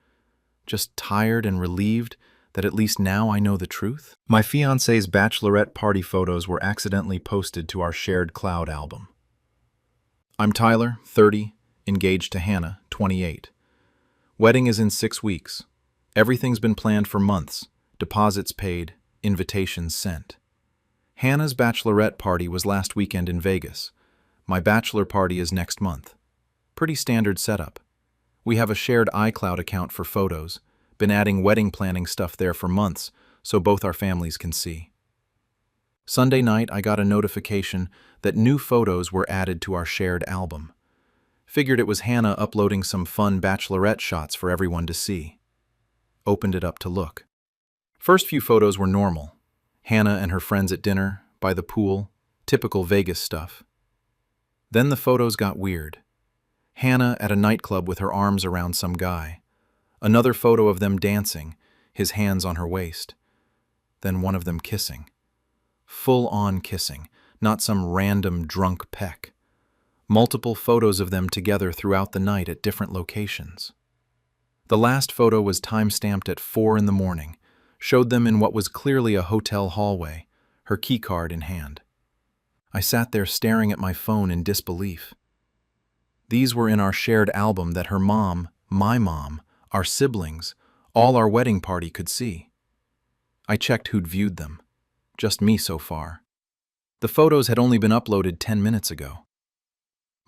S1: Just tired and relieved that at least now I know the truth? My fiancé's bachelorette party photos were accidentally posted to our shared cloud album. I'm Tyler, 30, engaged to Hannah, 28. Wedding is in 6 weeks. Everything's been planned for months, deposits paid, invitations sent. Hannah's bachelorette party was last weekend in Vegas. My bachelor party is next month. Pretty standard setup. We have a shared iCloud account for photos, been adding wedding planning stuff there for months so both our families can see. Sunday night, I got a notification that new photos were added to our shared album. Figured it was Hannah uploading some fun bachelorette shots for everyone to see. Opened it up to look. First few photos were normal. Hannah and her friends at dinner, by the pool, typical Vegas stuff. Then the photos got weird. Hannah at a nightclub with her arms around some guy. Another photo of them dancing, his hands on her waist. Then one of them kissing. Full-on kissing, not some random drunk peck. Multiple photos of them together throughout the night at different locations. The last photo was time-stamped at 4 in the morning, showed them in what was clearly a hotel hallway, her keycard in hand. I sat there staring at my phone in disbelief. These were in our shared album that her mom, my mom, our siblings, all our wedding party could see. I checked who'd viewed them. Just me so far. The photos had only been uploaded 10 minutes ago.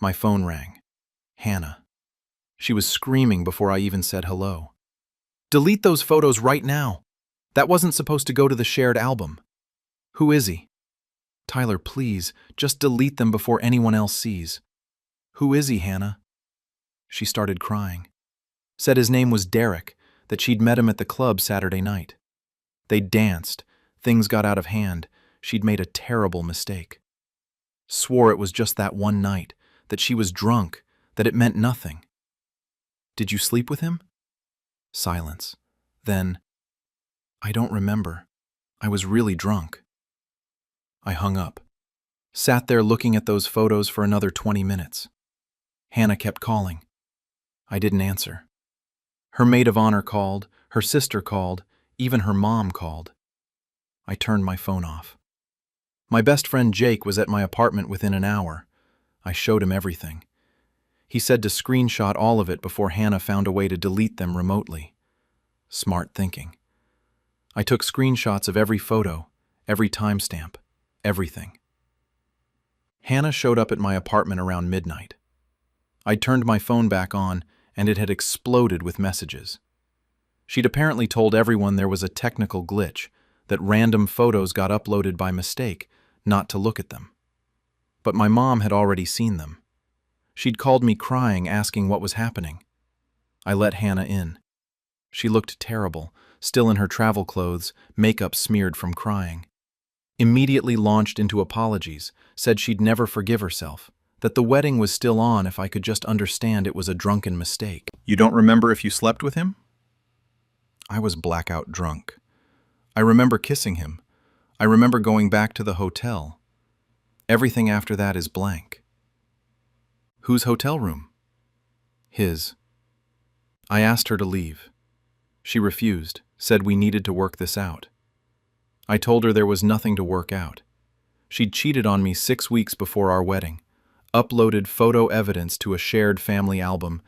S1: My phone rang. Hannah. She was screaming before I even said hello. "Delete those photos right now. That wasn't supposed to go to the shared album. Who is he? Tyler, please, just delete them before anyone else sees. Who is he, Hannah?" She started crying. Said his name was Derek, that she'd met him at the club Saturday night. They danced. Things got out of hand. She'd made a terrible mistake. Swore it was just that one night, that she was drunk, that it meant nothing. "Did you sleep with him?" Silence. Then, "I don't remember. I was really drunk." I hung up. Sat there looking at those photos for another 20 minutes. Hannah kept calling. I didn't answer. Her maid of honor called, her sister called, even her mom called. I turned my phone off. My best friend Jake was at my apartment within an hour. I showed him everything. He said to screenshot all of it before Hannah found a way to delete them remotely. Smart thinking. I took screenshots of every photo, every timestamp, everything. Hannah showed up at my apartment around midnight. I turned my phone back on, and it had exploded with messages. She'd apparently told everyone there was a technical glitch, that random photos got uploaded by mistake, not to look at them. But my mom had already seen them. She'd called me crying, asking what was happening. I let Hannah in. She looked terrible, still in her travel clothes, makeup smeared from crying. Immediately launched into apologies, said she'd never forgive herself, that the wedding was still on if I could just understand it was a drunken mistake. "You don't remember if you slept with him?" I was blackout drunk. I remember kissing him. I remember going back to the hotel. Everything after that is blank. Whose hotel room? His. I asked her to leave. She refused, said we needed to work this out. I told her there was nothing to work out. She'd cheated on me 6 weeks before our wedding, uploaded photo evidence to a shared family album,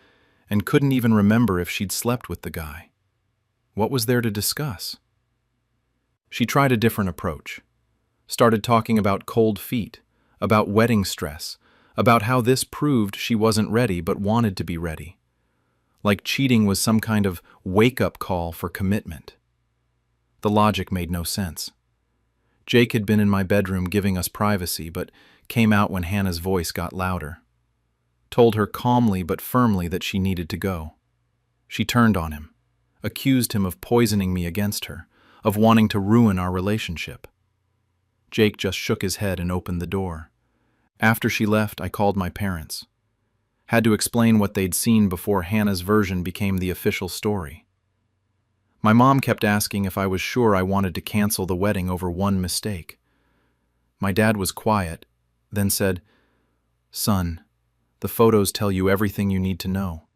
S1: and couldn't even remember if she'd slept with the guy. What was there to discuss? She tried a different approach. Started talking about cold feet, about wedding stress, about how this proved she wasn't ready but wanted to be ready. Like cheating was some kind of wake-up call for commitment. The logic made no sense. Jake had been in my bedroom giving us privacy, but came out when Hannah's voice got louder. Told her calmly but firmly that she needed to go. She turned on him, accused him of poisoning me against her, of wanting to ruin our relationship.
S2: Jake just shook his head and opened the door. After she left, I called my parents. Had to explain what they'd seen before Hannah's version became the official story. My mom kept asking if I was sure I wanted to cancel the wedding over one mistake. My dad was quiet, then said, "Son, the photos tell you everything you need to know."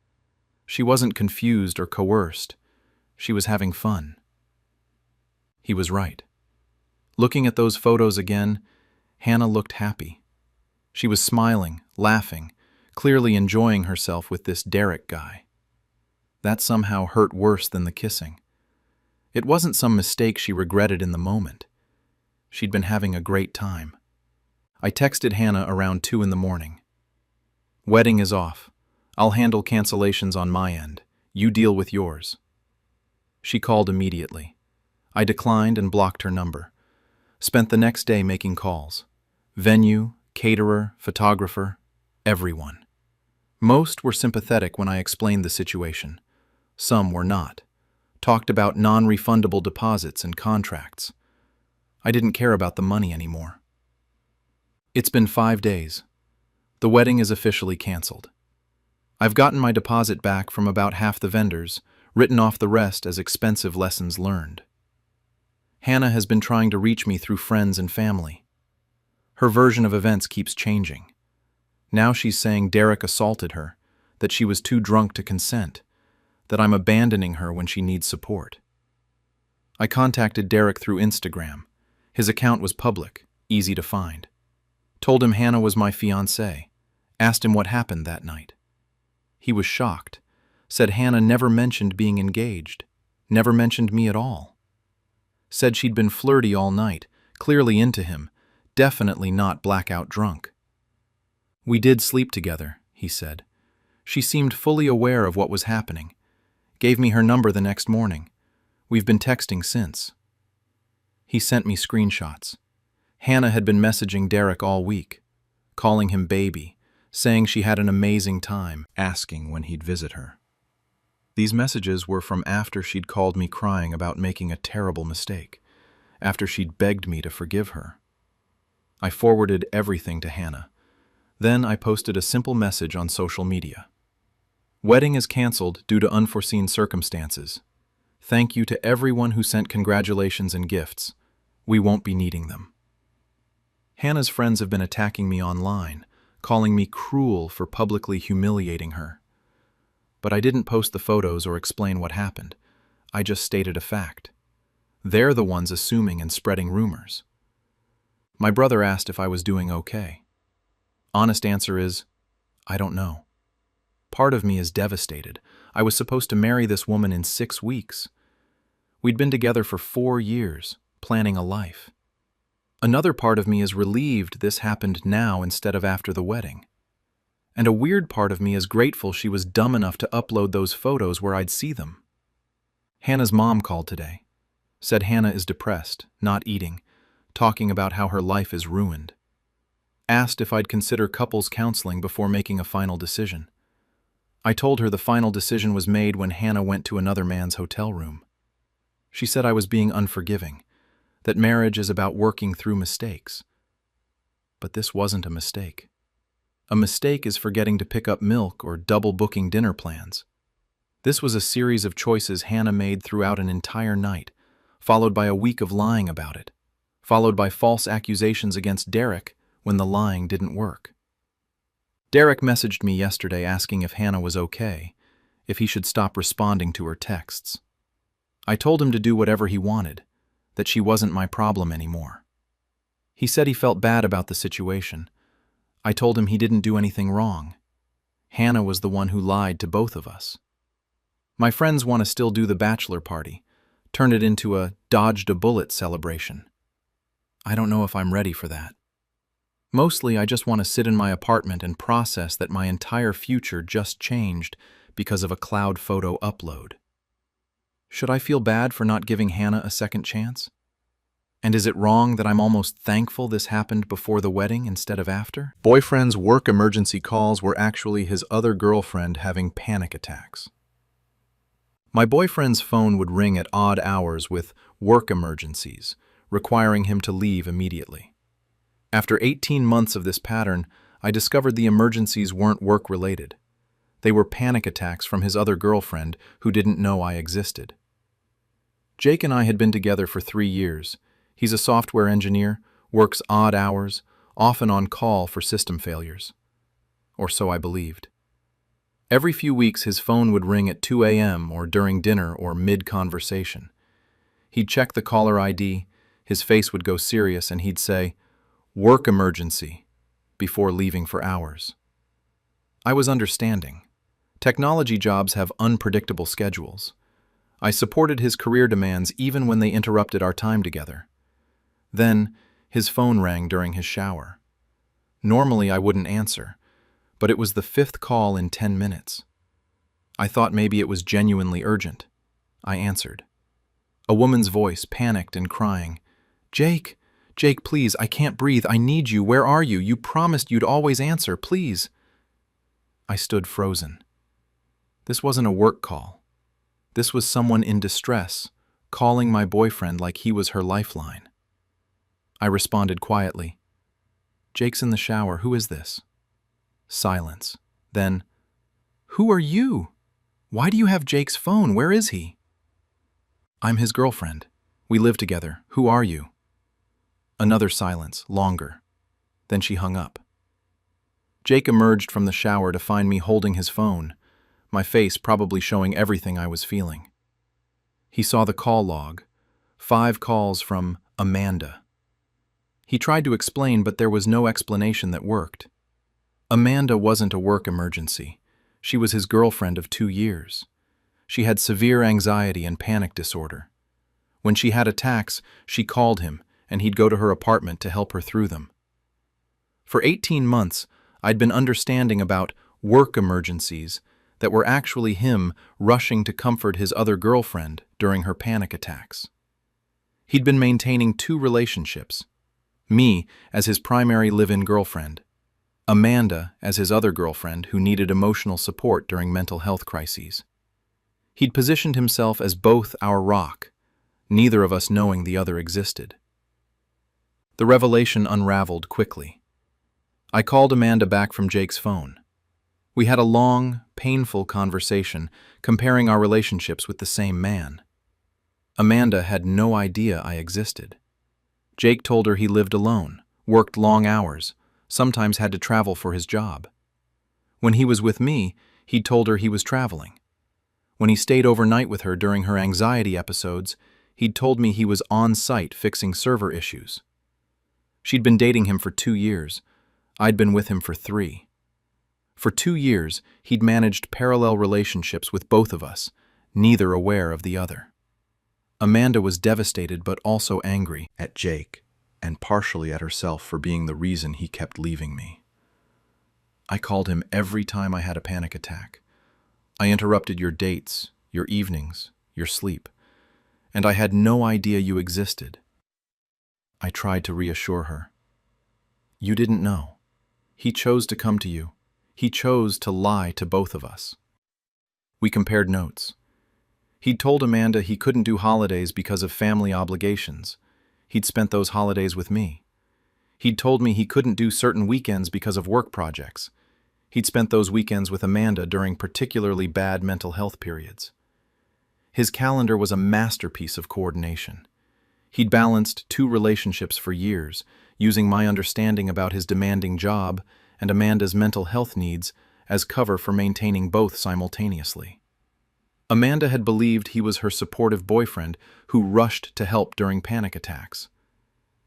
S2: She wasn't confused or coerced. She was having fun. He was right. Looking at those photos again, Hannah looked happy. She was smiling, laughing, clearly enjoying herself with this Derek guy. That somehow hurt worse than the kissing. It wasn't some mistake she regretted in the moment. She'd been having a great time. I texted Hannah around 2 in the morning. "Wedding is off. I'll handle cancellations on my end. You deal with yours." She called immediately. I declined and blocked her number. Spent the next day making calls. Venue, caterer, photographer, everyone. Most were sympathetic when I explained the situation. Some were not. Talked about non-refundable deposits and contracts. I didn't care about the money anymore. It's been 5 days. The wedding is officially canceled. I've gotten my deposit back from about half the vendors, written off the rest as expensive lessons learned. Hannah has been trying to reach me through friends and family. Her version of events keeps changing. Now she's saying Derek assaulted her, that she was too drunk to consent, that I'm abandoning her when she needs support. I contacted Derek through Instagram. His account was public, easy to find. Told him Hannah was my fiancée, asked him what happened that night. He was shocked, said Hannah never mentioned being engaged, never mentioned me at all. Said she'd been flirty all night, clearly into him, definitely not blackout drunk. "We did sleep together," he said. "She seemed fully aware of what was happening. Gave me her number the next morning. We've been texting since." He sent me screenshots. Hannah had been messaging Derek all week, calling him baby, saying she had an amazing time, asking when he'd visit her. These messages were from after she'd called me crying about making a terrible mistake, after she'd begged me to forgive her. I forwarded everything to Hannah. Then I posted a simple message on social media. "Wedding is canceled due to unforeseen circumstances. Thank you to everyone who sent congratulations and gifts. We won't be needing them." Hannah's friends have been attacking me online, calling me cruel for publicly humiliating her. But I didn't post the photos or explain what happened. I just stated a fact. They're the ones assuming and spreading rumors. My brother asked if I was doing okay. Honest answer is, I don't know. Part of me is devastated. I was supposed to marry this woman in 6 weeks. We'd been together for 4 years, planning a life. Another part of me is relieved this happened now instead of after the wedding. And a weird part of me is grateful she was dumb enough to upload those photos where I'd see them. Hannah's mom called today. Said Hannah is depressed, not eating, talking about how her life is ruined. Asked if I'd consider couples counseling before making a final decision. I told her the final decision was made when Hannah went to another man's hotel room. She said I was being unforgiving, that marriage is about working through mistakes. But this wasn't a mistake. A mistake is forgetting to pick up milk or double booking dinner plans. This was a series of choices Hannah made throughout an entire night, followed by a week of lying about it, followed by false accusations against Derek when the lying didn't work. Derek messaged me yesterday asking if Hannah was okay, if he should stop responding to her texts. I told him to do whatever he wanted, that she wasn't my problem anymore. He said he felt bad about the situation. I told him he didn't do anything wrong. Hannah was the one who lied to both of us. My friends want to still do the bachelor party, turn it into a dodged a bullet celebration. I don't know if I'm ready for that. Mostly, I just want to sit in my apartment and process that my entire future just changed because of a cloud photo upload. Should I feel bad for not giving Hannah a second chance? And is it wrong that I'm almost thankful this happened before the wedding instead of after? Boyfriend's work emergency calls were actually his other girlfriend having panic attacks. My boyfriend's phone would ring at odd hours with work emergencies,
S1: requiring him to leave immediately. After 18 months of this pattern, I discovered the emergencies weren't work-related. They were panic attacks from his other girlfriend who didn't know I existed. Jake and I had been together for 3 years. He's a software engineer, works odd hours, often on call for system failures. Or so I believed. Every few weeks his phone would ring at 2 a.m. or during dinner or mid-conversation. He'd check the caller ID, his face would go serious, and he'd say, "Work emergency," before leaving for hours. I was understanding. Technology jobs have unpredictable schedules. I supported his career demands even when they interrupted our time together. Then, his phone rang during his shower. Normally I wouldn't answer, but it was the 5th call in 10 minutes. I thought maybe it was genuinely urgent. I answered. A woman's voice, panicked and crying, "Jake, Jake, please, I can't breathe. I need you. Where are you? You promised you'd always answer, please." I stood frozen. This wasn't a work call. This was someone in distress, calling my boyfriend like he was her lifeline. I responded quietly, "Jake's in the shower. Who is this?" Silence. Then, "Who are you? Why do you have Jake's phone? Where is he?" "I'm his girlfriend. We live together. Who are you?" Another silence, longer. Then she hung up. Jake emerged from the shower to find me holding his phone, my face probably showing everything I was feeling. He saw the call log, 5 calls from Amanda. He tried to explain, but there was no explanation that worked. Amanda wasn't a work emergency. She was his girlfriend of 2 years. She had severe anxiety and panic disorder. When she had attacks, she called him, and he'd go to her apartment to help her through them. For 18 months, I'd been understanding about work emergencies that were actually him rushing to comfort his other girlfriend during her panic attacks. He'd been maintaining 2 relationships, me as his primary live-in girlfriend, Amanda as his other girlfriend who needed emotional support during mental health crises. He'd positioned himself as both our rock, neither of us knowing the other existed. The revelation unraveled quickly. I called Amanda back from Jake's phone. We had a long, painful conversation comparing our relationships with the same man. Amanda had no idea I existed. Jake told her he lived alone, worked long hours, sometimes had to travel for his job. When he was with me, he told her he was traveling. When he stayed overnight with her during her anxiety episodes, he'd told me he was on site fixing server issues. She'd been dating him for 2 years. I'd been with him for 3. For 2 years, he'd managed parallel relationships with both of us, neither aware of the other. Amanda was devastated but also angry at Jake and partially at herself for being the reason he kept leaving me. I called him every time I had a panic attack. I interrupted your dates, your evenings, your sleep, and I had no idea you existed. I tried to reassure her. You didn't know. He chose to come to you. He chose to lie to both of us. We compared notes. He'd told Amanda he couldn't do holidays because of family obligations. He'd spent those holidays with me. He'd told me he couldn't do certain weekends because of work projects. He'd spent those weekends with Amanda during particularly bad mental health periods. His calendar was a masterpiece of coordination. He'd balanced 2 relationships for years, using my understanding about his demanding job and Amanda's mental health needs as cover for maintaining both simultaneously. Amanda had believed he was her supportive boyfriend who rushed to help during panic attacks.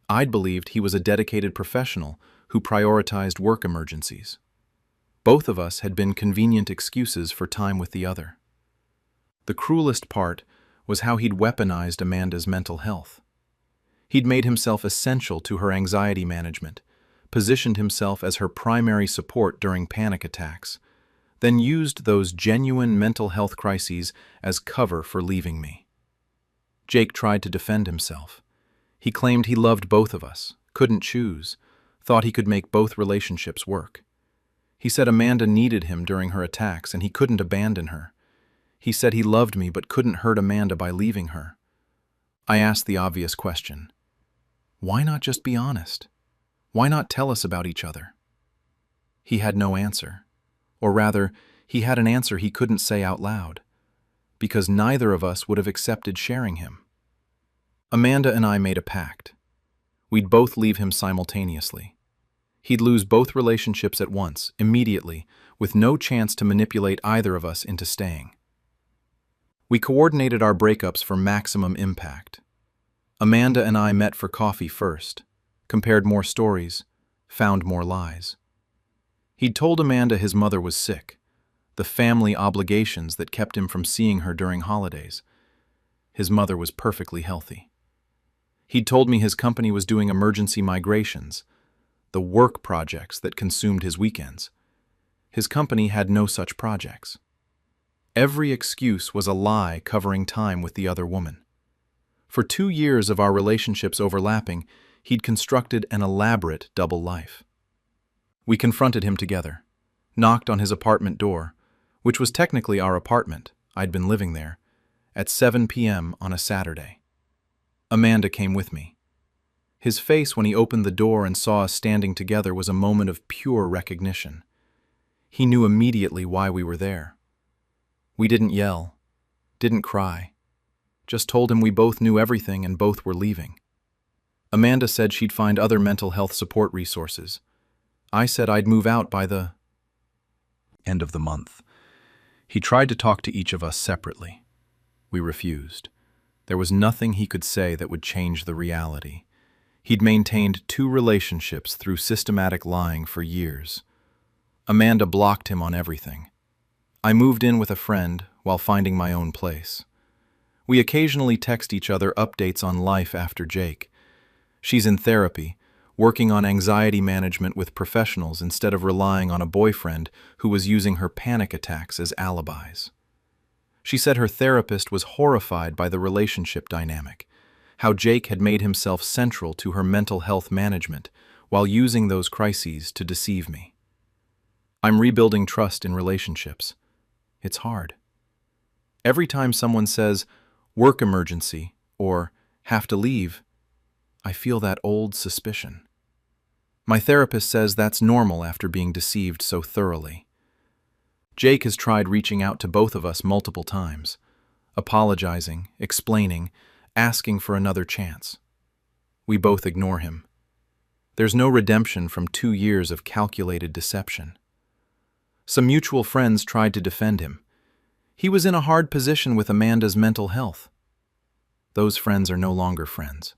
S1: I'd believed he was a dedicated professional who prioritized work emergencies. Both of us had been convenient excuses for time with the other. The cruelest part was how he'd weaponized Amanda's mental health. He'd made himself essential to her anxiety management, positioned himself as her primary support during panic attacks, then used those genuine mental health crises as cover for leaving me. Jake tried to defend himself. He claimed he loved both of us, couldn't choose, thought he could make both relationships work. He said Amanda needed him during her attacks and he couldn't abandon her. He said he loved me but couldn't hurt Amanda by leaving her. I asked the obvious question. Why not just be honest? Why not tell us about each other? He had no answer. Or rather, he had an answer he couldn't say out loud, because neither of us would have accepted sharing him. Amanda and I made a pact. We'd both leave him simultaneously. He'd lose both relationships at once, immediately, with no chance to manipulate either of us into staying. We coordinated our breakups for maximum impact. Amanda and I met for coffee first, compared more stories, found more lies. He'd told Amanda his mother was sick, the family obligations that kept him from seeing her during holidays. His mother was perfectly healthy. He'd told me his company was doing emergency migrations, the work projects that consumed his weekends. His company had no such projects. Every excuse was a lie covering time with the other woman. For 2 years of our relationships overlapping, he'd constructed an elaborate double life. We confronted him together, knocked on his apartment door, which was technically our apartment, I'd been living there, at 7 p.m. on a Saturday. Amanda came with me. His face when he opened the door and saw us standing together was a moment of pure recognition. He knew immediately why we were there. We didn't yell, didn't cry, just told him we both knew everything and both were leaving. Amanda said she'd find other mental health support resources. I said I'd move out by the end of the month. He tried to talk to each of us separately. We refused. There was nothing he could say that would change the reality. He'd maintained 2 relationships through systematic lying for years. Amanda blocked him on everything. I moved in with a friend while finding my own place. We occasionally text each other updates on life after Jake. She's in therapy, working on anxiety management with professionals instead of relying on a boyfriend who was using her panic attacks as alibis. She said her therapist was horrified by the relationship dynamic, how Jake had made himself central to her mental health management while using those crises to deceive me. I'm rebuilding trust in relationships. It's hard. Every time someone says, "work emergency," or "have to leave," I feel that old suspicion. My therapist says that's normal after being deceived so thoroughly. Jake has tried reaching out to both of us multiple times, apologizing, explaining, asking for another chance. We both ignore him. There's no redemption from 2 years of calculated deception. Some mutual friends tried to defend him. He was in a hard position with Amanda's mental health. Those friends are no longer friends.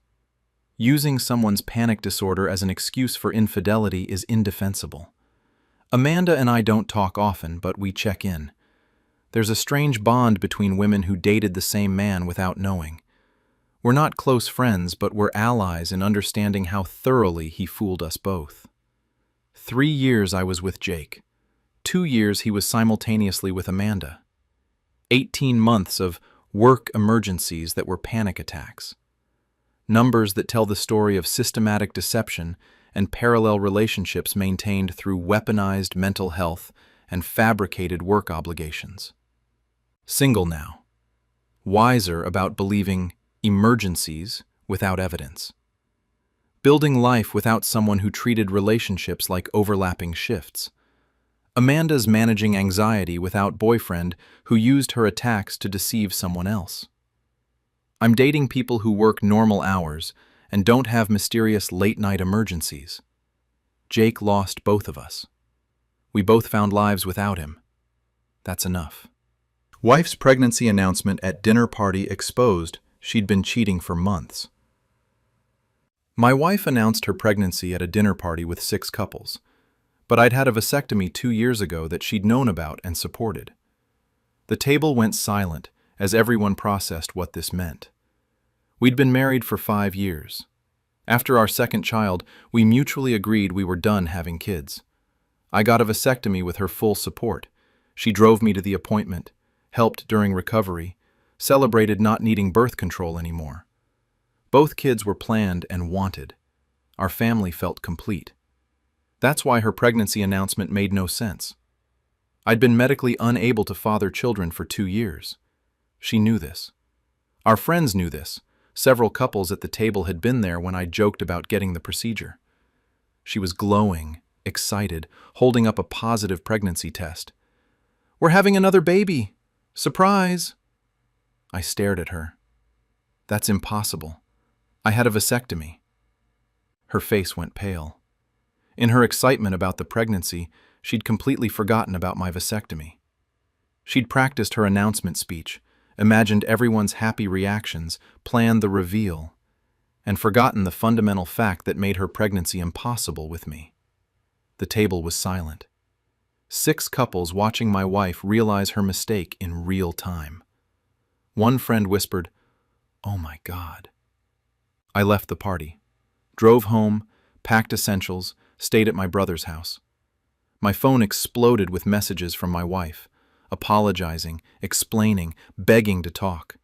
S1: Using someone's panic disorder as an excuse for infidelity is indefensible. Amanda and I don't talk often, but we check in. There's a strange bond between women who dated the same man without knowing. We're not close friends, but we're allies in understanding how thoroughly he fooled us both. 3 years I was with Jake. 2 years he was simultaneously with Amanda. 18 months of work emergencies that were panic attacks. Numbers that tell the story of systematic deception and parallel relationships maintained through weaponized mental health and fabricated work obligations. Single now. Wiser about believing emergencies without evidence. Building life without someone who treated relationships like overlapping shifts. Amanda's managing anxiety without boyfriend who used her attacks to deceive someone else. I'm dating people who work normal hours and don't have mysterious late-night emergencies. Jake lost both of us. We both found lives without him. That's enough. Wife's pregnancy announcement at dinner party exposed she'd been cheating for months. My wife announced her pregnancy at a dinner party with 6 couples, but I'd had a vasectomy 2 years ago that she'd known about and supported. The table went silent as everyone processed what this meant. We'd been married for 5 years. After our second child, we mutually agreed we were done having kids. I got a vasectomy with her full support. She drove me to the appointment, helped during recovery, celebrated not needing birth control anymore. Both kids were planned and wanted. Our family felt complete. That's why her pregnancy announcement made no sense. I'd been medically unable to father children for 2 years. She knew this. Our friends knew this, Several couples at the table had been there when I joked about getting the procedure. She was glowing, excited, holding up a positive pregnancy test. "We're having another baby! Surprise!" I stared at her. "That's impossible. I had a vasectomy." Her face went pale. In her excitement about the pregnancy, she'd completely forgotten about my vasectomy. She'd practiced her announcement speech, imagined everyone's happy reactions, planned the reveal, and forgotten the fundamental fact that made her pregnancy impossible with me. The table was silent. 6 couples watching my wife realize her mistake in real time. One friend whispered, "Oh my God." I left the party, drove home, packed essentials, stayed at my brother's house. My phone exploded with messages from my wife, apologizing, explaining, begging to talk.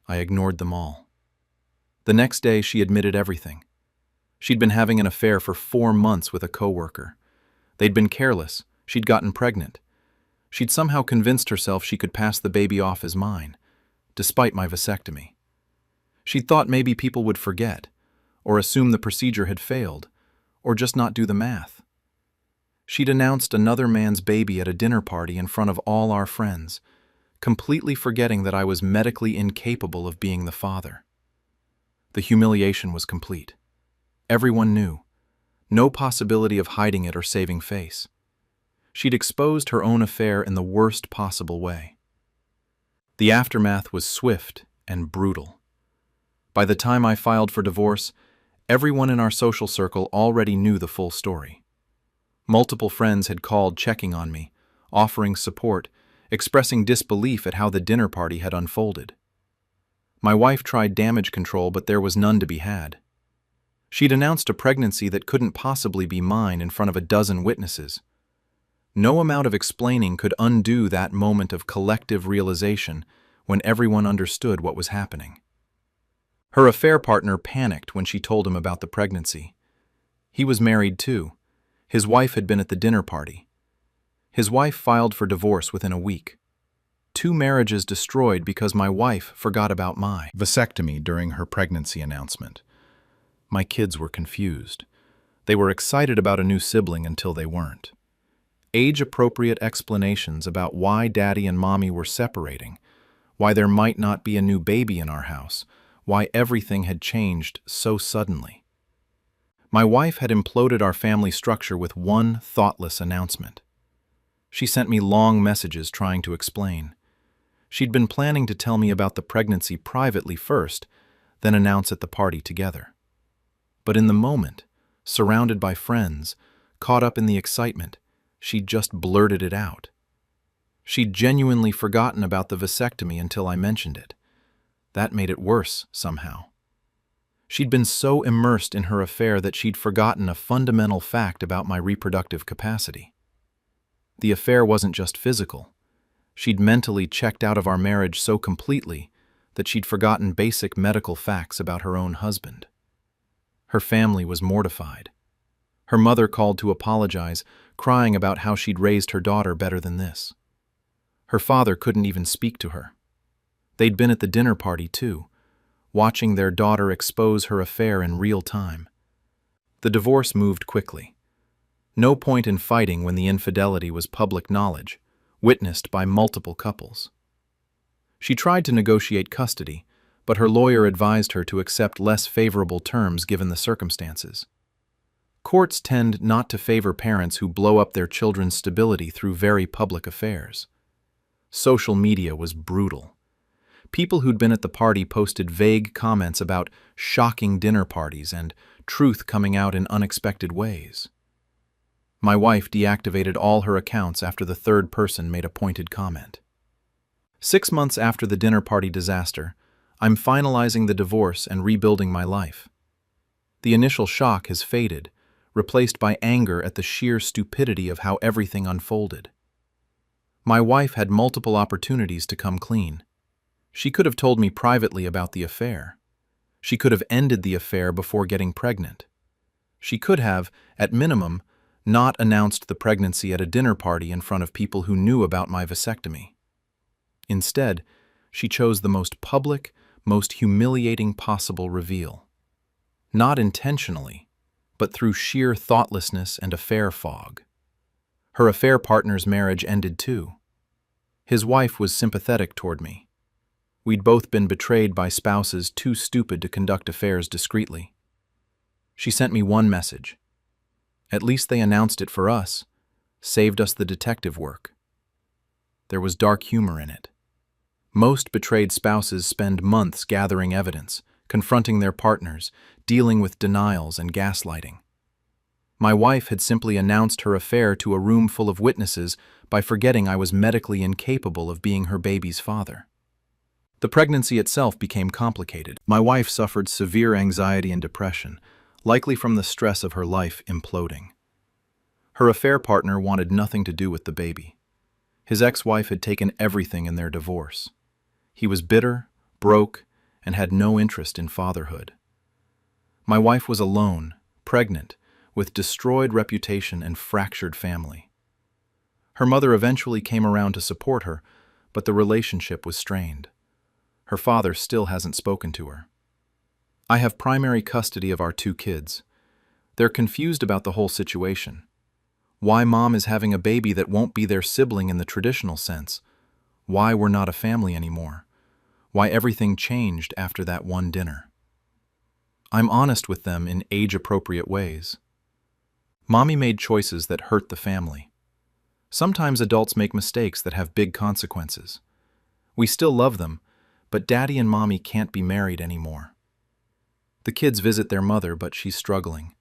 S1: I ignored them all. The next day, she admitted everything. She'd been having an affair for 4 months with a coworker. They'd been careless. She'd gotten pregnant. She'd somehow convinced herself she could pass the baby off as mine, despite my vasectomy. She'd thought maybe people would forget, or assume the procedure had failed, or just not do the math. She'd announced another man's baby at a dinner party in front of all our friends, completely forgetting that I was medically incapable of being the father. The humiliation was complete. Everyone knew. No possibility of hiding it or saving face. She'd exposed her own affair in the worst possible way. The aftermath was swift and brutal. By the time I filed for divorce, everyone in our social circle already knew the full story. Multiple friends had called checking on me, offering support, expressing disbelief at how the dinner party had unfolded. My wife tried damage control, but there was none to be had. She'd announced a pregnancy that couldn't possibly be mine in front of a dozen witnesses. No amount of explaining could undo that moment of collective realization when everyone understood what was happening. Her affair partner panicked when she told him about the pregnancy. He was married too. His wife had been at the dinner party. His wife filed for divorce within a week. 2 marriages destroyed because my wife forgot about my vasectomy during her pregnancy announcement. My kids were confused. They were excited about a new sibling until they weren't. Age-appropriate explanations about why Daddy and Mommy were separating, why there might not be a new baby in our house, why everything had changed so suddenly. My wife had imploded our family structure with one thoughtless announcement. She sent me long messages trying to explain. She'd been planning to tell me about the pregnancy privately first, then announce at the party together. But in the moment, surrounded by friends, caught up in the excitement, she'd just blurted it out. She'd genuinely forgotten about the vasectomy until I mentioned it. That made it worse, somehow. She'd been so immersed in her affair that she'd forgotten a fundamental fact about my reproductive capacity. The affair wasn't just physical. She'd mentally checked out of our marriage so completely that she'd forgotten basic medical facts about her own husband. Her family was mortified. Her mother called to apologize, crying about how she'd raised her daughter better than this. Her father couldn't even speak to her. They'd been at the dinner party too, watching their daughter expose her affair in real time. The divorce moved quickly. No point in fighting when the infidelity was public knowledge, witnessed by multiple couples. She tried to negotiate custody, but her lawyer advised her to accept less favorable terms given the circumstances. Courts tend not to favor parents who blow up their children's stability through very public affairs. Social media was brutal. People who'd been at the party posted vague comments about shocking dinner parties and truth coming out in unexpected ways. My wife deactivated all her accounts after the third person made a pointed comment. 6 months after the dinner party disaster, I'm finalizing the divorce and rebuilding my life. The initial shock has faded, replaced by anger at the sheer stupidity of how everything unfolded. My wife had multiple opportunities to come clean. She could have told me privately about the affair. She could have ended the affair before getting pregnant. She could have, at minimum, not announced the pregnancy at a dinner party in front of people who knew about my vasectomy. Instead, she chose the most public,
S2: most humiliating possible reveal. Not intentionally, but through sheer thoughtlessness and affair fog. Her affair partner's marriage ended too. His wife was sympathetic toward me. We'd both been betrayed by spouses too stupid to conduct affairs discreetly. She sent me one message. At least they announced it for us, saved us the detective work. There was dark humor in it. Most betrayed spouses spend months gathering evidence, confronting their partners, dealing with denials and gaslighting. My wife had simply announced her affair to a room full of witnesses by forgetting I was medically incapable of being her baby's father. The pregnancy itself became complicated. My wife suffered severe anxiety and depression, likely from the stress of her life imploding. Her affair partner wanted nothing to do with the baby. His ex-wife had taken everything in their divorce. He was bitter, broke, and had no interest in fatherhood. My wife was alone, pregnant, with destroyed reputation and fractured family. Her mother eventually came around to support her, but the relationship was strained. Her father still hasn't spoken to her. I have primary custody of our 2 kids. They're confused about the whole situation. Why mom is having a baby that won't be their sibling in the traditional sense. Why we're not a family anymore. Why everything changed after that one dinner. I'm honest with them in age-appropriate ways. Mommy made choices that hurt the family. Sometimes adults make mistakes that have big consequences. We still love them, but Daddy and Mommy can't be married anymore. The kids visit their mother, but she's struggling.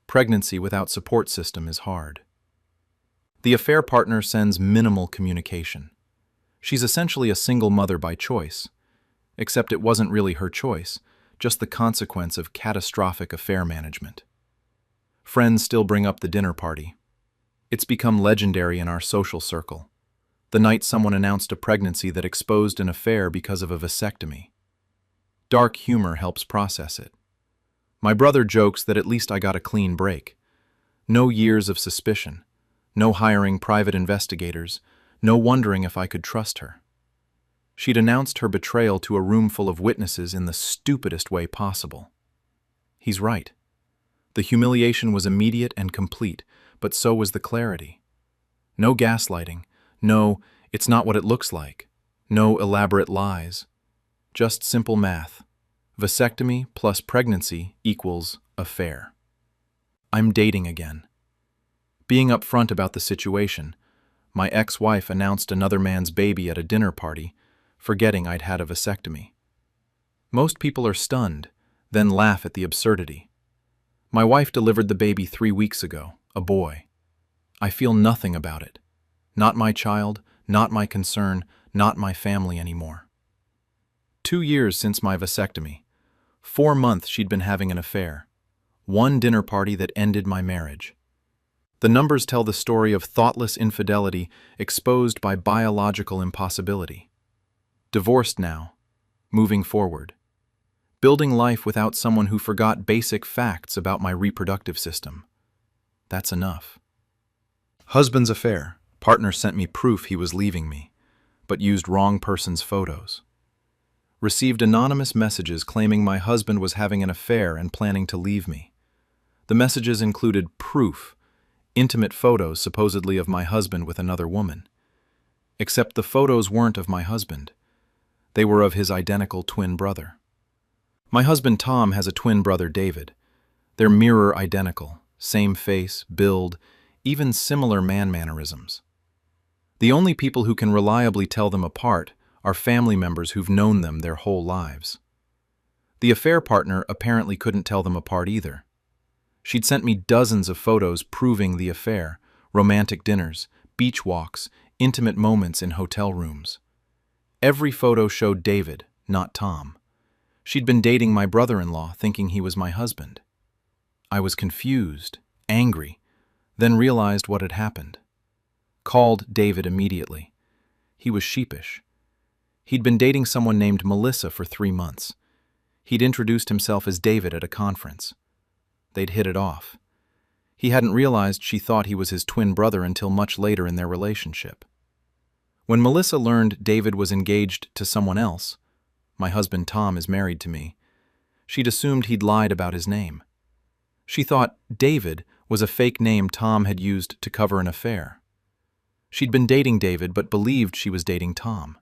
S2: Pregnancy without support system is hard. The affair partner sends minimal communication. She's essentially a single mother by choice, except it wasn't really her choice, just the consequence of catastrophic affair management. Friends still bring up the dinner party. It's become legendary in our social circle. The night someone announced a pregnancy that exposed an affair because of a vasectomy. Dark humor helps process it. My brother jokes that at least I got a clean break. No years of suspicion. No hiring private investigators. No wondering if I could trust her. She'd announced her betrayal to a room full of witnesses in the stupidest way possible. He's right. The humiliation was immediate and complete, but so was the clarity. No gaslighting. No, it's not what it looks like. No elaborate lies. Just simple math. Vasectomy plus pregnancy equals affair. I'm dating again. Being upfront about the situation, my ex-wife announced another man's baby at a dinner party, forgetting I'd had a vasectomy. Most people are stunned, then laugh at the absurdity. My wife delivered the baby 3 weeks ago, a boy. I feel nothing about it. Not my child, not my concern, not my family anymore. 2 years since my vasectomy. 4 months she'd been having an affair. 1 dinner party that ended my marriage. The numbers tell the story of thoughtless infidelity exposed by biological impossibility. Divorced now, moving forward. Building life without someone who forgot basic facts about my reproductive system. That's enough. Husband's affair. Partner sent me proof he was leaving me, but used wrong person's photos. Received anonymous messages claiming my husband was having an affair and planning to leave me. The messages included proof, intimate photos supposedly of my husband with another woman. Except the photos weren't of my husband. They were of his identical twin brother. My husband Tom has a twin brother David. They're mirror identical, same face, build, even similar man mannerisms. The only people who can reliably tell them apart are family members who've known them their whole lives. The affair partner apparently couldn't tell them apart either. She'd sent me dozens of photos proving the affair, romantic dinners, beach walks, intimate moments in hotel rooms. Every photo showed David, not Tom. She'd been dating my brother-in-law thinking he was my husband. I was confused, angry, then realized what had happened. Called David immediately. He was sheepish. He'd been dating someone named Melissa for 3 months. He'd introduced himself as David at a conference. They'd hit it off. He hadn't realized she thought he was his twin brother until much later in their relationship. When Melissa learned David was engaged to someone else,
S1: My husband Tom is married to me. She'd assumed he'd lied about his name. She thought David was a fake name Tom had used to cover an affair. She'd been dating David but believed she was dating Tom.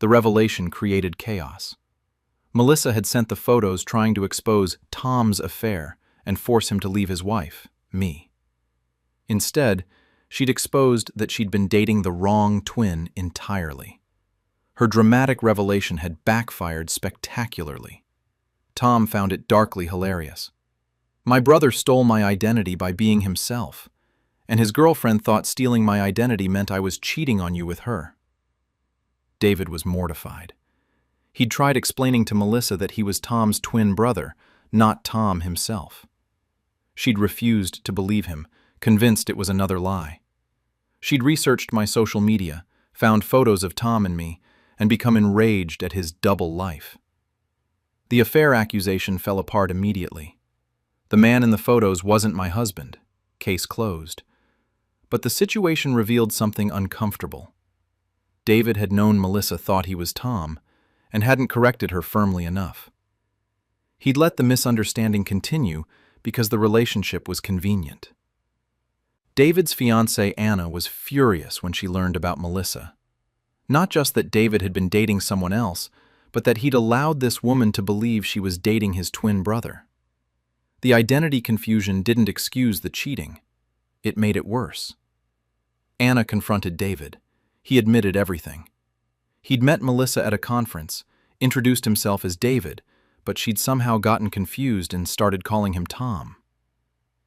S1: The revelation created chaos. Melissa had sent the photos trying to expose Tom's affair and force him to leave his wife, me. Instead, she'd exposed that she'd been dating the wrong twin entirely. Her dramatic revelation had backfired spectacularly. Tom found it darkly hilarious. My brother stole my identity by being himself, and his girlfriend thought stealing my identity meant I was cheating on you with her. David was mortified. He'd tried explaining to Melissa that he was Tom's twin brother, not Tom himself. She'd refused to believe him, convinced it was another lie. She'd researched my social media, found photos of Tom and me, and become enraged at his double life. The affair accusation fell apart immediately. The man in the photos wasn't my husband. Case closed. But the situation revealed something uncomfortable. David had known Melissa thought he was Tom, and hadn't corrected her firmly enough. He'd let the misunderstanding continue because the relationship was convenient. David's fiancée Anna was furious when she learned about Melissa. Not just that David had been dating someone else, but that he'd allowed this woman to believe she was dating his twin brother. The identity confusion didn't excuse the cheating. It made it worse. Anna confronted David. He admitted everything. He'd met Melissa at a conference, introduced himself as David, but she'd somehow gotten confused and started calling him Tom.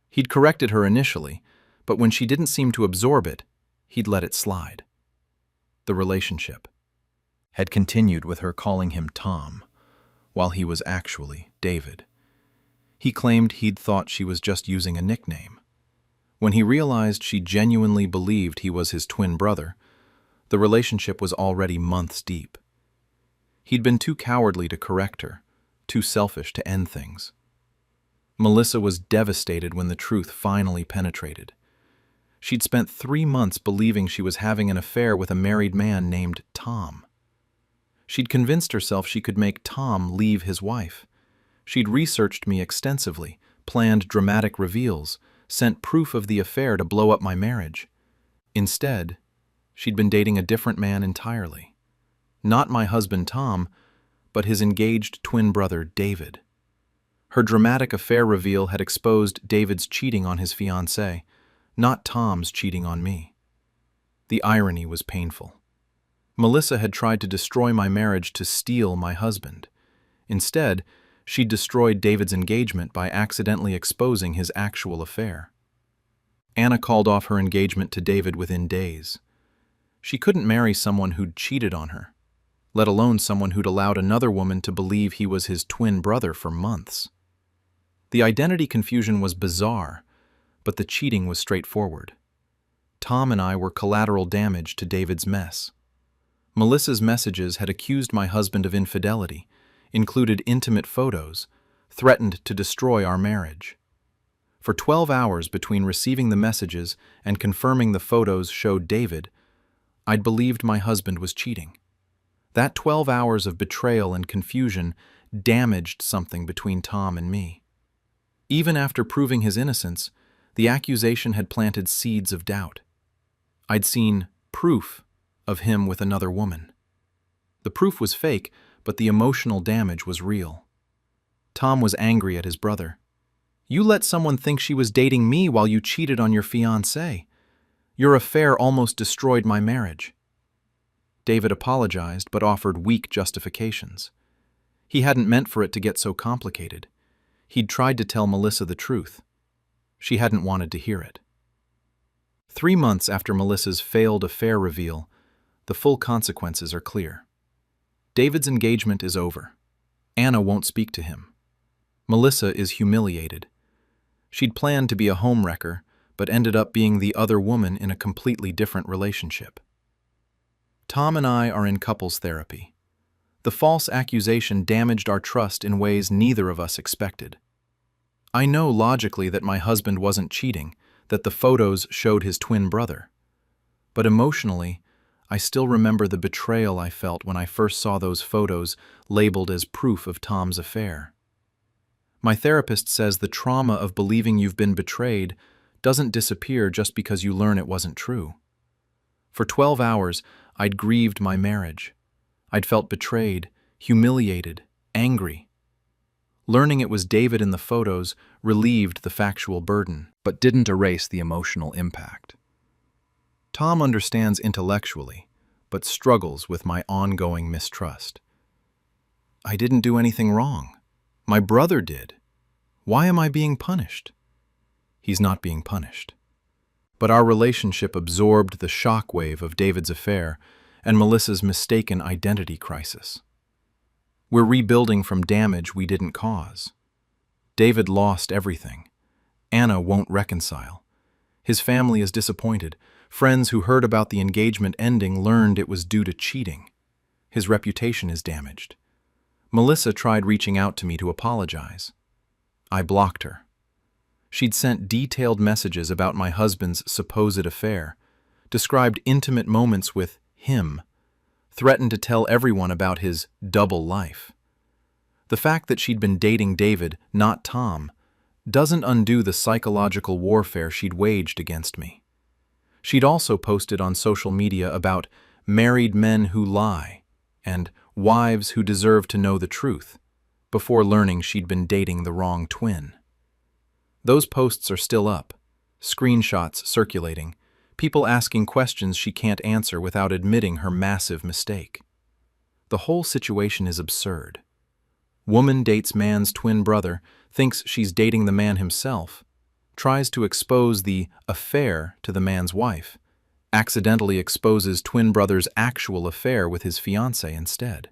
S1: He'd corrected her initially, but when she didn't seem to absorb it, he'd let it slide. The relationship had continued with her calling him Tom, while he was actually David. He claimed he'd thought she was just using a nickname. When he realized she genuinely believed he was his twin brother, the relationship was already months deep. He'd been too cowardly to correct her, too selfish to end things. Melissa was devastated when the truth finally penetrated. She'd spent 3 months believing she was having an affair with a married man named Tom. She'd convinced herself she could make Tom leave his wife. She'd researched me extensively, planned dramatic reveals, sent proof of the affair to blow up my marriage. Instead, she'd been dating a different man entirely. Not my husband Tom, but his engaged twin brother David. Her dramatic affair reveal had exposed David's cheating on his fiancée, not Tom's cheating on me. The irony was painful. Melissa had tried to destroy my marriage to steal my husband. Instead, she'd destroyed David's engagement by accidentally exposing his actual affair. Anna called off her engagement to David within days. She couldn't marry someone who'd cheated on her, let alone someone who'd allowed another woman to believe he was his twin brother for months. The identity confusion was bizarre, but the cheating was straightforward. Tom and I were collateral damage to David's mess. Melissa's messages had accused my husband of infidelity, included intimate photos, threatened to destroy our marriage. For 12 hours between receiving the messages and confirming the photos showed David, I'd believed my husband was cheating. That 12 hours of betrayal and confusion damaged something between Tom and me. Even after proving his innocence, the accusation had planted seeds of doubt. I'd seen proof of him with another woman. The proof was fake, but the emotional damage was real. Tom was angry at his brother. "You let someone think she was dating me while you cheated on your fiancée. Your affair almost destroyed my marriage." David apologized but offered weak justifications. He hadn't meant for it to get so complicated. He'd tried to tell Melissa the truth. She hadn't wanted to hear it. 3 months after Melissa's failed affair reveal, the full consequences are clear. David's engagement is over. Anna won't speak to him. Melissa is humiliated. She'd planned to be a homewrecker, but ended up being the other woman in a completely different relationship. Tom and I are in couples therapy. The false accusation damaged our trust in ways neither of us expected. I know logically that my husband wasn't cheating, that the photos showed his twin brother. But emotionally, I still remember the betrayal I felt when I first saw those photos labeled as proof of Tom's affair. My therapist says the trauma of believing you've been betrayed doesn't disappear just because you learn it wasn't true. For 12 hours, I'd grieved my marriage. I'd felt betrayed, humiliated, angry. Learning it was David in the photos relieved the factual burden, but didn't erase the emotional impact. Tom understands intellectually, but struggles with my ongoing mistrust. I didn't do anything wrong. My brother did. Why am I being punished? He's not being punished. But our relationship absorbed the shockwave of David's affair and Melissa's mistaken identity crisis. We're rebuilding from damage we didn't cause. David lost everything. Anna won't reconcile. His family is disappointed. Friends who heard about the engagement ending learned it was due to cheating. His reputation is damaged. Melissa tried reaching out to me to apologize. I blocked her. She'd sent detailed messages about my husband's supposed affair, described intimate moments with him, threatened to tell everyone about his double life. The fact that she'd been dating David, not Tom, doesn't undo the psychological warfare she'd waged against me. She'd also posted on social media about married men who lie and wives who deserve to know the truth, before learning she'd been dating the wrong twin. Those posts are still up, screenshots circulating, people asking questions she can't answer without admitting her massive mistake. The whole situation is absurd. Woman dates man's twin brother, thinks she's dating the man himself, tries to expose the affair to the man's wife, accidentally exposes twin brother's actual affair with his fiancée instead.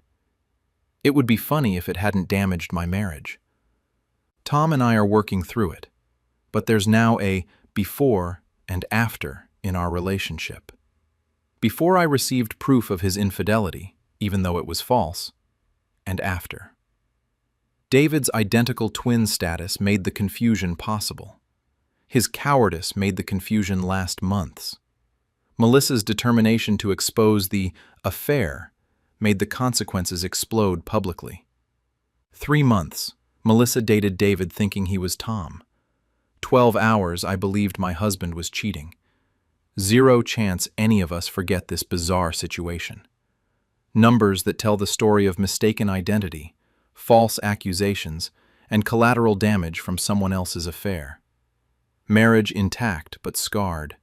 S1: It would be funny if it hadn't damaged my marriage. Tom and I are working through it, but there's now a before and after in our relationship. Before I received proof of his infidelity, even though it was false, and after. David's identical twin status made the confusion possible. His cowardice made the confusion last months. Melissa's determination to expose the affair made the consequences explode publicly. 3 months, Melissa dated David thinking he was Tom. 12 hours I believed my husband was cheating. 0 chance any of us forget this bizarre situation. Numbers that tell the story of mistaken identity, false accusations, and collateral damage from someone else's affair. Marriage intact but scarred.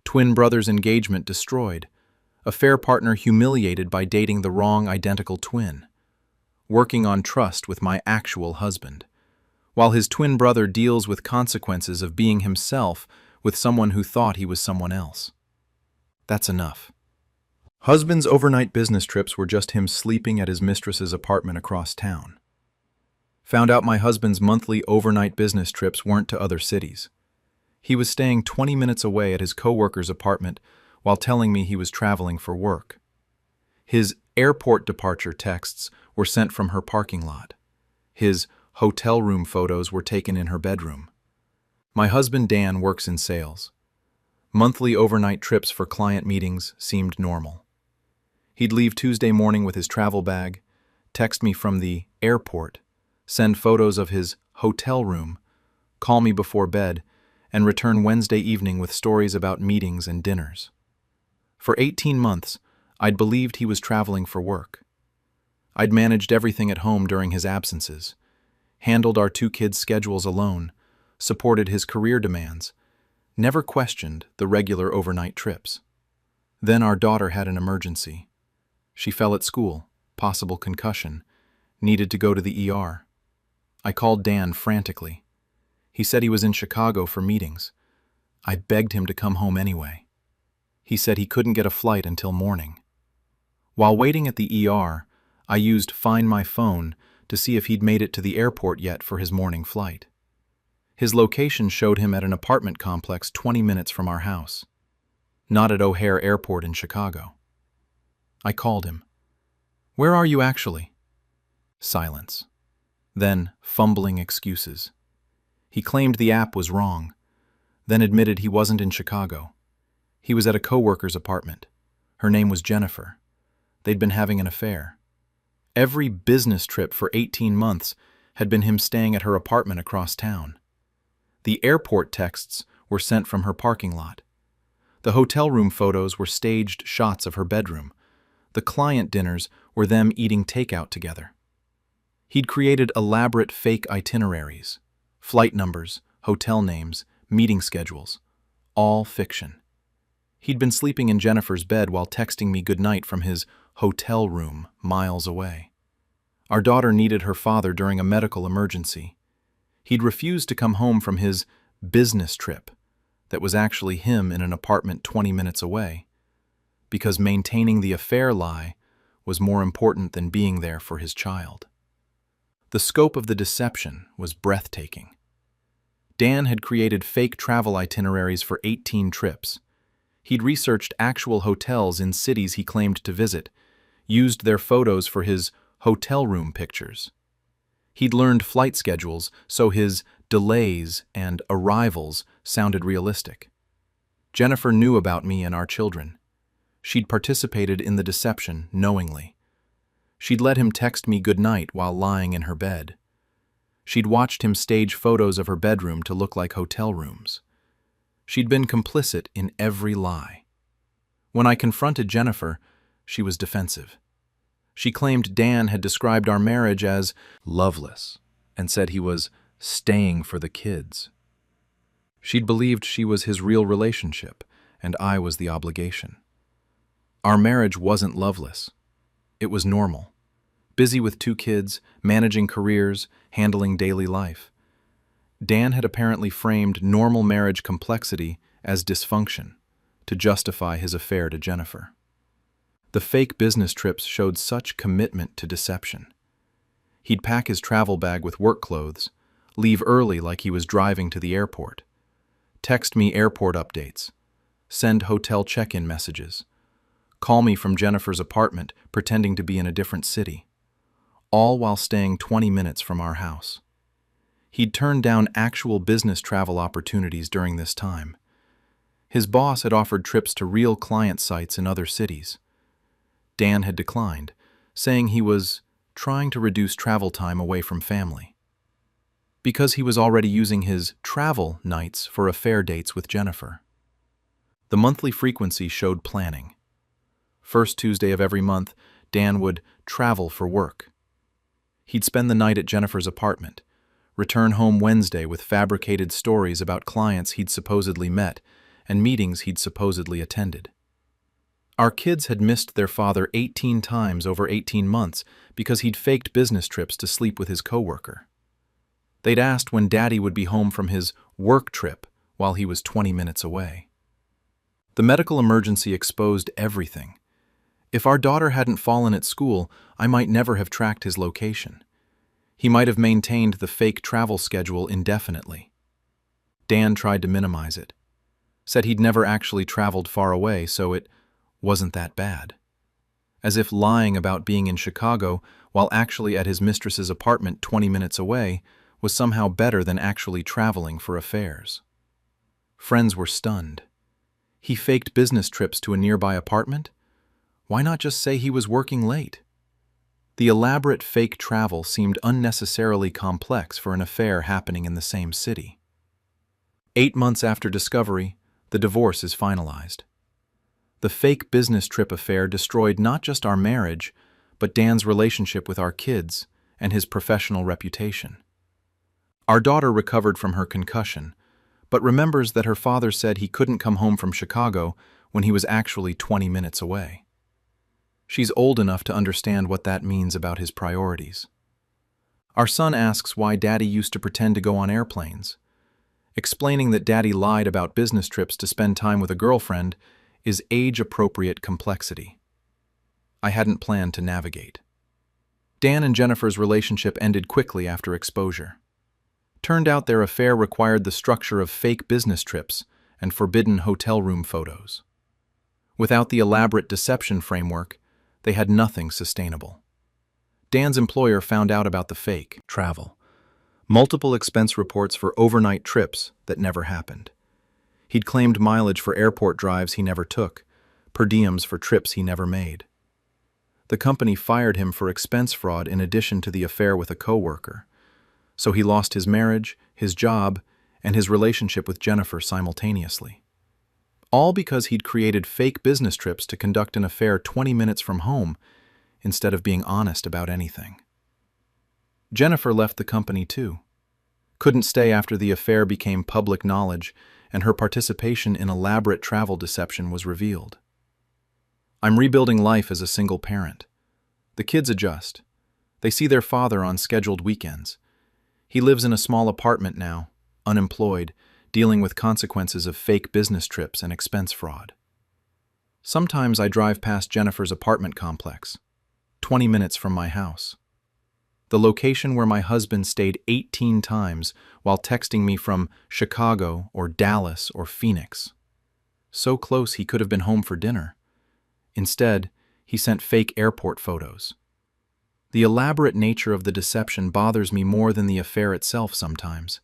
S1: Twin brother's engagement destroyed. Affair partner humiliated by dating the wrong identical twin. Working on trust with my actual husband, while his twin brother deals with consequences of being himself with someone who thought he was someone else. That's enough. Husband's overnight business trips were just him sleeping at his mistress's apartment across town. Found out my husband's monthly overnight business trips weren't to other cities. He was staying 20 minutes away at his coworker's apartment while telling me he was traveling for work. His airport departure texts were sent from her parking lot. His hotel room photos were taken in her bedroom. My husband Dan works in sales. Monthly overnight trips for client meetings seemed normal. He'd leave Tuesday morning with his travel bag, text me from the airport, send photos of his hotel room, call me before bed, and return Wednesday evening with stories about meetings and dinners. For 18 months, I'd believed he was traveling for work. I'd managed everything at home during his absences, handled our 2 kids' schedules alone, supported his career demands, never questioned the regular overnight trips. Then our daughter had an emergency. She fell at school, possible concussion, needed to go to the ER. I called Dan frantically. He said he was in Chicago for meetings. I begged him to come home anyway. He said he couldn't get a flight until morning. While waiting at the ER, I used Find My Phone to see if he'd made it to the airport yet for his morning flight. His location showed him at an apartment complex 20 minutes from our house, not at O'Hare Airport in Chicago. I called him. "Where are you actually?" Silence. Then fumbling excuses. He claimed the app was wrong, then admitted he wasn't in Chicago. He was at a coworker's apartment.
S2: Her name was Jennifer. They'd been having an affair. Every business trip for 18 months had been him staying at her apartment across town. The airport texts were sent from her parking lot. The hotel room photos were staged shots of her bedroom. The client dinners were them eating takeout together. He'd created elaborate fake itineraries, flight numbers, hotel names, meeting schedules, all fiction. He'd been sleeping in Jennifer's bed while texting me goodnight from his hotel room miles away. Our daughter needed her father during a medical emergency. He'd refused to come home from his business trip that was actually him in an apartment 20 minutes away, because maintaining the affair lie was more important than being there for his child. The scope of the deception was breathtaking. Dan had created fake travel itineraries for 18 trips. He'd researched actual hotels in cities he claimed to visit, used their photos for his hotel room pictures. He'd learned flight schedules so his delays and arrivals sounded realistic. Jennifer knew about me and our children. She'd participated in the deception knowingly. She'd let him text me goodnight while lying in her bed. She'd watched him stage photos of her bedroom to look like hotel rooms. She'd been complicit in every lie. When I confronted Jennifer, she was defensive. She claimed Dan had described our marriage as loveless and said he was staying for the kids. She'd believed she was his real relationship and I was the obligation. Our marriage wasn't loveless. It was normal. Busy with 2 kids, managing careers, handling daily life. Dan had apparently framed normal marriage complexity as dysfunction to justify his affair to Jennifer. The fake business trips showed such commitment to deception. He'd pack his travel bag with work clothes, leave early like he was driving to the airport, text me airport updates, send hotel check-in messages, call me from Jennifer's apartment pretending to be in a different city, all while staying 20 minutes from our house. He'd turned down actual business travel opportunities during this time. His boss had offered trips to real client sites in other cities. Dan had declined, saying he was trying to reduce travel time away from family. Because he was already using his travel nights for affair dates with Jennifer. The monthly frequency showed planning. First Tuesday of every month, Dan would travel for work. He'd spend the night at Jennifer's apartment, return home Wednesday with fabricated stories about clients he'd supposedly met and meetings he'd supposedly attended. Our kids had missed their father 18 times over 18 months because he'd faked business trips to sleep with his coworker. They'd asked when Daddy would be home from his work trip while he was 20 minutes away. The medical emergency exposed everything. If our daughter hadn't fallen at school, I might never have tracked his location. He might have maintained the fake travel schedule indefinitely. Dan tried to minimize it. Said he'd never actually traveled far away, so it wasn't that bad. As if lying about being in Chicago while actually at his mistress's apartment 20 minutes away was somehow better than actually traveling for affairs. Friends were stunned. He faked business trips to a nearby apartment? Why not just say he was working late? The elaborate fake travel seemed unnecessarily complex for an affair happening in the same city. 8 months after discovery, the divorce is finalized. The fake business trip affair destroyed not just our marriage, but Dan's relationship with our kids and his professional reputation. Our daughter recovered from her concussion, but remembers that her father said he couldn't come home from Chicago when he was actually 20 minutes away. She's old enough to understand what that means about his priorities. Our son asks why Daddy used to pretend to go on airplanes. Explaining that Daddy lied about business trips to spend time with a girlfriend is age-appropriate complexity. I hadn't planned to navigate. Dan and Jennifer's relationship ended quickly after exposure. Turned out their affair required the structure of fake business trips and forbidden hotel room photos. Without the elaborate deception framework, they had nothing sustainable. Dan's employer found out about the fake travel. Multiple expense reports for overnight trips that never happened. He'd claimed mileage for airport drives he never took, per diems for trips he never made. The company fired him for expense fraud in addition to the affair with a coworker, so he lost his marriage, his job, and his relationship with Jennifer simultaneously. All because he'd created fake business trips to conduct an affair 20 minutes from home instead of being honest about anything. Jennifer left the company too. Couldn't stay after the affair became public knowledge and her participation in elaborate travel deception was revealed. I'm rebuilding life as a single parent. The kids adjust. They see their father on scheduled weekends. He lives in a small apartment now, unemployed, dealing with consequences of fake business trips and expense fraud. Sometimes I drive past Jennifer's apartment complex, 20 minutes from my house. The location where my husband stayed 18 times while texting me from Chicago or Dallas or Phoenix. So close he could have been home for dinner. Instead, he sent fake airport photos. The elaborate nature of the deception bothers me more than the affair itself sometimes.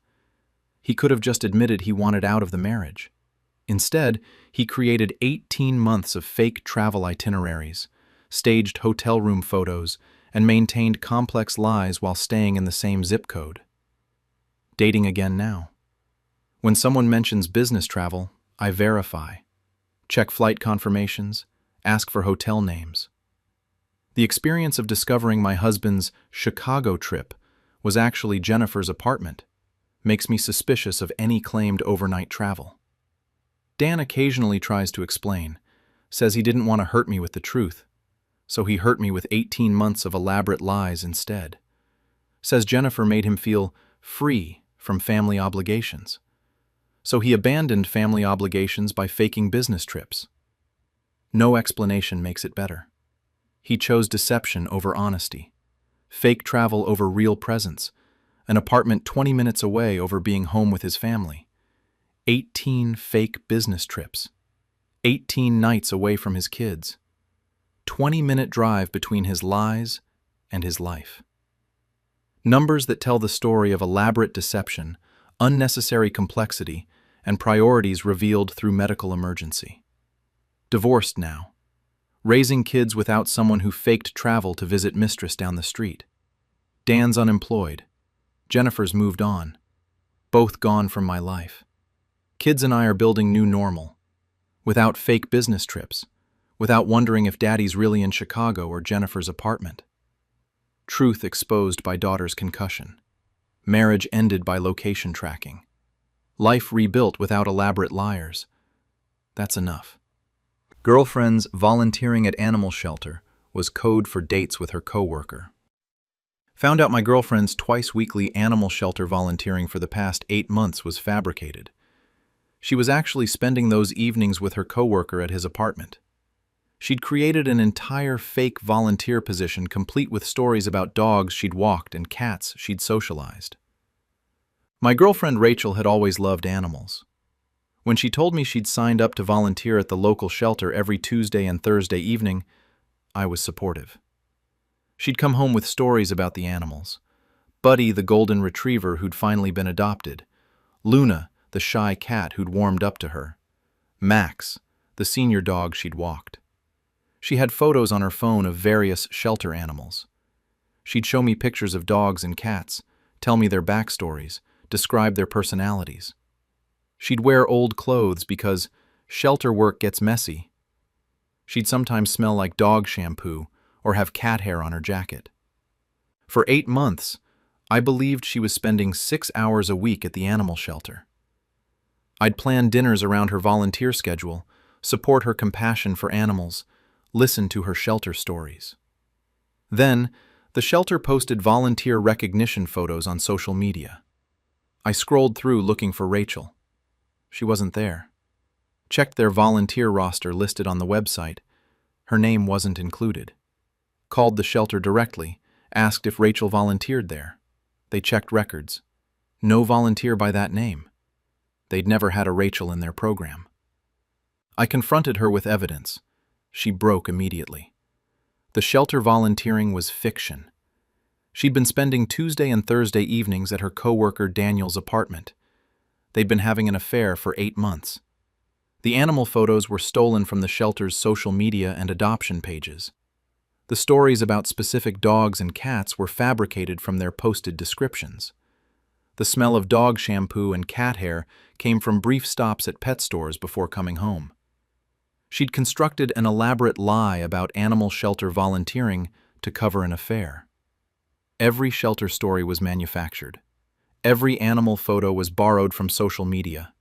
S2: He could have just admitted he wanted out of the marriage. Instead, he created 18 months of fake travel itineraries, staged hotel room photos, and maintained complex lies while staying in the same zip code. Dating again now. When someone mentions business travel, I verify, check flight confirmations, ask for hotel names. The experience of discovering my husband's Chicago trip was actually Jennifer's apartment makes me suspicious of any claimed overnight travel. Dan occasionally tries to explain, says he didn't want to hurt me with the truth, so he hurt me with 18 months of elaborate lies instead. Says Jennifer made him feel free from family obligations, so he abandoned family obligations by faking business trips. No explanation makes it better. He chose deception over honesty, fake travel over real presence, an apartment 20 minutes away over being home with his family. 18 fake business trips. 18 nights away from his kids. 20-minute drive between his lies and his life. Numbers that tell the story of elaborate deception, unnecessary complexity, and priorities revealed through medical emergency. Divorced now. Raising kids without someone who faked travel to visit mistress down the street. Dan's unemployed. Jennifer's moved on. Both gone from my life. Kids and I are building new normal. Without fake business trips. Without wondering if Daddy's really in Chicago or Jennifer's apartment. Truth exposed by daughter's concussion. Marriage ended by location tracking. Life rebuilt without elaborate liars. That's enough. Girlfriend's volunteering at animal shelter was code for dates with her coworker. Found out my girlfriend's twice-weekly animal shelter volunteering for the past 8 months was fabricated. She was actually spending those evenings with her coworker at his apartment. She'd created an entire fake volunteer position complete with stories about dogs she'd walked and cats she'd socialized. My girlfriend Rachel had always loved animals. When she told me she'd signed up to volunteer at the local shelter every Tuesday and Thursday evening, I was supportive. She'd come home with stories about the animals. Buddy, the golden retriever who'd finally been adopted. Luna, the shy cat who'd warmed up to her. Max, the senior dog she'd walked. She had photos on her phone of various shelter animals. She'd show me pictures of dogs and cats, tell me their backstories, describe their personalities. She'd wear old clothes because shelter work gets messy. She'd sometimes smell like dog shampoo or have cat hair on her jacket. For 8 months, I believed she was spending 6 hours a week at the animal shelter. I'd plan dinners around her volunteer schedule, support her compassion for animals, listen to her shelter stories. Then, the shelter posted volunteer recognition photos on social media. I scrolled through looking for Rachel. She wasn't there. Checked their volunteer roster listed on the website. Her name wasn't included. Called the shelter directly, asked if Rachel volunteered there. They checked records. No volunteer by that name. They'd never had a Rachel in their program. I confronted her with evidence. She broke immediately. The shelter volunteering was fiction. She'd been spending Tuesday and Thursday evenings at her coworker Daniel's apartment. They'd been having an affair for 8 months. The animal photos were stolen from the shelter's social media and adoption pages. The stories about specific dogs and cats were fabricated from their posted descriptions. The smell of dog shampoo and cat hair came from brief stops at pet stores before coming home. She'd constructed an elaborate lie about animal shelter volunteering to cover an affair. Every shelter story was manufactured. Every animal photo was borrowed from social media.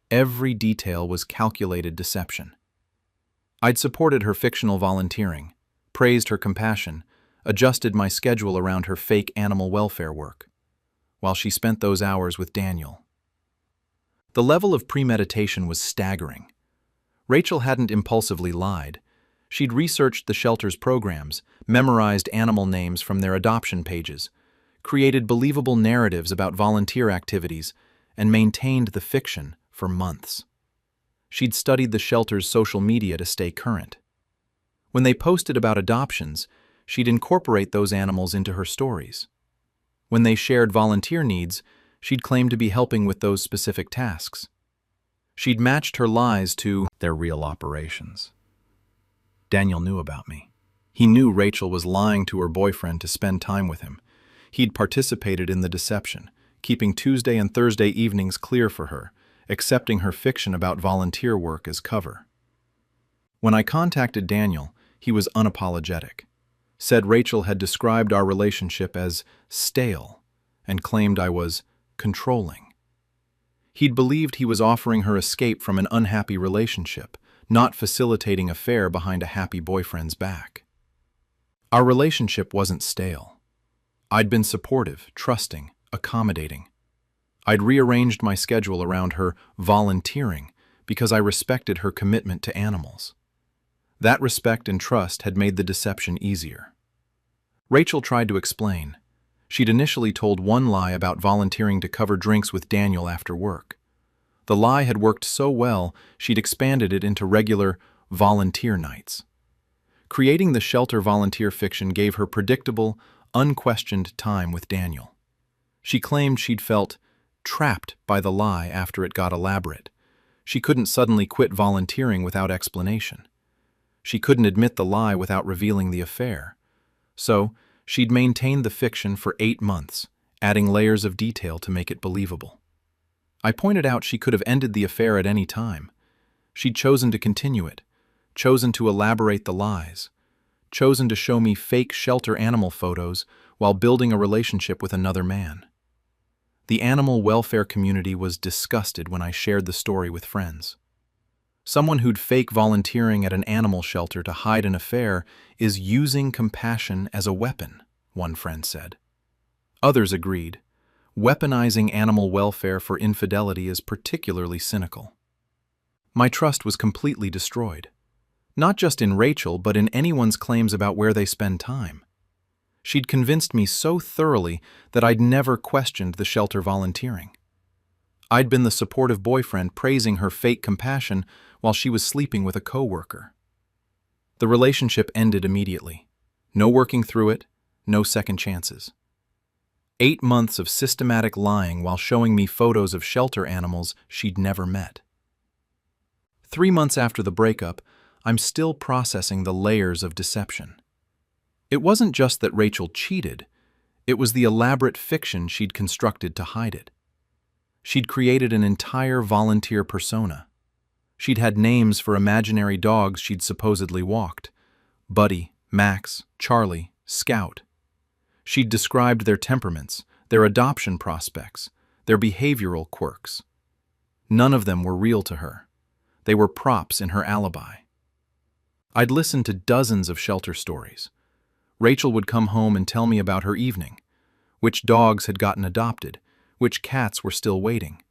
S2: Every detail was calculated deception. I'd supported her fictional volunteering, praised her compassion, adjusted my schedule around her fake animal welfare work, while she spent those hours with Daniel. The level of premeditation was staggering. Rachel hadn't impulsively lied. She'd researched the shelter's programs, memorized animal names from their adoption pages, created believable narratives about volunteer activities, and maintained the fiction for months. She'd studied the shelter's social media to stay current. When they posted about adoptions, she'd incorporate those animals into her stories. When they shared volunteer needs, she'd claim to be helping with those specific tasks. She'd matched her lies to their real operations. Daniel knew about me. He knew Rachel was lying to her boyfriend to spend time with him. He'd participated in the deception, keeping Tuesday and Thursday evenings clear for her, accepting her fiction about volunteer work as cover. When I contacted Daniel, he was unapologetic, said Rachel had described our relationship as stale, and claimed I was controlling. He'd believed he was offering her escape from an unhappy relationship, not facilitating affair behind a happy boyfriend's back. Our relationship wasn't stale. I'd been supportive, trusting, accommodating. I'd rearranged my schedule around her volunteering because I respected her commitment to animals. That respect and trust had made the deception easier. Rachel tried to explain. She'd initially told one lie about volunteering to cover drinks with Daniel after work. The lie had worked so well, she'd expanded it into regular volunteer nights. Creating the shelter volunteer fiction gave her predictable, unquestioned time with Daniel. She claimed she'd felt trapped by the lie after it got elaborate. She couldn't suddenly quit volunteering without explanation. She couldn't admit the lie without revealing the affair. So, she'd maintained the fiction for 8 months, adding layers of detail to make it believable. I pointed out she could have ended the affair at any time. She'd chosen to continue it, chosen to elaborate the lies, chosen to show me fake shelter animal photos while building a relationship with another man. The animal welfare community was disgusted when I shared the story with friends. Someone who'd fake volunteering at an animal shelter to hide an affair is using compassion as a weapon, one friend said. Others agreed. Weaponizing animal welfare for infidelity is particularly cynical. My trust was completely destroyed. Not just in Rachel, but in anyone's claims about where they spend time. She'd convinced me so thoroughly that I'd never questioned the shelter volunteering. I'd been the supportive boyfriend praising her fake compassion while she was sleeping with a coworker. The relationship ended immediately. No working through it, no second chances. 8 months of systematic lying while showing me photos of shelter animals she'd never met. 3 months after the breakup, I'm still processing the layers of deception. It wasn't just that Rachel cheated, it was the elaborate fiction she'd constructed to hide it. She'd created an entire volunteer persona. She'd had names for imaginary dogs she'd supposedly walked: Buddy, Max, Charlie, Scout. She'd described their temperaments, their adoption prospects, their behavioral quirks. None of them were real to her. They were props in her alibi. I'd listened to dozens of shelter stories. Rachel would come home and tell me about her evening, which dogs had gotten adopted, which cats were still waiting,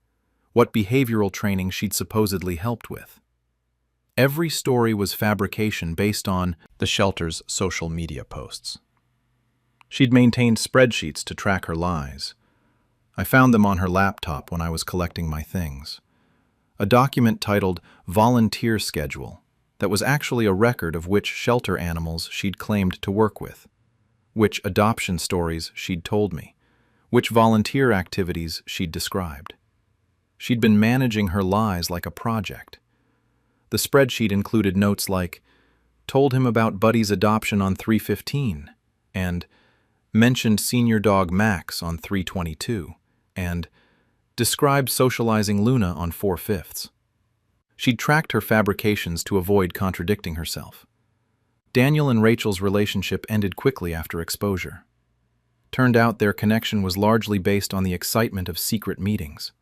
S2: what behavioral training she'd supposedly helped with. Every story was fabrication based on the shelter's social media posts. She'd maintained spreadsheets to track her lies. I found them on her laptop when I was collecting my things. A document titled Volunteer Schedule that was actually a record of which shelter animals she'd claimed to work with, which adoption stories she'd told me, which volunteer activities she'd described. She'd been managing her lies like a project.
S1: The spreadsheet included notes like, told him about Buddy's adoption on 3/15, and mentioned senior dog Max on 3/22, and described socializing Luna on 4/5. She'd tracked her fabrications to avoid contradicting herself. Daniel and Rachel's relationship ended quickly after exposure. Turned out their connection was largely based on the excitement of secret meetings.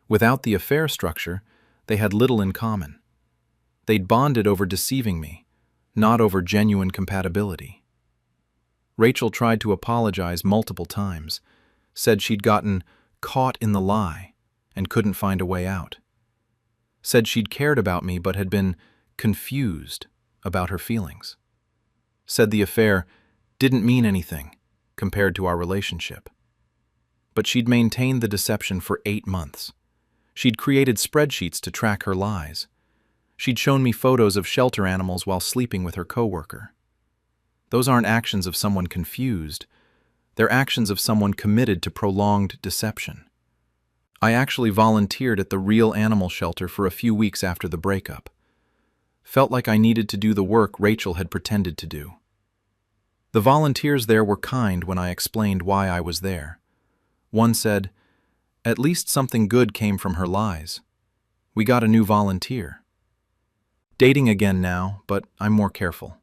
S1: Without the affair structure, they had little in common. They'd bonded over deceiving me, not over genuine compatibility. Rachel tried to apologize multiple times, said she'd gotten caught in the lie and couldn't find a way out. Said she'd cared about me but had been confused about her feelings. Said the affair didn't mean anything compared to our relationship. But she'd maintained the deception for 8 months. She'd created spreadsheets to track her lies. She'd shown me photos of shelter animals while sleeping with her coworker. Those aren't actions of someone confused. They're actions of someone committed to prolonged deception. I actually volunteered at the real animal shelter for a few weeks after the breakup. Felt like I needed to do the work Rachel had pretended to do. The volunteers there were kind when I explained why I was there. One said, "At least something good came from her lies. We got a new volunteer." Dating again now, but I'm more careful.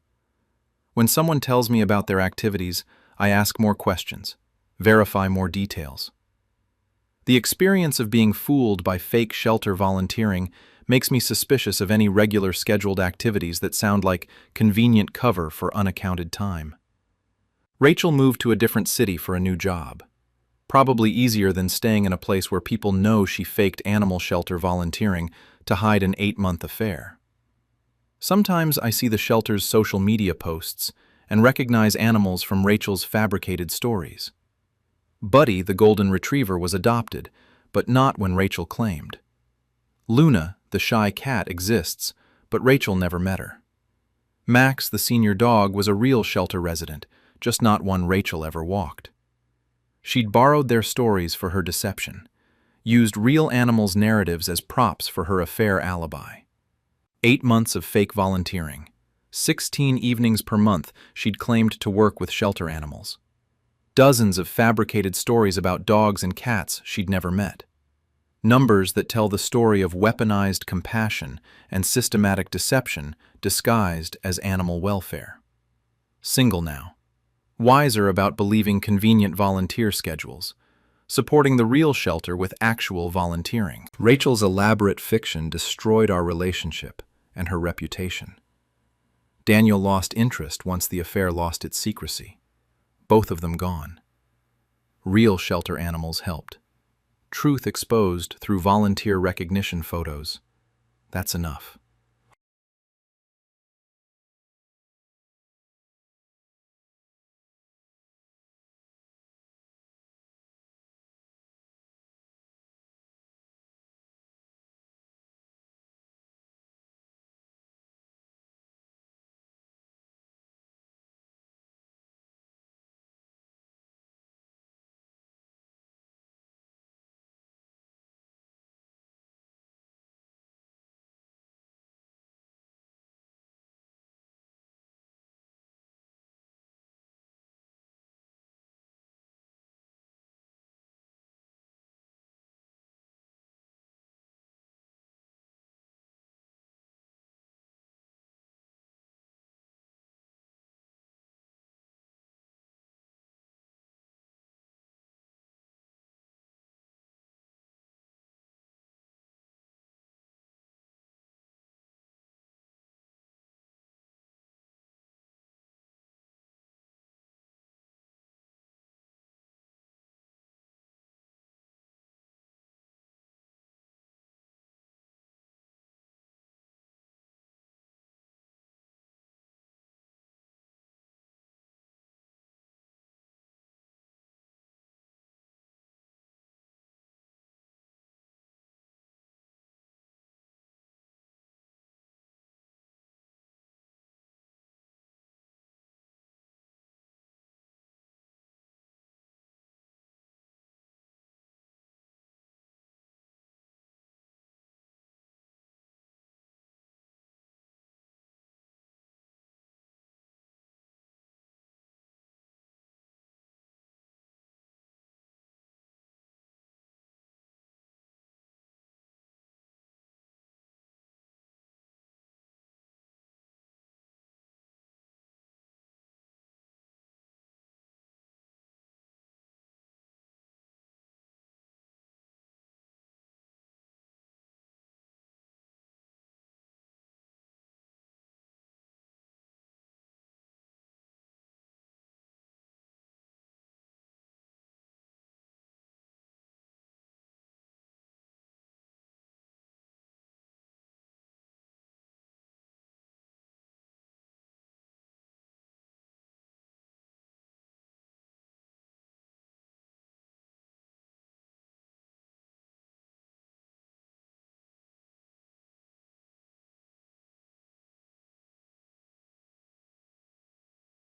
S1: When someone tells me about their activities, I ask more questions, verify more details. The experience of being fooled by fake shelter volunteering makes me suspicious of any regular scheduled activities that sound like convenient cover for unaccounted time. Rachel moved to a different city for a new job. Probably easier than staying in a place where people know she faked animal shelter volunteering to hide an 8-month affair. Sometimes I see the shelter's social media posts and recognize animals from Rachel's fabricated stories. Buddy, the golden retriever, was adopted, but not when Rachel claimed. Luna, the shy cat, exists, but Rachel never met her. Max, the senior dog, was a real shelter resident, just not one Rachel ever walked. She'd borrowed their stories for her deception, used real animals' narratives as props for her affair alibi. 8 months of fake volunteering. 16 evenings per month she'd claimed to work with shelter animals. Dozens of fabricated stories about dogs and cats she'd never met. Numbers that tell the story of weaponized compassion and systematic deception disguised as animal welfare. Single now. Wiser about believing convenient volunteer schedules. Supporting the real shelter with actual volunteering. Rachel's elaborate fiction destroyed our relationship and her reputation. Daniel lost interest once the affair lost its secrecy. Both of them gone. Real shelter animals helped. Truth exposed through volunteer recognition photos. That's enough.